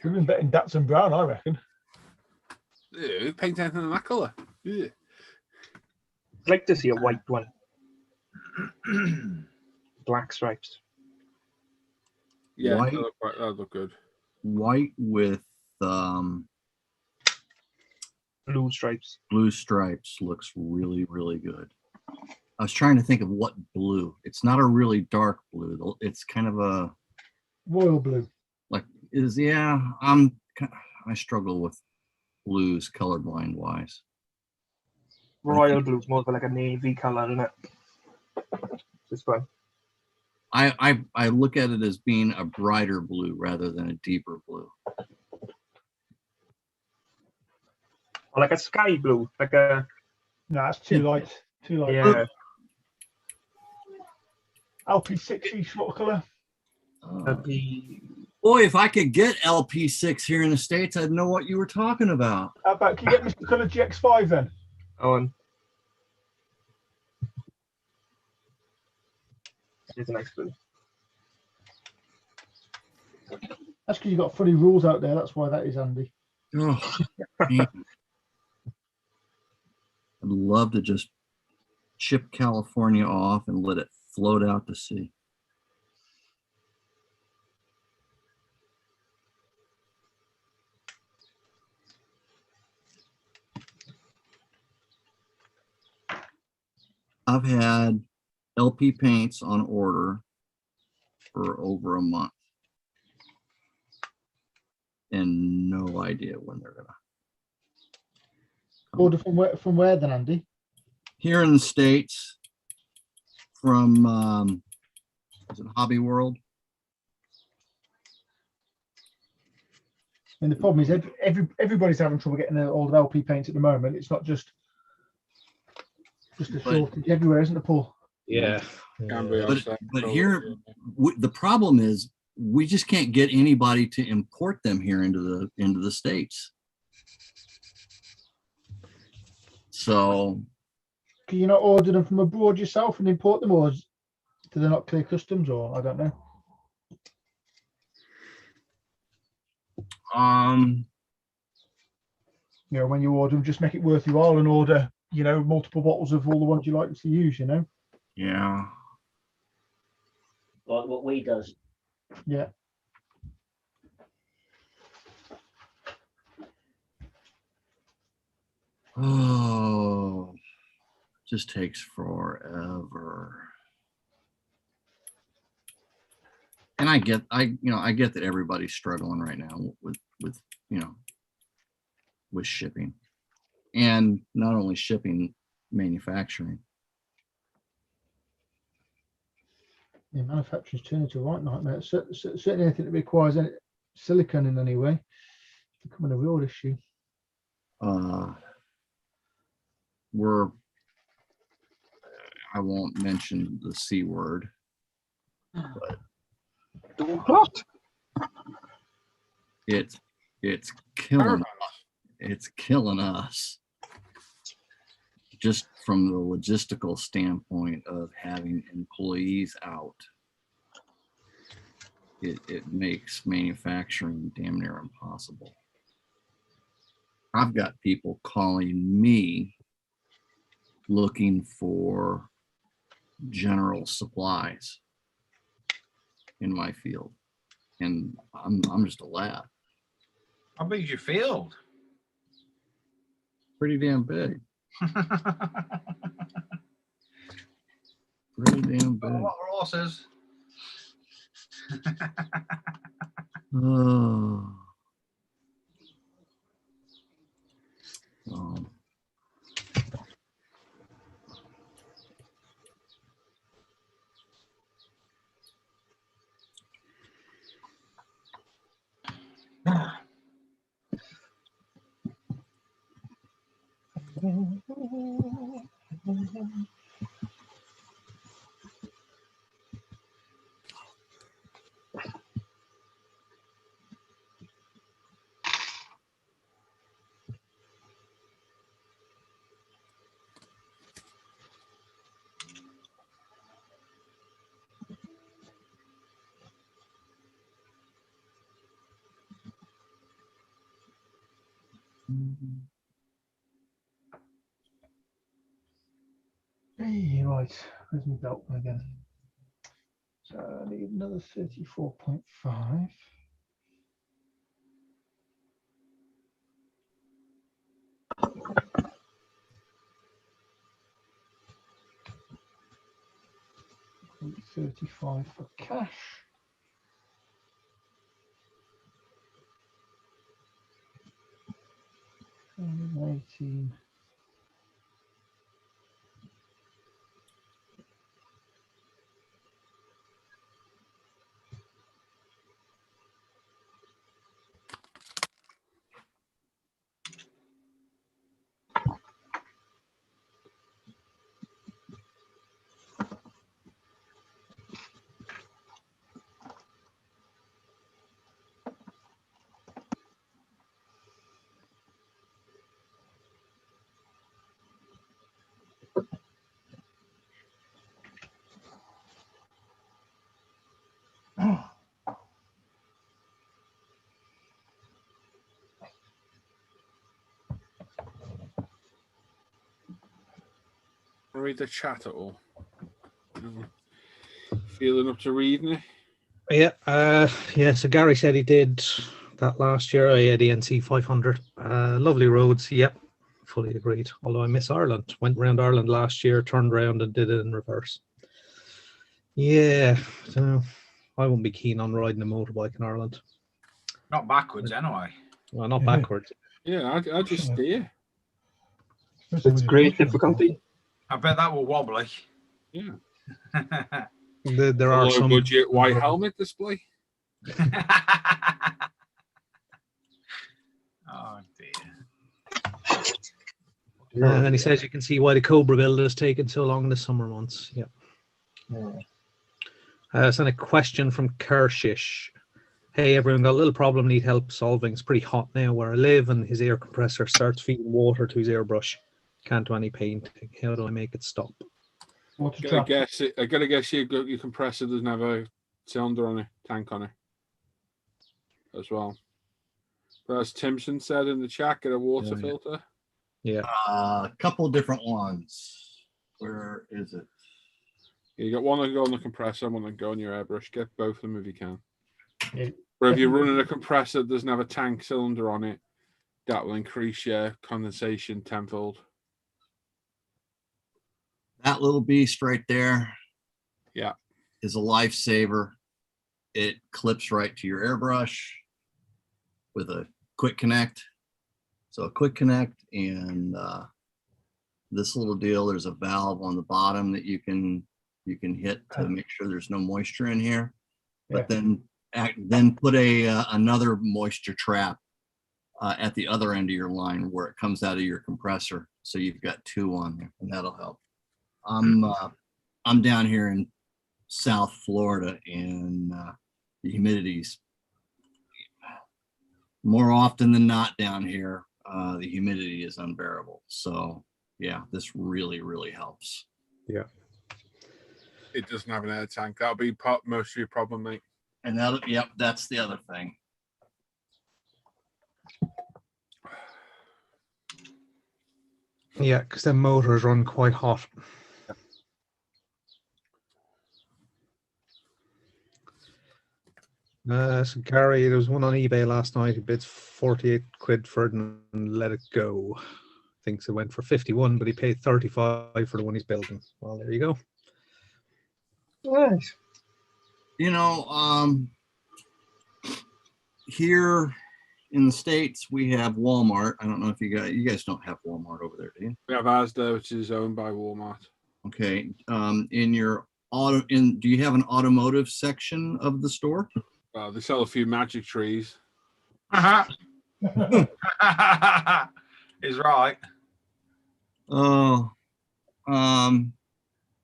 Speaker 5: Even better in Datsun brown, I reckon.
Speaker 1: Ew, paint anything in that colour. Ew.
Speaker 8: I'd like to see a white one. Black stripes.
Speaker 1: Yeah,
Speaker 7: White.
Speaker 1: that'd look good.
Speaker 7: White with
Speaker 8: Blue stripes.
Speaker 7: blue stripes looks really, really good. I was trying to think of what blue. It's not a really dark blue. It's kind of a
Speaker 5: Royal blue.
Speaker 7: like I struggle with blues colorblind wise.
Speaker 8: Royal blue, more of like a navy color, isn't it? This one.
Speaker 7: I look at it as being a brighter blue rather than a deeper blue.
Speaker 8: Or like a sky blue, like a
Speaker 5: No, that's too light. Too light.
Speaker 8: yeah.
Speaker 5: LP60 sort of colour.
Speaker 7: Boy, if I could get LP6 here in the States, I'd know what you were talking about.
Speaker 5: How about, can you get Mr. Colour GX5 then?
Speaker 8: On. Here's a nice blue.
Speaker 5: That's because you've got funny rules out there. That's why that is, Andy.
Speaker 7: Oh, man. I'd love to just chip California off and let it float out to sea. I've had LP paints on order for over a month and no idea when they're gonna come.
Speaker 5: Order from where then, Andy?
Speaker 7: Here in the States from is it Hobby World?
Speaker 5: And the problem is everybody's having trouble getting all the LP paints at the moment. It's not just a shortage everywhere, isn't it, Paul?
Speaker 2: Yeah.
Speaker 7: But here the problem is we just can't get anybody to import them here into the States. So
Speaker 5: Can you not order them from abroad yourself and import them, or do they not clear customs, or I don't know? You know, when you order them, just make it worth your while and order, you know, multiple bottles of all the ones you like to use, you know?
Speaker 7: yeah.
Speaker 3: Like what we does.
Speaker 5: Yeah.
Speaker 7: Oh, just takes forever. And I get that everybody's struggling right now with with shipping, and not only shipping, manufacturing.
Speaker 5: Yeah, manufacturers turn into a right nightmare. Certainly anything that requires any silicone in any way, it's becoming a real issue.
Speaker 7: I won't mention the C word, but
Speaker 8: What?
Speaker 7: it's killing us just from the logistical standpoint of having employees out. It makes manufacturing damn near impossible. I've got people calling me looking for general supplies in my field, and I'm just a lad.
Speaker 9: How big is your field?
Speaker 7: Pretty damn big. Pretty damn
Speaker 9: Got a
Speaker 7: big.
Speaker 9: lot of horses.
Speaker 7: Oh.
Speaker 5: Hey, right, where's my belt again? So I need another 34.5. $35 for cash. And 18.
Speaker 1: read the chat at all? No. Feeling up to reading it?
Speaker 2: Yeah. So Gary said he did that last year. I had the NC 500. Lovely roads. Yep, fully agreed. Although I miss Ireland. Went around Ireland last year, turned around and did it in reverse. Yeah, so I won't be keen on riding a motorbike in Ireland.
Speaker 9: Not backwards, anyway.
Speaker 2: Well, not backwards.
Speaker 1: Yeah, I just steer.
Speaker 8: It's great difficulty.
Speaker 9: I bet that will wobbly.
Speaker 1: Yeah.
Speaker 2: There are some
Speaker 1: budget white helmet display.
Speaker 9: Oh dear.
Speaker 2: And then he says you can see why the Cobra build is taking so long in the summer months. Yeah. So a question from Kershish. Hey everyone, got a little problem, need help solving. It's pretty hot now where I live and his air compressor starts feeding water to his airbrush. Can't do any painting. How do I make it stop?
Speaker 1: I gotta guess your compressor doesn't have a cylinder on it, tank on it as well. But as Timson said in the chat, get a water filter.
Speaker 2: Yeah.
Speaker 7: A couple different ones. Where is it?
Speaker 1: You got one that go on the compressor, one that go on your airbrush. Get both of them if you can.
Speaker 5: Yeah.
Speaker 1: Or if you're running a compressor that doesn't have a tank cylinder on it, that will increase your condensation tenfold.
Speaker 7: That little beast right there,
Speaker 1: yeah,
Speaker 7: is a lifesaver. It clips right to your airbrush with a quick connect. So a quick connect and this little deal, there's a valve on the bottom that you can hit to make sure there's no moisture in here. But then put another moisture trap at the other end of your line where it comes out of your compressor. So you've got two on there, and that'll help. I'm down here in South Florida, and the humidity's more often than not down here. The humidity is unbearable. So yeah, this really, really helps.
Speaker 2: Yeah.
Speaker 1: It doesn't have an air tank. That'll be most of your problem, mate.
Speaker 7: And that's the other thing.
Speaker 2: Yeah, because the motors run quite hot. So Gary, there was one on eBay last night. He bids 48 quid for it and let it go. Thinks it went for 51, but he paid 35 for the one he's building. Well, there you go.
Speaker 8: Nice.
Speaker 7: You know, here in the States, we have Walmart. I don't know if you guys don't have Walmart over there, do you?
Speaker 1: We have Asda, which is owned by Walmart.
Speaker 7: Okay. In your do you have an automotive section of the store?
Speaker 1: They sell a few magic trees.
Speaker 9: He's right.
Speaker 7: Oh, a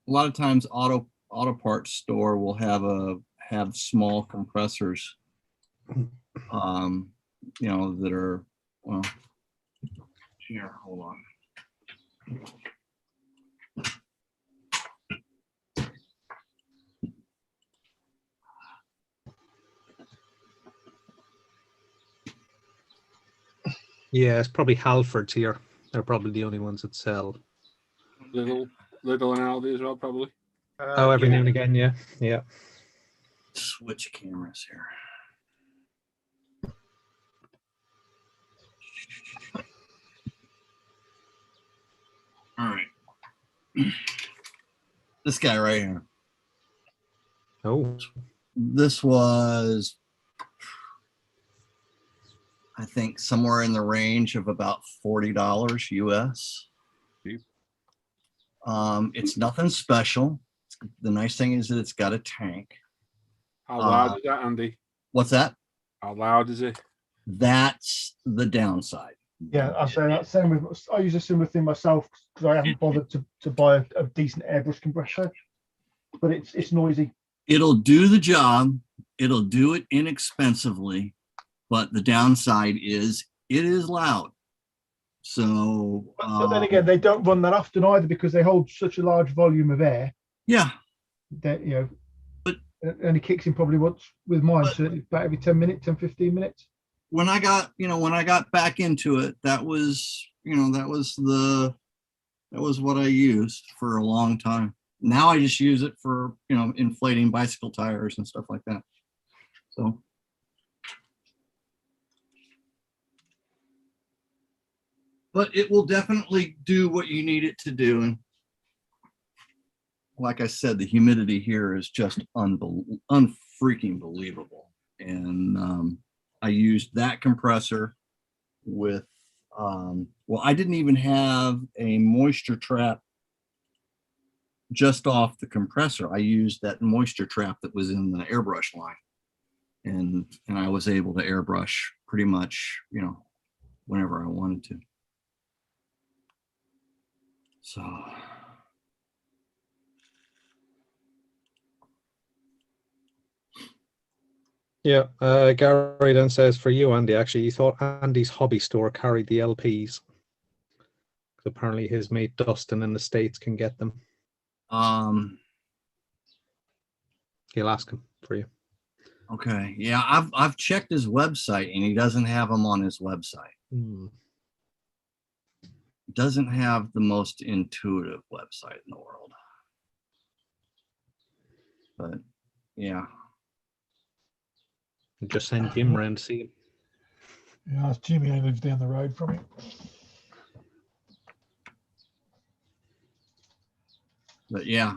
Speaker 7: lot of times auto parts store will have small compressors, you know, that are, well, here, hold on.
Speaker 2: Yeah, it's probably Halfords here. They're probably the only ones that sell.
Speaker 1: Little and Aldi as well, probably.
Speaker 2: Every now and again, yeah.
Speaker 7: Switch cameras here. All right. This guy right here.
Speaker 2: Oh.
Speaker 7: This was, I think, somewhere in the range of about $40 US. It's nothing special. The nice thing is that it's got a tank.
Speaker 1: How loud is that, Andy?
Speaker 7: What's that?
Speaker 1: How loud is it?
Speaker 7: That's the downside.
Speaker 5: Yeah, I say that same with. I use a similar thing myself because I haven't bothered to buy a decent airbrush compressor, but it's noisy.
Speaker 7: It'll do the job. It'll do it inexpensively, but the downside is it is loud. So,
Speaker 5: but then again, they don't run that often either because they hold such a large volume of air.
Speaker 7: Yeah.
Speaker 5: That, you know, but it only kicks in probably once with mine, so it's about every 10 minutes, 10, 15 minutes.
Speaker 7: When I got back into it, that was That was what I used for a long time. Now I just use it for, inflating bicycle tires and stuff like that. So. But it will definitely do what you need it to do. And like I said, the humidity here is just unfreaking believable. And I used that compressor with, well, I didn't even have a moisture trap just off the compressor. I used that moisture trap that was in the airbrush line. And I was able to airbrush pretty much, whenever I wanted to. So.
Speaker 2: Yeah, Gary then says for you, Andy, actually, he thought Andy's hobby store carried the LPs. Apparently his mate Dustin in the States can get them. He'll ask him for you.
Speaker 7: Okay. Yeah, I've checked his website and he doesn't have them on his website. Doesn't have the most intuitive website in the world. But yeah.
Speaker 2: Just send Jim around to see him.
Speaker 10: Yeah, it's Jimmy who lives down the road from him.
Speaker 7: But yeah,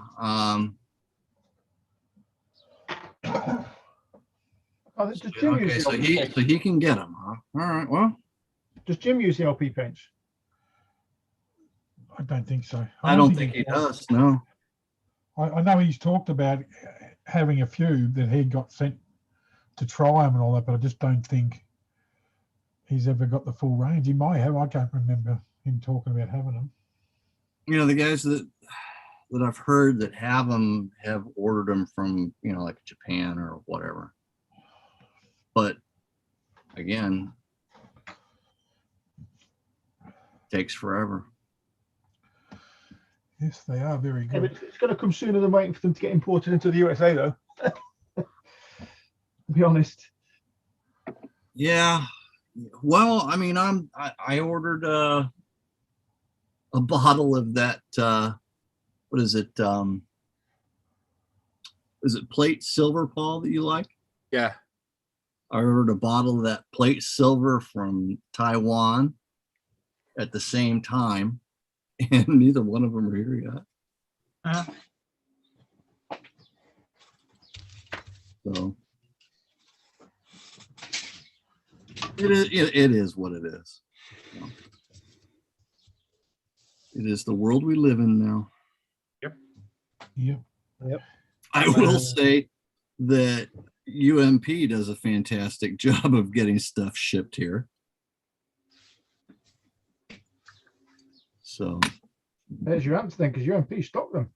Speaker 5: does Jim
Speaker 7: okay,
Speaker 5: use
Speaker 7: so he can get them, huh? All right, well.
Speaker 5: Does Jim use the LP paints?
Speaker 10: I don't think so.
Speaker 7: I don't think he does, no.
Speaker 10: I know he's talked about having a few that he got sent to try them and all that, but I just don't think he's ever got the full range. He might have. I can't remember him talking about having them.
Speaker 7: The guys that I've heard that have them have ordered them from, like Japan or whatever. But again, takes forever.
Speaker 10: Yes, they are very good.
Speaker 5: Yeah, but it's going to come sooner than waiting for them to get imported into the USA, though. To be honest.
Speaker 7: Yeah. Well, I mean, I ordered a bottle of that. What is it? Is it plate silver, Paul, that you like?
Speaker 1: Yeah.
Speaker 7: I ordered a bottle of that plate silver from Taiwan at the same time, and neither one of them are here yet. So it is what it is. It is the world we live in now.
Speaker 10: Yep.
Speaker 7: I will say that UMP does a fantastic job of getting stuff shipped here. So
Speaker 5: there's your answer then, because UMP stocked them.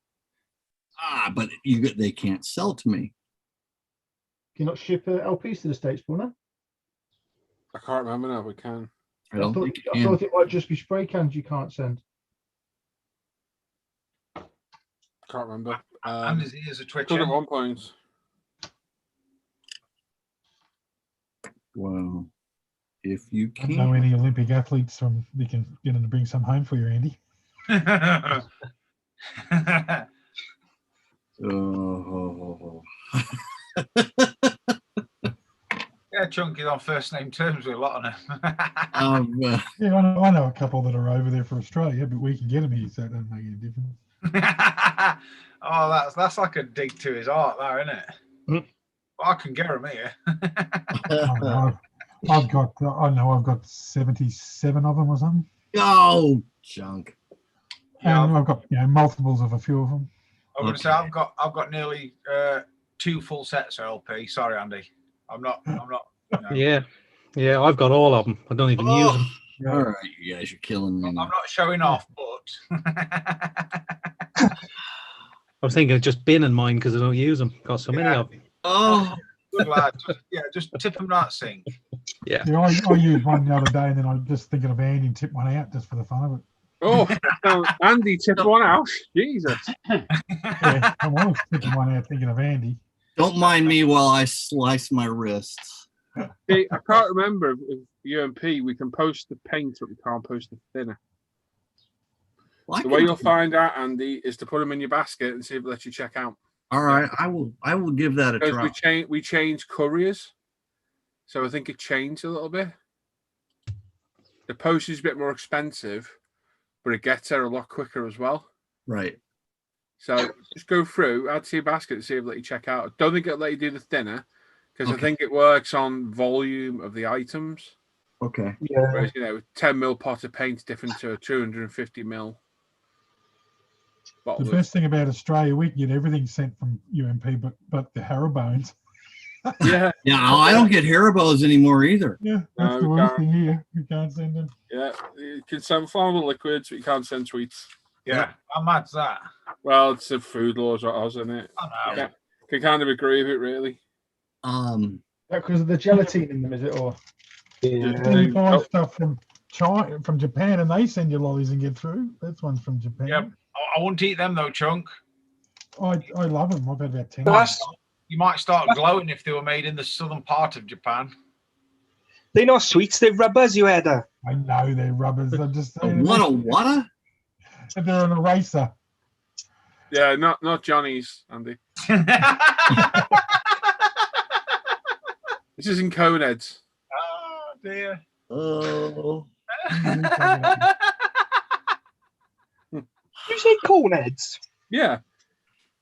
Speaker 7: But they can't sell to me.
Speaker 5: Can you not ship LPs to the States, Paul?
Speaker 1: I can't remember now. We can.
Speaker 7: I thought
Speaker 5: it might just be spray cans you can't send.
Speaker 1: Can't remember.
Speaker 9: And his ears are twitching.
Speaker 1: At one point.
Speaker 7: Well, if you
Speaker 10: can't know any Olympic athletes from we can get them to bring some home for you, Andy.
Speaker 7: Oh.
Speaker 9: Yeah, Chunky's on first name terms with a lot of them.
Speaker 10: Yeah, I know a couple that are over there for Australia, but we can get them here, so it doesn't make any difference.
Speaker 9: Oh, that's like a dig to his heart, there, isn't it? I can get them here.
Speaker 10: I've got 77 of them or something.
Speaker 7: Oh, junk.
Speaker 10: And I've got multiples of a few of them.
Speaker 9: I'm going to say I've got nearly 2 full sets of LP. Sorry, Andy. I'm not.
Speaker 2: Yeah, I've got all of them. I don't even use them.
Speaker 7: All right, you guys are killing me.
Speaker 9: I'm not showing off, but
Speaker 2: I was thinking of just binning mine because I don't use them. Got so many of them.
Speaker 7: Oh,
Speaker 9: good lad. Just tip them that sink.
Speaker 2: Yeah.
Speaker 10: I used one the other day, and then I was just thinking of Andy and tip one out just for the fun of it.
Speaker 1: Oh, Andy tipped one out. Jesus.
Speaker 10: Yeah, I was tipping one out thinking of Andy.
Speaker 7: Don't mind me while I slice my wrists.
Speaker 1: See, I can't remember if UMP we can post the paint, but we can't post the thinner.
Speaker 7: Well, I
Speaker 1: The
Speaker 7: can
Speaker 1: way you'll
Speaker 7: do-
Speaker 1: find out, Andy, is to put them in your basket and see if it lets you check out.
Speaker 7: All right, I will give that a
Speaker 1: Because
Speaker 7: try.
Speaker 1: we changed couriers, so I think it changed a little bit. The postage is a bit more expensive, but it gets there a lot quicker as well.
Speaker 7: Right.
Speaker 1: So just go through, add to your basket and see if it let you check out. Don't think it'll let you do the thinner, because I
Speaker 7: Okay.
Speaker 1: think it works on volume of the items.
Speaker 7: Okay.
Speaker 8: Yeah.
Speaker 1: Whereas, 10 mil pot of paint is different to a 250 mil bottle.
Speaker 10: The best thing about Australia, we can get everything sent from UMP, but the Haribones.
Speaker 1: Yeah.
Speaker 7: Yeah, I don't get Haribos anymore either.
Speaker 10: Yeah, that's the worst thing here. We can't send them.
Speaker 1: Yeah, you can send flammable liquids, but you can't send sweets.
Speaker 9: Yeah, how mad's that?
Speaker 1: Well, it's the food laws, isn't it?
Speaker 9: I know.
Speaker 1: Yeah, can kind of agree with it, really.
Speaker 5: Because of the gelatin in them, is it? Or
Speaker 10: Then you buy stuff from China, from Japan, and they send you lollies and get through. That's one's from Japan.
Speaker 9: Yeah, I wouldn't eat them though, Chunk.
Speaker 10: I love them. I've had about 10.
Speaker 9: You might start glowing if they were made in the southern part of Japan.
Speaker 8: They're not sweets, they're rubbers, you had.
Speaker 10: I know they're rubbers. I'm just saying.
Speaker 7: What?
Speaker 10: They're an eraser.
Speaker 1: Yeah, not Johnny's, Andy. This isn't Coneheads.
Speaker 9: Oh dear.
Speaker 7: Oh.
Speaker 8: You say Coneheads?
Speaker 1: Yeah.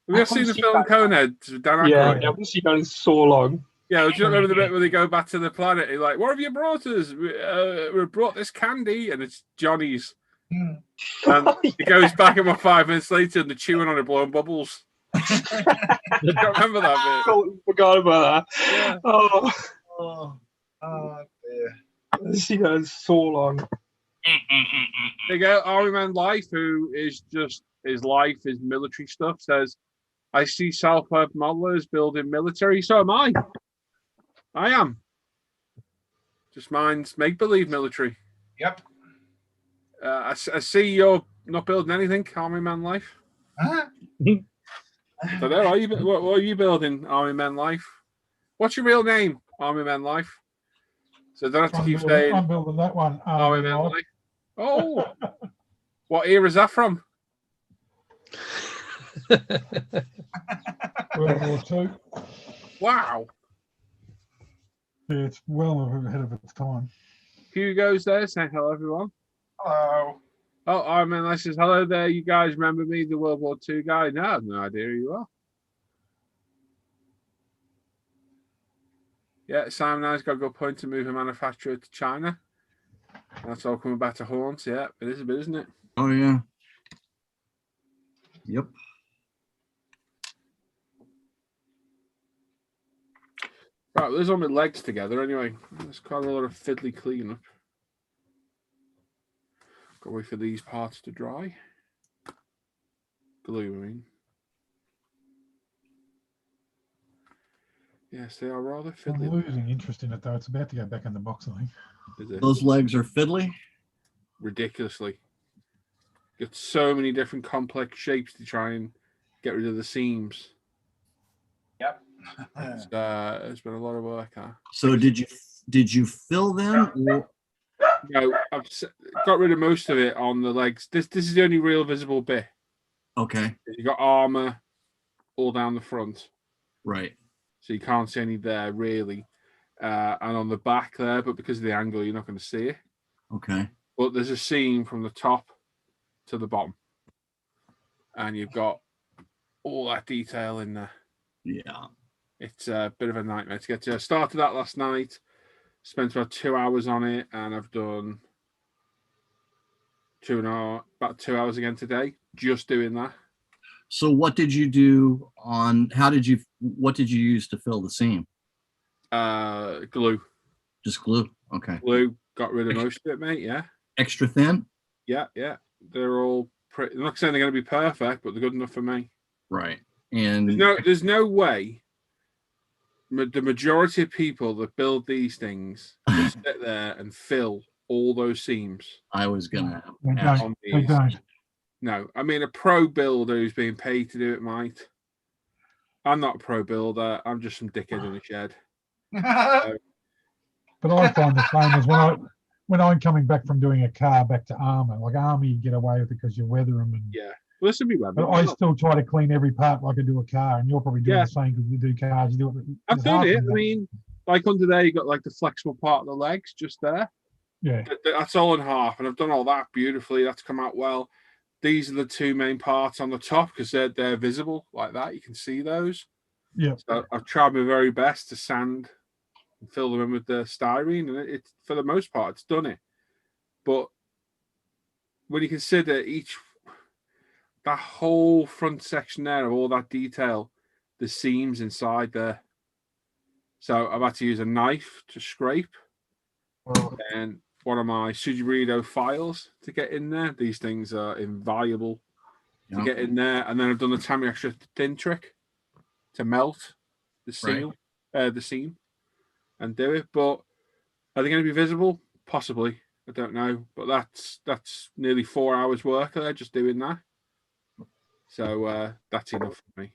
Speaker 1: Have you ever seen the film Coneheads with Dan
Speaker 8: Yeah,
Speaker 1: Aykroyd?
Speaker 8: I haven't seen that in so long.
Speaker 1: Yeah, do you remember the bit where they go back to the planet? He's like, "What have you brought us? We brought this candy," and it's Johnny's. And he goes back about 5 minutes later, and they're chewing on it, blowing bubbles. You don't remember that bit?
Speaker 8: Totally forgot about that.
Speaker 1: Yeah.
Speaker 8: Oh
Speaker 9: dear.
Speaker 8: I've seen that in so long.
Speaker 1: There you go. Army Man Life, who is just his life is military stuff, says, "I see self-help modelers building military. So am I. I am. Just mine's make-believe military."
Speaker 9: Yep.
Speaker 1: I see you're not building anything, Army Man Life.
Speaker 9: Huh?
Speaker 1: So there, what are you building, Army Man Life? What's your real name, Army Man Life? So don't have to keep saying
Speaker 10: I'm building that one.
Speaker 1: Army Man Life. Oh, what era is that from?
Speaker 10: World War II.
Speaker 1: Wow.
Speaker 10: Yeah, it's well ahead of its time.
Speaker 1: Hugo's there saying hello, everyone.
Speaker 9: Hello.
Speaker 1: Oh, Iron Man Life says hello there. You guys remember me, the World War II guy? No, I have no idea who you are. Yeah, Simon has got a good point to move a manufacturer to China. That's all coming back to haunt. Yeah, it is a bit, isn't it?
Speaker 7: Oh yeah. Yep.
Speaker 1: Right, well, there's all my legs together anyway. There's quite a lot of fiddly cleanup. Got to wait for these parts to dry. Glue, I mean. Yes, they are rather fiddly.
Speaker 10: I'm losing interest in it though. It's about to go back in the box, I think.
Speaker 1: Is it?
Speaker 7: Those legs are fiddly.
Speaker 1: Ridiculously. Got so many different complex shapes to try and get rid of the seams.
Speaker 9: Yep.
Speaker 1: It's been a lot of work. Huh?
Speaker 7: So did you fill them? Or...
Speaker 1: No, I've got rid of most of it on the legs. This is the only real visible bit.
Speaker 7: Okay.
Speaker 1: You got armor all down the front,
Speaker 7: right?
Speaker 1: So you can't see any there really, and on the back there, but because of the angle, you're not going to see it.
Speaker 7: Okay.
Speaker 1: But there's a seam from the top to the bottom, and you've got all that detail in there.
Speaker 7: Yeah.
Speaker 1: It's a bit of a nightmare to get to. I started that last night, spent about 2 hours on it, and I've done about 2 hours again today, just doing that.
Speaker 7: So what did you do what did you use to fill the seam?
Speaker 1: Glue.
Speaker 7: Just glue. Okay.
Speaker 1: Glue. Got rid of most of it, mate. Yeah.
Speaker 7: Extra thin?
Speaker 1: Yeah. They're all pretty. I'm not saying they're going to be perfect, but they're good enough for me.
Speaker 7: Right. And
Speaker 1: there's no way the majority of people that build these things just sit there and fill all those seams.
Speaker 7: I was gonna
Speaker 10: They don't.
Speaker 1: No, I mean a pro builder who's being paid to do it might. I'm not a pro builder. I'm just some dickhead in a shed.
Speaker 10: But I find the same as when I'm coming back from doing a car back to armor, like armor, you get away with it because you weather them. And,
Speaker 1: Yeah. Well, this would be weather.
Speaker 10: but I still try to clean every part like I do a car, and you're probably doing
Speaker 1: Yeah.
Speaker 10: the same because you do cars. You do it.
Speaker 1: I've
Speaker 10: it's
Speaker 1: done
Speaker 10: hard
Speaker 1: it.
Speaker 10: to do
Speaker 1: I
Speaker 10: that.
Speaker 1: mean, like under there, you got like the flexible part of the legs just there.
Speaker 10: Yeah.
Speaker 1: That's all in half, and I've done all that beautifully. That's come out well. These are the two main parts on the top because they're visible like that. You can see those.
Speaker 10: Yeah.
Speaker 1: So I've tried my very best to sand and fill them in with the styrene, and it for the most part it's done it. But when you consider that whole front section there of all that detail, the seams inside there. So I've had to use a knife to scrape, and one of my Sujirito files to get in there. These things are invaluable to get in there. And then I've done the Tamiya extra thin trick to melt the seam, and do it. But are they going to be visible? Possibly. I don't know. But that's nearly 4 hours work there just doing that. So that's enough for me.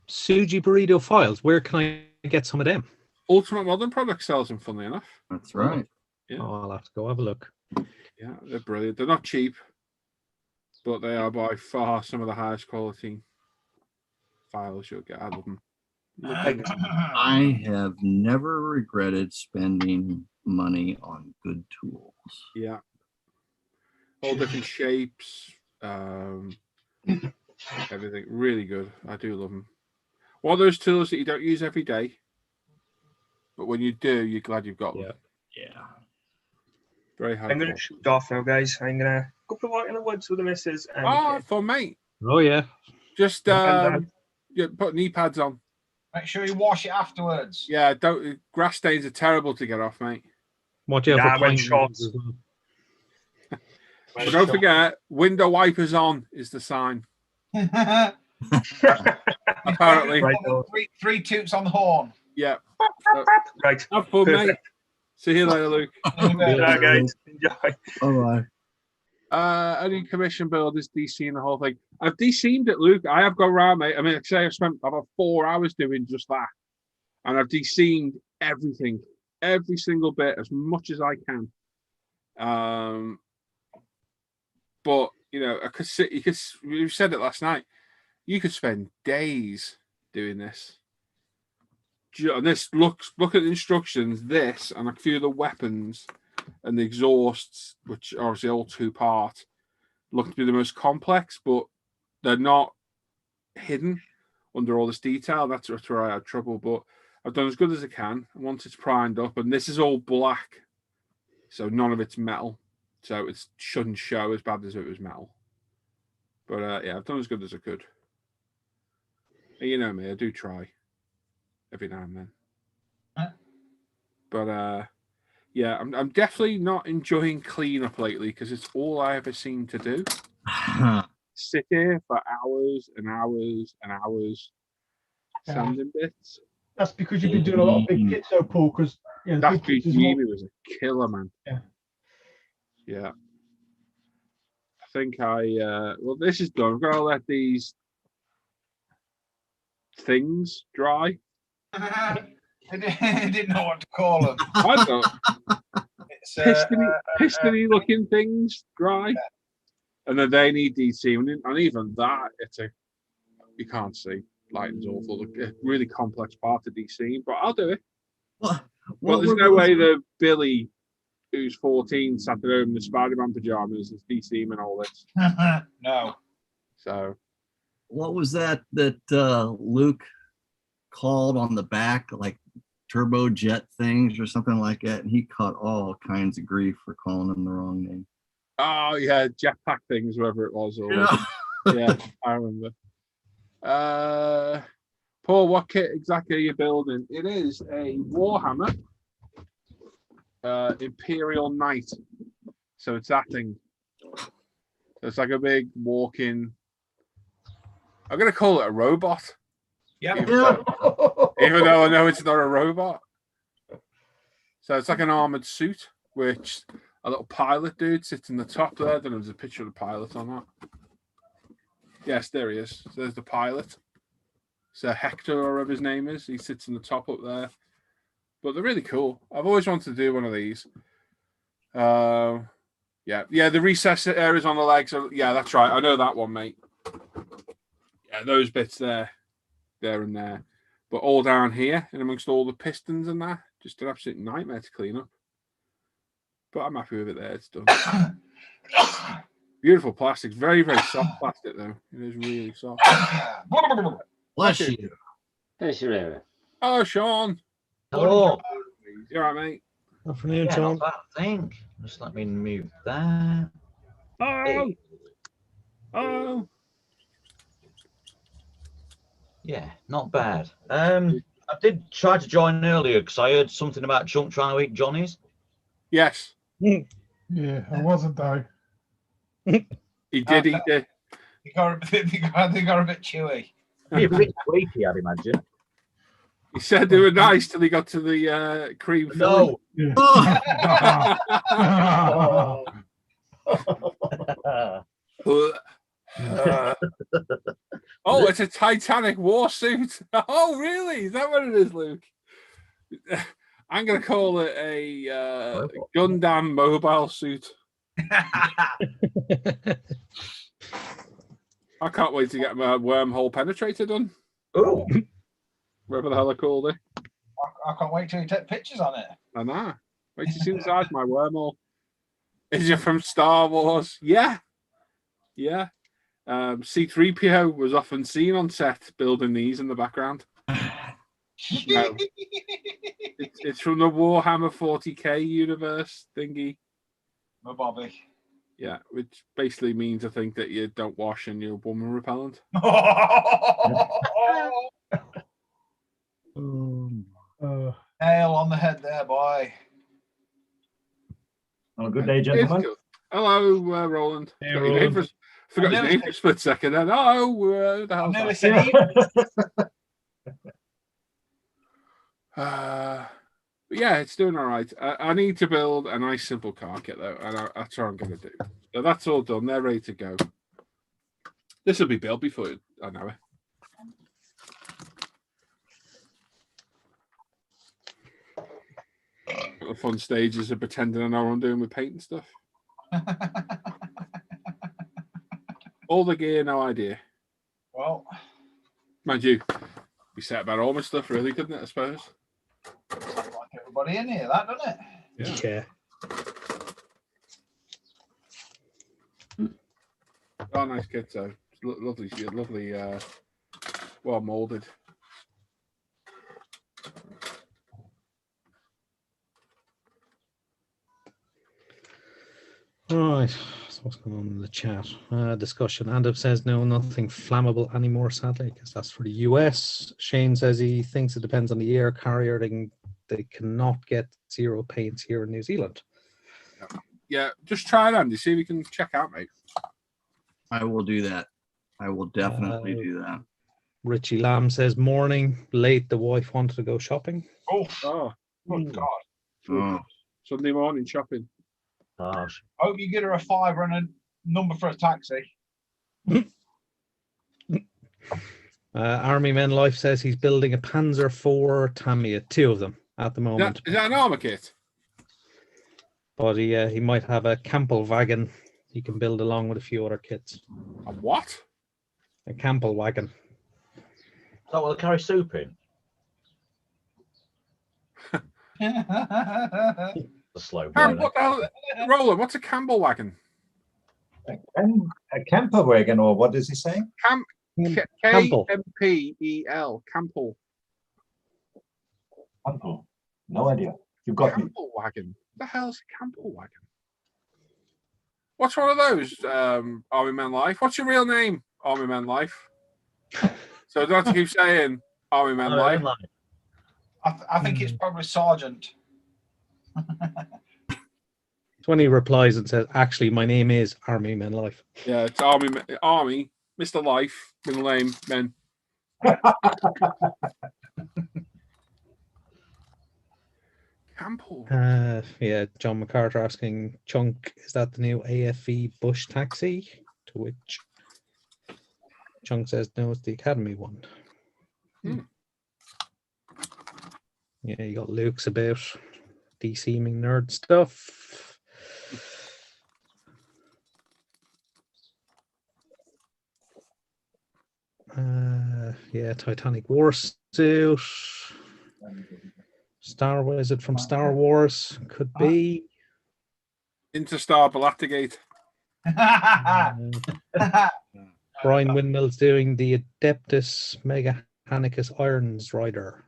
Speaker 2: Suji Burrito files. Where can I get some of them?
Speaker 1: Ultimate Modern Products sells them, funnily enough.
Speaker 7: That's right.
Speaker 1: Yeah.
Speaker 2: Oh, I'll have to go have a look.
Speaker 1: Yeah, they're brilliant. They're not cheap, but they are by far some of the highest quality files you'll get out of them.
Speaker 7: I have never regretted spending money on good tools.
Speaker 1: Yeah. All different shapes. Everything. Really good. I do love them. One of those tools that you don't use every day, but when you do, you're glad you've got them.
Speaker 7: Yeah.
Speaker 1: Very high.
Speaker 8: I'm going to shoot off now, guys. I'm going to go for a walk in the woods with the missus. And
Speaker 1: fun, mate.
Speaker 2: Oh, yeah.
Speaker 1: Just put knee pads on.
Speaker 9: Make sure you wash it afterwards.
Speaker 1: Yeah, don't. Grass stains are terrible to get off, mate.
Speaker 2: Watch out for pine
Speaker 8: shots.
Speaker 2: needles as well.
Speaker 1: But don't forget, window wipers on is the sign. Apparently.
Speaker 8: Right,
Speaker 9: three toots on the horn.
Speaker 1: Yeah.
Speaker 8: Right.
Speaker 1: Have fun,
Speaker 8: Perfect.
Speaker 1: mate. See you later, Luke.
Speaker 8: Yeah, guys. Enjoy.
Speaker 7: Bye-bye.
Speaker 1: Any commission build is DCing the whole thing. I've DC'd it, Luke. I have gone around, mate. I mean, I'd say I've spent about 4 hours doing just that. And I've DC'd everything, every single bit, as much as I can. But, you know, you said it last night, you could spend days doing this. And this look at the instructions, this and a few of the weapons and the exhausts, which are obviously all 2-part, look to be the most complex, but they're not hidden under all this detail. That's where I had trouble, but I've done as good as I can. Once it's primed up, and this is all black, so none of it's metal, so it shouldn't show as bad as if it was metal. But yeah, I've done as good as I could. And you know me, I do try every now and then. But yeah, I'm definitely not enjoying cleanup lately because it's all I ever seem to do. Sit here for hours and hours and hours sanding bits.
Speaker 5: That's because you've been doing a lot of big kits, though, Paul. Because
Speaker 1: that Fujimi was a killer, man. Yeah. I think well, this is done. I'm gonna let these things dry.
Speaker 9: I didn't know what to call them.
Speaker 1: I don't. It's pistony looking things dry, and then they need DC, and even that, you can't see. Lighting's awful. A really complex part of DC, but I'll do it. Well, there's no way that Billy, who's 14, sat at home in the Spider-Man pajamas, is DC and all this.
Speaker 9: No.
Speaker 1: So,
Speaker 7: what was that Luke called on the back, like turbojet things or something like that? And he caught all kinds of grief for calling them the wrong name.
Speaker 1: Oh yeah, jetpack things, whatever it was. Or yeah, I remember. Paul, what kit exactly are you building? It is a Warhammer Imperial Knight. So it's that thing. So it's like a big walking. I'm gonna call it a robot.
Speaker 9: Yeah.
Speaker 1: Even though I know it's not a robot. So it's like an armored suit, which a little pilot dude sits in the top there. Then there's a picture of the pilot on that. Yes, there he is. So there's the pilot. So Hector, or whatever his name is, he sits in the top up there. But they're really cool. I've always wanted to do one of these. Yeah, the recess areas on the legs. Yeah, that's right. I know that one, mate. Yeah, those bits there and there. But all down here and amongst all the pistons and that, just an absolute nightmare to clean up. But I'm happy with it there. It's done. Beautiful plastic. Very, very soft plastic, though. It is really soft.
Speaker 7: Bless you.
Speaker 1: Oh, Sean.
Speaker 11: Hello.
Speaker 1: You all right, mate?
Speaker 2: Afternoon,
Speaker 11: Yeah,
Speaker 2: Sean.
Speaker 11: not bad, I think. Just let me move that.
Speaker 1: Oh. Oh.
Speaker 11: Yeah, not bad. I did try to join earlier because I heard something about Chunk trying to eat Johnny's.
Speaker 1: Yes.
Speaker 10: Yeah, I wasn't though.
Speaker 1: He did eat it.
Speaker 9: They got a bit chewy.
Speaker 11: Be a bit squeaky, I'd imagine.
Speaker 1: He said they were nice till he got to the cream filling.
Speaker 11: No.
Speaker 1: Oh, it's a Titanic war suit. Oh, really? Is that what it is, Luke? I'm going to call it a Gundam mobile suit. I can't wait to get my wormhole penetrator done.
Speaker 11: Oh,
Speaker 1: whatever the hell I called it.
Speaker 9: I can't wait till you take pictures on it.
Speaker 1: I know. Wait to see the size of my wormhole. Is it from Star Wars? Yeah. Yeah. C-3PO was often seen on set building these in the background. No. It's from the Warhammer 40k universe thingy.
Speaker 9: My Bobby.
Speaker 1: Yeah, which basically means I think that you don't wash and you're woman repellent.
Speaker 9: Nail on the head there, boy.
Speaker 12: Well, good day, gentlemen.
Speaker 1: Hello, Roland.
Speaker 12: Hey,
Speaker 1: Forgot your name
Speaker 12: Roland.
Speaker 1: forgot his name for a split second. Then, who the hell?
Speaker 9: Nearly said
Speaker 1: But yeah, it's doing all right. I need to build a nice simple car kit though, and that's what I'm going to do. So that's all done. They're ready to go. This will be built before I know it. The fun stages of pretending I know what I'm doing with paint and stuff. All the gear, no idea.
Speaker 9: Well,
Speaker 1: mind you, we set about all my stuff, really, couldn't it? I suppose.
Speaker 9: Sounds like everybody in here, that doesn't it?
Speaker 2: Yeah.
Speaker 1: Oh, nice kit, though. Lovely, lovely, well molded.
Speaker 2: Right. So what's going on in the chat? Discussion. Andam says no, nothing flammable anymore, sadly, because that's for the US. Shane says he thinks it depends on the air carrier. They cannot get zero paints here in New Zealand.
Speaker 1: Yeah, just try it, Andy. See if we can check out, mate.
Speaker 7: I will do that. I will definitely do that.
Speaker 2: Richie Lamb says morning. Late, the wife wanted to go shopping.
Speaker 9: Oh, good God.
Speaker 7: Oh.
Speaker 1: Sunday morning shopping.
Speaker 11: Gosh.
Speaker 9: Hope you get her a fiver and a number for a taxi.
Speaker 2: Army Men Life says he's building a Panzer IV Tamiya, 2 of them at the moment.
Speaker 1: Is that an armor kit?
Speaker 2: But he might have a Campbell wagon he can build along with a few other kits.
Speaker 1: A what?
Speaker 2: A Campbell wagon.
Speaker 11: Is that what they carry soup in? The slow
Speaker 1: Aaron,
Speaker 11: burner.
Speaker 1: what the hell? Roland, what's a Campbell wagon?
Speaker 12: A camper wagon, or what is he saying?
Speaker 2: Campbell.
Speaker 1: K-M-P-E-L. Campbell.
Speaker 12: Campbell. No idea. You got me.
Speaker 1: Campbell wagon. What the hell's a Campbell wagon? What's one of those, Army Men Life? What's your real name, Army Men Life? So I don't have to keep saying Army Men Life.
Speaker 9: I think it's probably Sergeant.
Speaker 2: It's when he replies and says, actually, my name is Army Men Life.
Speaker 1: Yeah, it's Army, Mr. Life, middle name, Men. Campbell.
Speaker 2: Yeah, John MacArthur asking, Chunk, is that the new AFE Bush taxi? To which Chunk says, no, it's the Academy one. Yeah, you got Luke's about de-seaming nerd stuff. Yeah, Titanic Warsuit. Star Wizard from Star Wars could be.
Speaker 1: Interstar Balatigate.
Speaker 2: Brian Windmill's doing the Adeptus Mechanicus Irons Rider.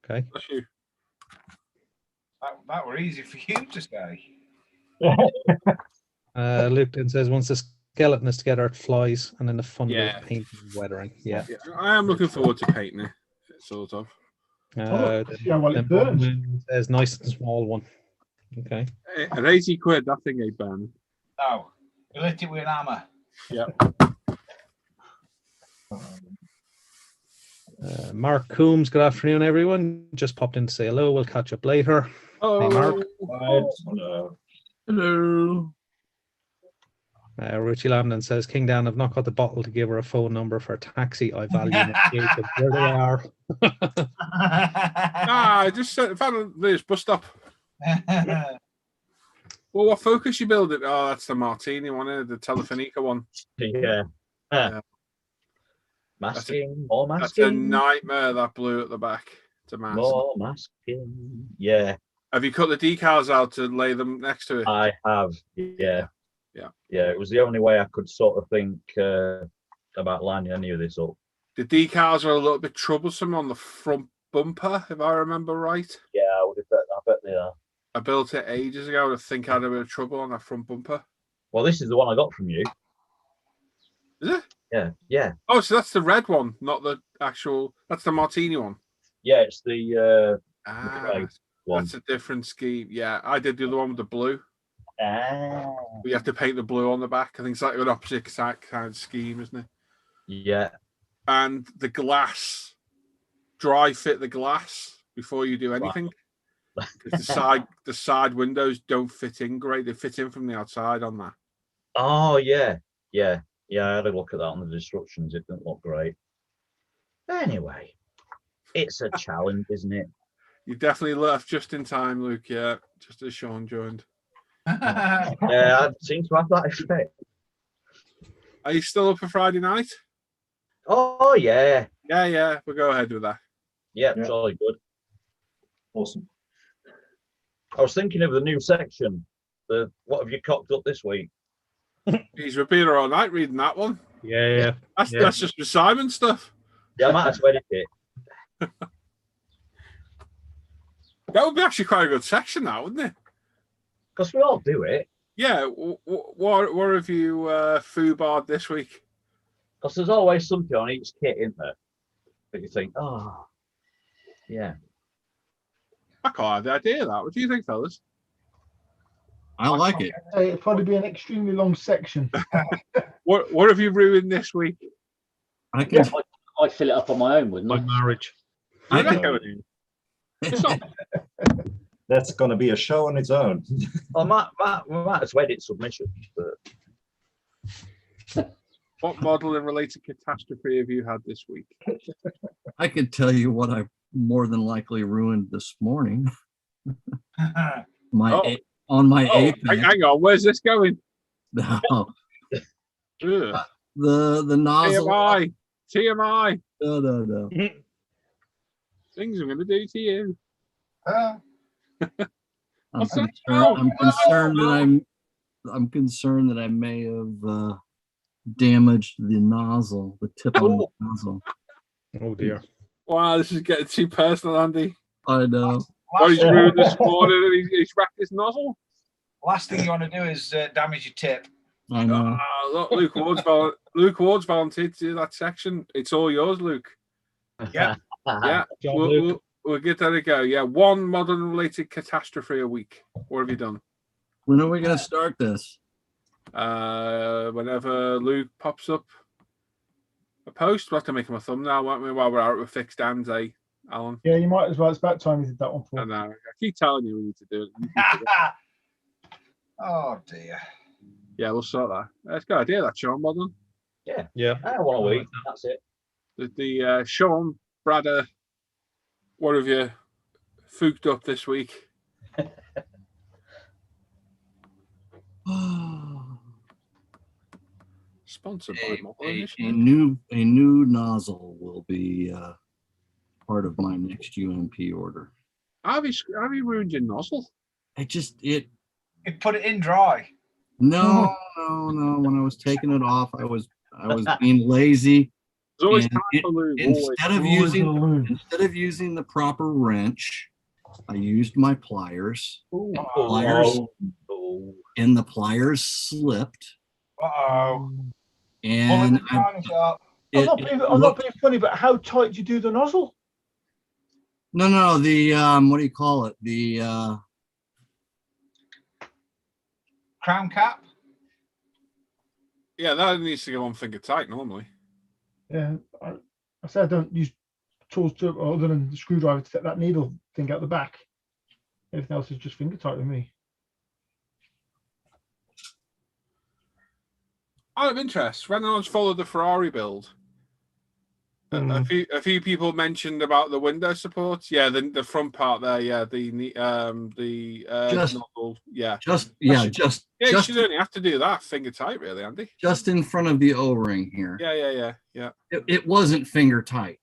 Speaker 2: Okay.
Speaker 1: Bless you.
Speaker 9: That were easy for you to say.
Speaker 2: Luke then says once the skeleton is together, it flies, and then the fun
Speaker 1: Yeah.
Speaker 2: of painting and weathering. Yeah.
Speaker 1: I am looking forward to painting it, sort of.
Speaker 5: Yeah, well, it
Speaker 2: then
Speaker 5: burns.
Speaker 2: Brian says nice and small one. Okay.
Speaker 1: At 80 quid, that thing ain't burning.
Speaker 9: No, you lit it with an hammer.
Speaker 1: Yep.
Speaker 2: Mark Coombs, good afternoon, everyone. Just popped in to say hello. We'll catch up later.
Speaker 1: Oh,
Speaker 2: Hey, Mark.
Speaker 1: Hello.
Speaker 2: Richie Lambden says, King Dan, I've not got the bottle to give her a phone number for a taxi. I value it. Where they are.
Speaker 1: I just found this bus stop. Well, what focus you build it? Oh, that's the Martini one, the Telefonica one.
Speaker 11: Yeah. Masking, more masking.
Speaker 1: That's a nightmare, that blue at the back. It's a mask.
Speaker 11: More masking. Yeah.
Speaker 1: Have you cut the decals out to lay them next to it?
Speaker 11: I have. Yeah.
Speaker 1: Yeah.
Speaker 11: Yeah. It was the only way I could sort of think about lining any of this up.
Speaker 1: The decals are a little bit troublesome on the front bumper, if I remember right.
Speaker 11: Yeah, I bet they are.
Speaker 1: I built it ages ago, and I think I had a bit of trouble on that front bumper.
Speaker 11: Well, this is the one I got from you.
Speaker 1: Is it?
Speaker 11: Yeah. Yeah.
Speaker 1: Oh, so that's the red one, not the actual. That's the Martini one.
Speaker 11: Yeah, it's the grey one.
Speaker 1: That's a different scheme. Yeah, I did the other one with the blue.
Speaker 11: Ah.
Speaker 1: We have to paint the blue on the back. I think it's like an opposite kind of scheme, isn't it?
Speaker 11: Yeah.
Speaker 1: And the glass, dry fit the glass before you do anything. The side windows don't fit in great. They fit in from the outside on that.
Speaker 11: Oh yeah, yeah, yeah. I had a look at that on the instructions. It didn't look great. It it's a challenge, isn't it?
Speaker 1: You definitely left just in time, Luke. Yeah, just as Sean joined.
Speaker 11: Yeah, I seem to have that effect.
Speaker 1: Are you still up for Friday night?
Speaker 11: Oh yeah.
Speaker 1: Yeah. We'll go ahead with that.
Speaker 11: Yeah, jolly good.
Speaker 12: Awesome.
Speaker 11: I was thinking of the new section. What have you cocked up this week?
Speaker 1: He's repeated all night reading that one.
Speaker 2: Yeah.
Speaker 1: That's just the Simon stuff.
Speaker 11: Yeah, I might have to edit it.
Speaker 1: That would be actually quite a good section, now, wouldn't it?
Speaker 11: Because we all do it.
Speaker 1: Yeah. What have you foobarred this week?
Speaker 11: Because there's always something on each kit, isn't there? That you think, oh, yeah.
Speaker 1: I can't have the idea of that. What do you think, fellas?
Speaker 7: I like it.
Speaker 5: It'd probably be an extremely long section.
Speaker 1: What have you ruined this week?
Speaker 7: I can.
Speaker 3: I'd fill it up on my own, wouldn't I?
Speaker 2: My marriage.
Speaker 12: That's going to be a show on its own.
Speaker 11: I might have to edit submissions, but
Speaker 1: What model and related catastrophe have you had this week?
Speaker 7: I could tell you what I more than likely ruined this morning. On my APEX.
Speaker 1: Hang on, where's this going?
Speaker 7: No.
Speaker 1: Ugh.
Speaker 7: The nozzle.
Speaker 1: TMI.
Speaker 7: No.
Speaker 1: Things I'm going to do to you.
Speaker 7: I'm concerned that I may have damaged the nozzle, the tip on the nozzle.
Speaker 2: Oh dear.
Speaker 1: Wow, this is getting too personal, Andy.
Speaker 7: I know.
Speaker 1: What he's ruined this morning and he's wrecked his nozzle.
Speaker 9: Last thing you want to do is damage your tip.
Speaker 7: I know.
Speaker 1: Look, Luke Ward's volunteered to do that section. It's all yours, Luke.
Speaker 9: Yeah.
Speaker 1: Yeah. We'll get that a go. Yeah, one modern related catastrophe a week. What have you done?
Speaker 7: When are we going to start this?
Speaker 1: Whenever Luke pops up a post, we'll have to make him a thumbnail, won't we, while we're out with fixed hands, Alan?
Speaker 5: Yeah, you might as well. It's about time we did that one for.
Speaker 1: I know. I keep telling you we need to do it.
Speaker 9: Oh dear.
Speaker 1: Yeah, we'll sort that. That's a good idea, that Sean modern.
Speaker 11: Yeah. One a week. That's it.
Speaker 1: The Sean Bradder, what have you fooked up this week? Sponsored by
Speaker 7: A new nozzle will be part of my next UMP order.
Speaker 1: Have you ruined your nozzle?
Speaker 9: You put it in dry.
Speaker 7: No. When I was taking it off, I was being lazy.
Speaker 1: There's always
Speaker 7: And
Speaker 1: time for lube,
Speaker 7: instead of using the proper wrench, I used my pliers. And the pliers slipped. And
Speaker 5: I'm not being funny, but how tight do you do the nozzle?
Speaker 7: No, the what do you call it? The
Speaker 9: crown cap.
Speaker 1: Yeah, that needs to go on finger tight normally.
Speaker 5: Yeah, I said I don't use tools to other than the screwdriver to take that needle thing out the back. Everything else is just finger tight with me.
Speaker 1: Out of interest, when I was followed the Ferrari build, a few people mentioned about the window supports. Yeah, the front part there. Yeah, the nozzle. Yeah, you should only have to do that finger tight, really, Andy.
Speaker 7: Just in front of the O-ring here.
Speaker 1: Yeah.
Speaker 7: It wasn't finger tight,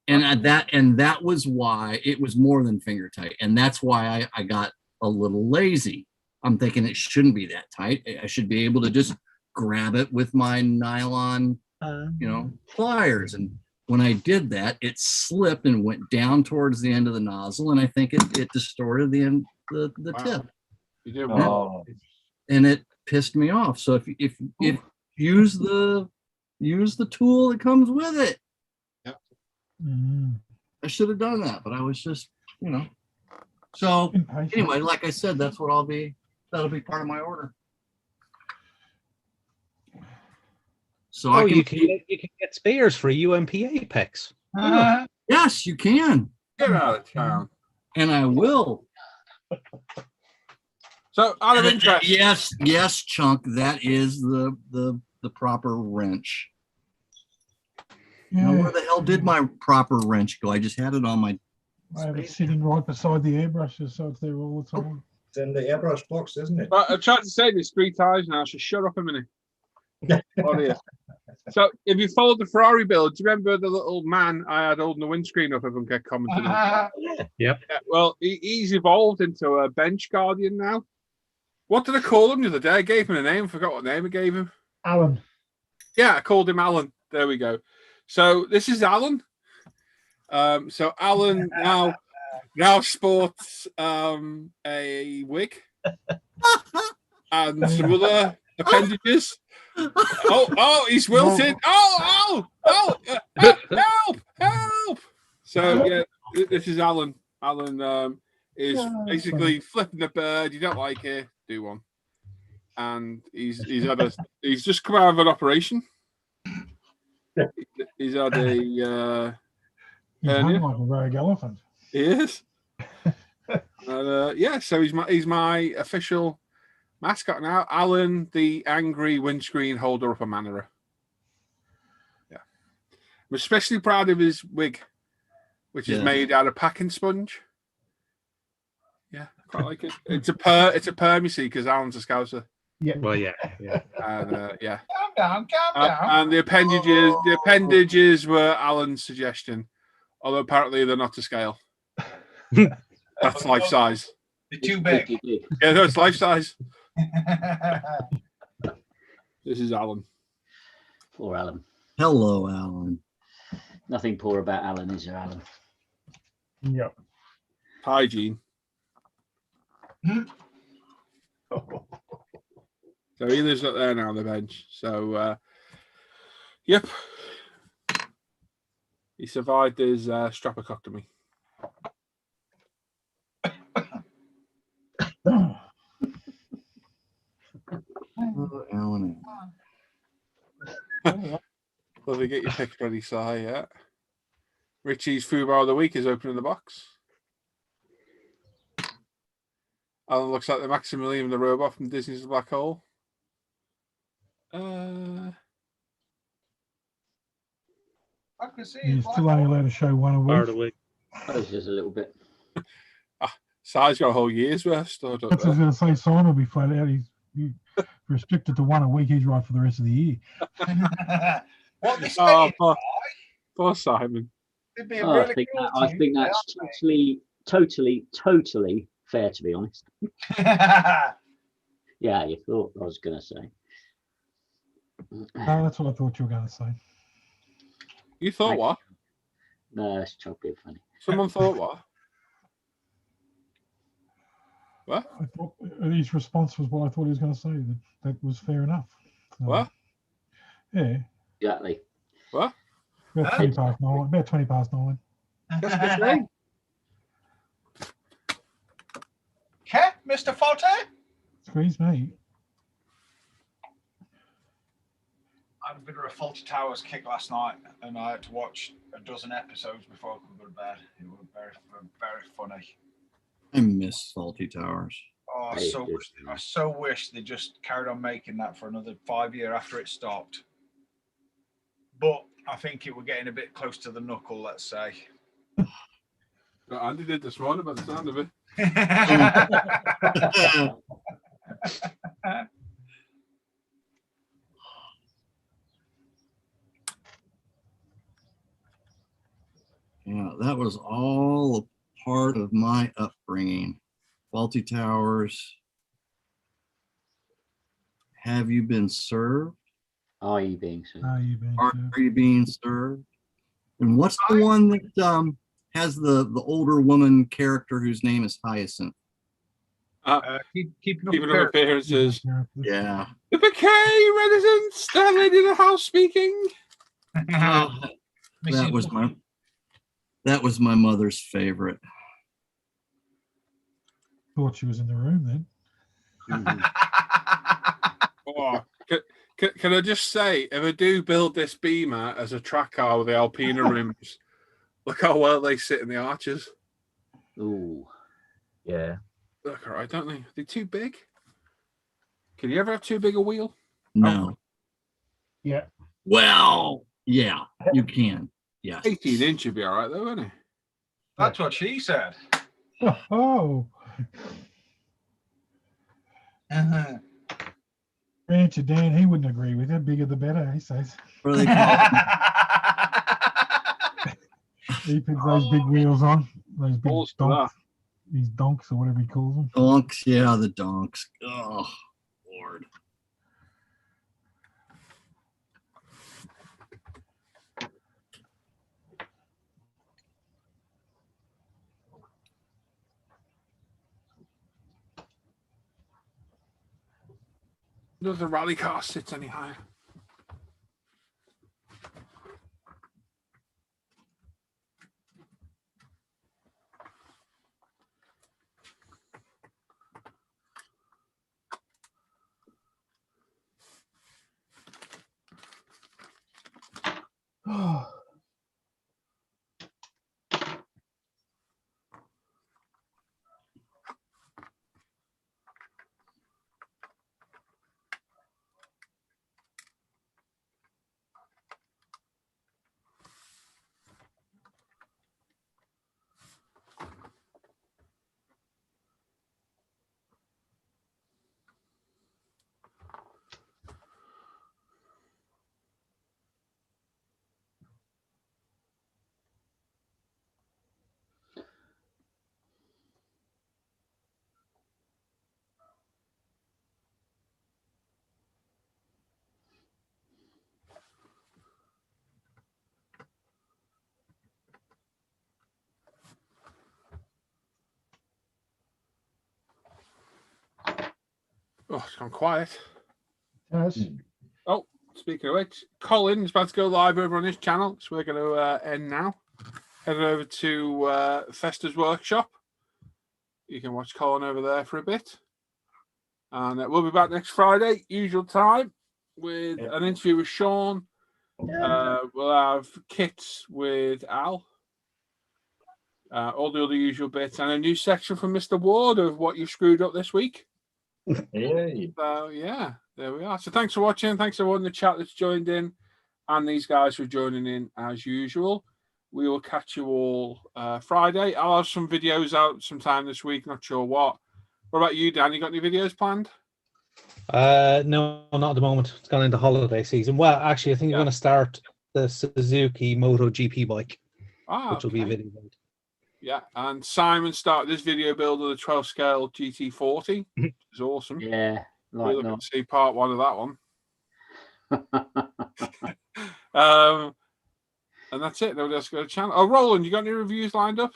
Speaker 7: and that was why it was more than finger tight, and that's why I got a little lazy. I'm thinking it shouldn't be that tight. I should be able to just grab it with my nylon, pliers. And when I did that, it slipped and went down towards the end of the nozzle, and I think it distorted the end, the tip.
Speaker 1: You did
Speaker 7: and it pissed me off. So if use the tool that comes with it. I should have done that, but I was just, So anyway, like I said, that's what that'll be part of my order. So
Speaker 2: you can get spares for UMP Apex.
Speaker 7: Yes, you can.
Speaker 1: Get out of town.
Speaker 7: And I will.
Speaker 1: So out of interest.
Speaker 7: Yes, Chunk, that is the proper wrench.
Speaker 10: Yeah.
Speaker 7: Now, where the hell did my proper wrench go? I just had it on my.
Speaker 10: I have it sitting right beside the airbrushes, so it's there all the time.
Speaker 12: It's in the airbrush box, isn't it?
Speaker 1: But I've tried to say this 3 times now, so shut up a minute. Oh dear. So if you followed the Ferrari build, do you remember the little man I had holding the windscreen up? Everyone kept commenting on.
Speaker 2: Yep.
Speaker 1: Yeah, well, he's evolved into a bench guardian now. What did I call him the other day? I gave him a name. I forgot what name I gave him.
Speaker 5: Alan.
Speaker 1: Yeah, I called him Alan. There we go. So this is Alan. So Alan now sports a wig and some other appendages. Oh, he's wilted. Oh, help. So yeah, this is Alan. Alan is basically flipping the bird. You don't like it, do one. And he's just come out of an operation. He's had a
Speaker 10: He's hung like a rogue elephant.
Speaker 1: He is. And, so he's my official mascot now. Alan, the angry windscreen holder up a Manera. Yeah. I'm especially proud of his wig, which is made out of packing sponge. Yeah, I quite like it. It's a perm, you see, because Alan's a Scouser.
Speaker 5: Yeah.
Speaker 2: Well, yeah.
Speaker 1: And yeah.
Speaker 9: Calm down.
Speaker 1: And the appendages were Alan's suggestion, although apparently they're not to scale. That's life size.
Speaker 9: They're too big.
Speaker 1: Yeah, no, it's life size. This is Alan.
Speaker 3: Poor Alan.
Speaker 7: Hello, Alan.
Speaker 3: Nothing poor about Alan, is there, Alan?
Speaker 5: Yep.
Speaker 1: Hygiene. So he lives up there now on the bench. So, yep. He survived his strapococtomy.
Speaker 7: Oh, Alan.
Speaker 1: Let me get your pick ready, Si. Yeah. Richie's food bar of the week is opening the box. Alan looks like the Maximilian the robot from Disney's The Black Hole.
Speaker 9: I can see
Speaker 10: You're still only allowed to show one a week.
Speaker 3: Oh, just a little bit.
Speaker 1: Si's got a whole year's worth stored up
Speaker 10: That's what I
Speaker 1: there.
Speaker 10: was going to say. Simon will be flat out. He's restricted to one a week. He's right for the rest of the year.
Speaker 9: What they say?
Speaker 1: Poor Simon.
Speaker 9: It'd be a
Speaker 3: Oh,
Speaker 9: really
Speaker 3: I think that's totally fair, to be honest. Yeah, you thought I was going to say.
Speaker 10: No, that's what I thought you were going to say.
Speaker 1: You thought what?
Speaker 3: No, it's choppy funny.
Speaker 1: Someone thought what? What?
Speaker 10: I thought his response was what I thought he was going to say. That was fair enough. So,
Speaker 1: What?
Speaker 10: Yeah.
Speaker 3: Exactly.
Speaker 1: What?
Speaker 10: About 20 past 9. About 20 past 9.
Speaker 1: That's the thing.
Speaker 9: Okay, Mr. Faulty?
Speaker 10: Squeeze me.
Speaker 9: I had a bit of a Faulty Towers kick last night, and I had to watch a dozen episodes before I could go to bed. It was very, very funny.
Speaker 7: I miss Salty Towers.
Speaker 9: Oh, I so wish they just carried on making that for another 5 years after it stopped. But I think it were getting a bit close to the knuckle, let's say.
Speaker 1: Andy did this morning by the sound of it.
Speaker 7: Yeah, that was all a part of my upbringing. Faulty Towers. Have you been served?
Speaker 3: Are you being served?
Speaker 10: Are you being
Speaker 7: Are
Speaker 10: served?
Speaker 7: you being served? And what's the one that has the older woman character whose name is Hyacinth?
Speaker 9: Keeping
Speaker 1: Up appearances.
Speaker 7: Yeah.
Speaker 1: The bouquet reticence. That lady in the house speaking.
Speaker 7: Oh, that was my mother's favorite.
Speaker 10: Thought she was in the room then.
Speaker 1: Oh, can I just say, if I do build this Beamer as a track car with the Alpina rims, look how well they sit in the arches.
Speaker 11: Ooh, yeah.
Speaker 1: Look all right, don't they? They're too big. Can you ever have too big a wheel?
Speaker 7: No.
Speaker 1: Oh.
Speaker 5: Yeah.
Speaker 7: Well, yeah, you can. Yes.
Speaker 1: 18-inch would be all right, though, wouldn't it?
Speaker 9: That's what she said.
Speaker 10: Oh. Rancher Dan, he wouldn't agree with it. Bigger the better, he says.
Speaker 7: What do they call
Speaker 10: He puts those big wheels on. Those big
Speaker 1: Balls to
Speaker 10: donks. These donks or whatever he calls them.
Speaker 7: Donks, yeah, the donks. Oh, Lord.
Speaker 1: Does the rally car sit any higher? Oh, it's gone quiet.
Speaker 5: Yes.
Speaker 1: Oh, speaking of which, Colin's about to go live over on his channel, so we're going to end now. Head over to Festa's Workshop. You can watch Colin over there for a bit. And we'll be back next Friday, usual time, with an interview with Sean. We'll have kits with Al. All the other usual bits. And a new section from Mr. Ward of what you screwed up this week. So, yeah, there we are. So thanks for watching. Thanks everyone in the chat that's joined in. And these guys for joining in as usual. We will catch you all Friday. I'll have some videos out sometime this week. Not sure what. What about you, Dan? You got any videos planned?
Speaker 2: No, not at the moment. It's gone into holiday season. Well, actually, I think I'm going to start the Suzuki Moto GP bike. which will be
Speaker 1: okay.
Speaker 2: video build.
Speaker 1: Yeah, and Simon started this video build of the 12 scale GT40. It's awesome.
Speaker 3: Yeah,
Speaker 1: We're
Speaker 3: like
Speaker 1: looking to see part 1 of that one. And that's it. Nobody else got a channel. Oh, Roland, you got any reviews lined up?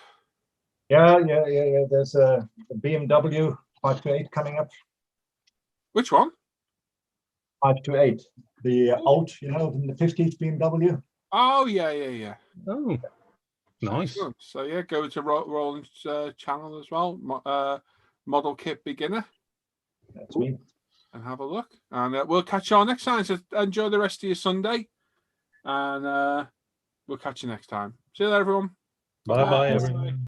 Speaker 12: Yeah. There's a BMW 528 coming up.
Speaker 1: Which one?
Speaker 12: 528. The old, you know, the 50s BMW.
Speaker 1: Oh, yeah.
Speaker 2: Oh, nice.
Speaker 1: Excellent. So, yeah, go to Roland's channel as well. Model Kit Beginner.
Speaker 12: That's me.
Speaker 1: And have a look. And we'll catch you on next time. So enjoy the rest of your Sunday. And we'll catch you next time. See you later, everyone.
Speaker 2: Bye-bye, everyone.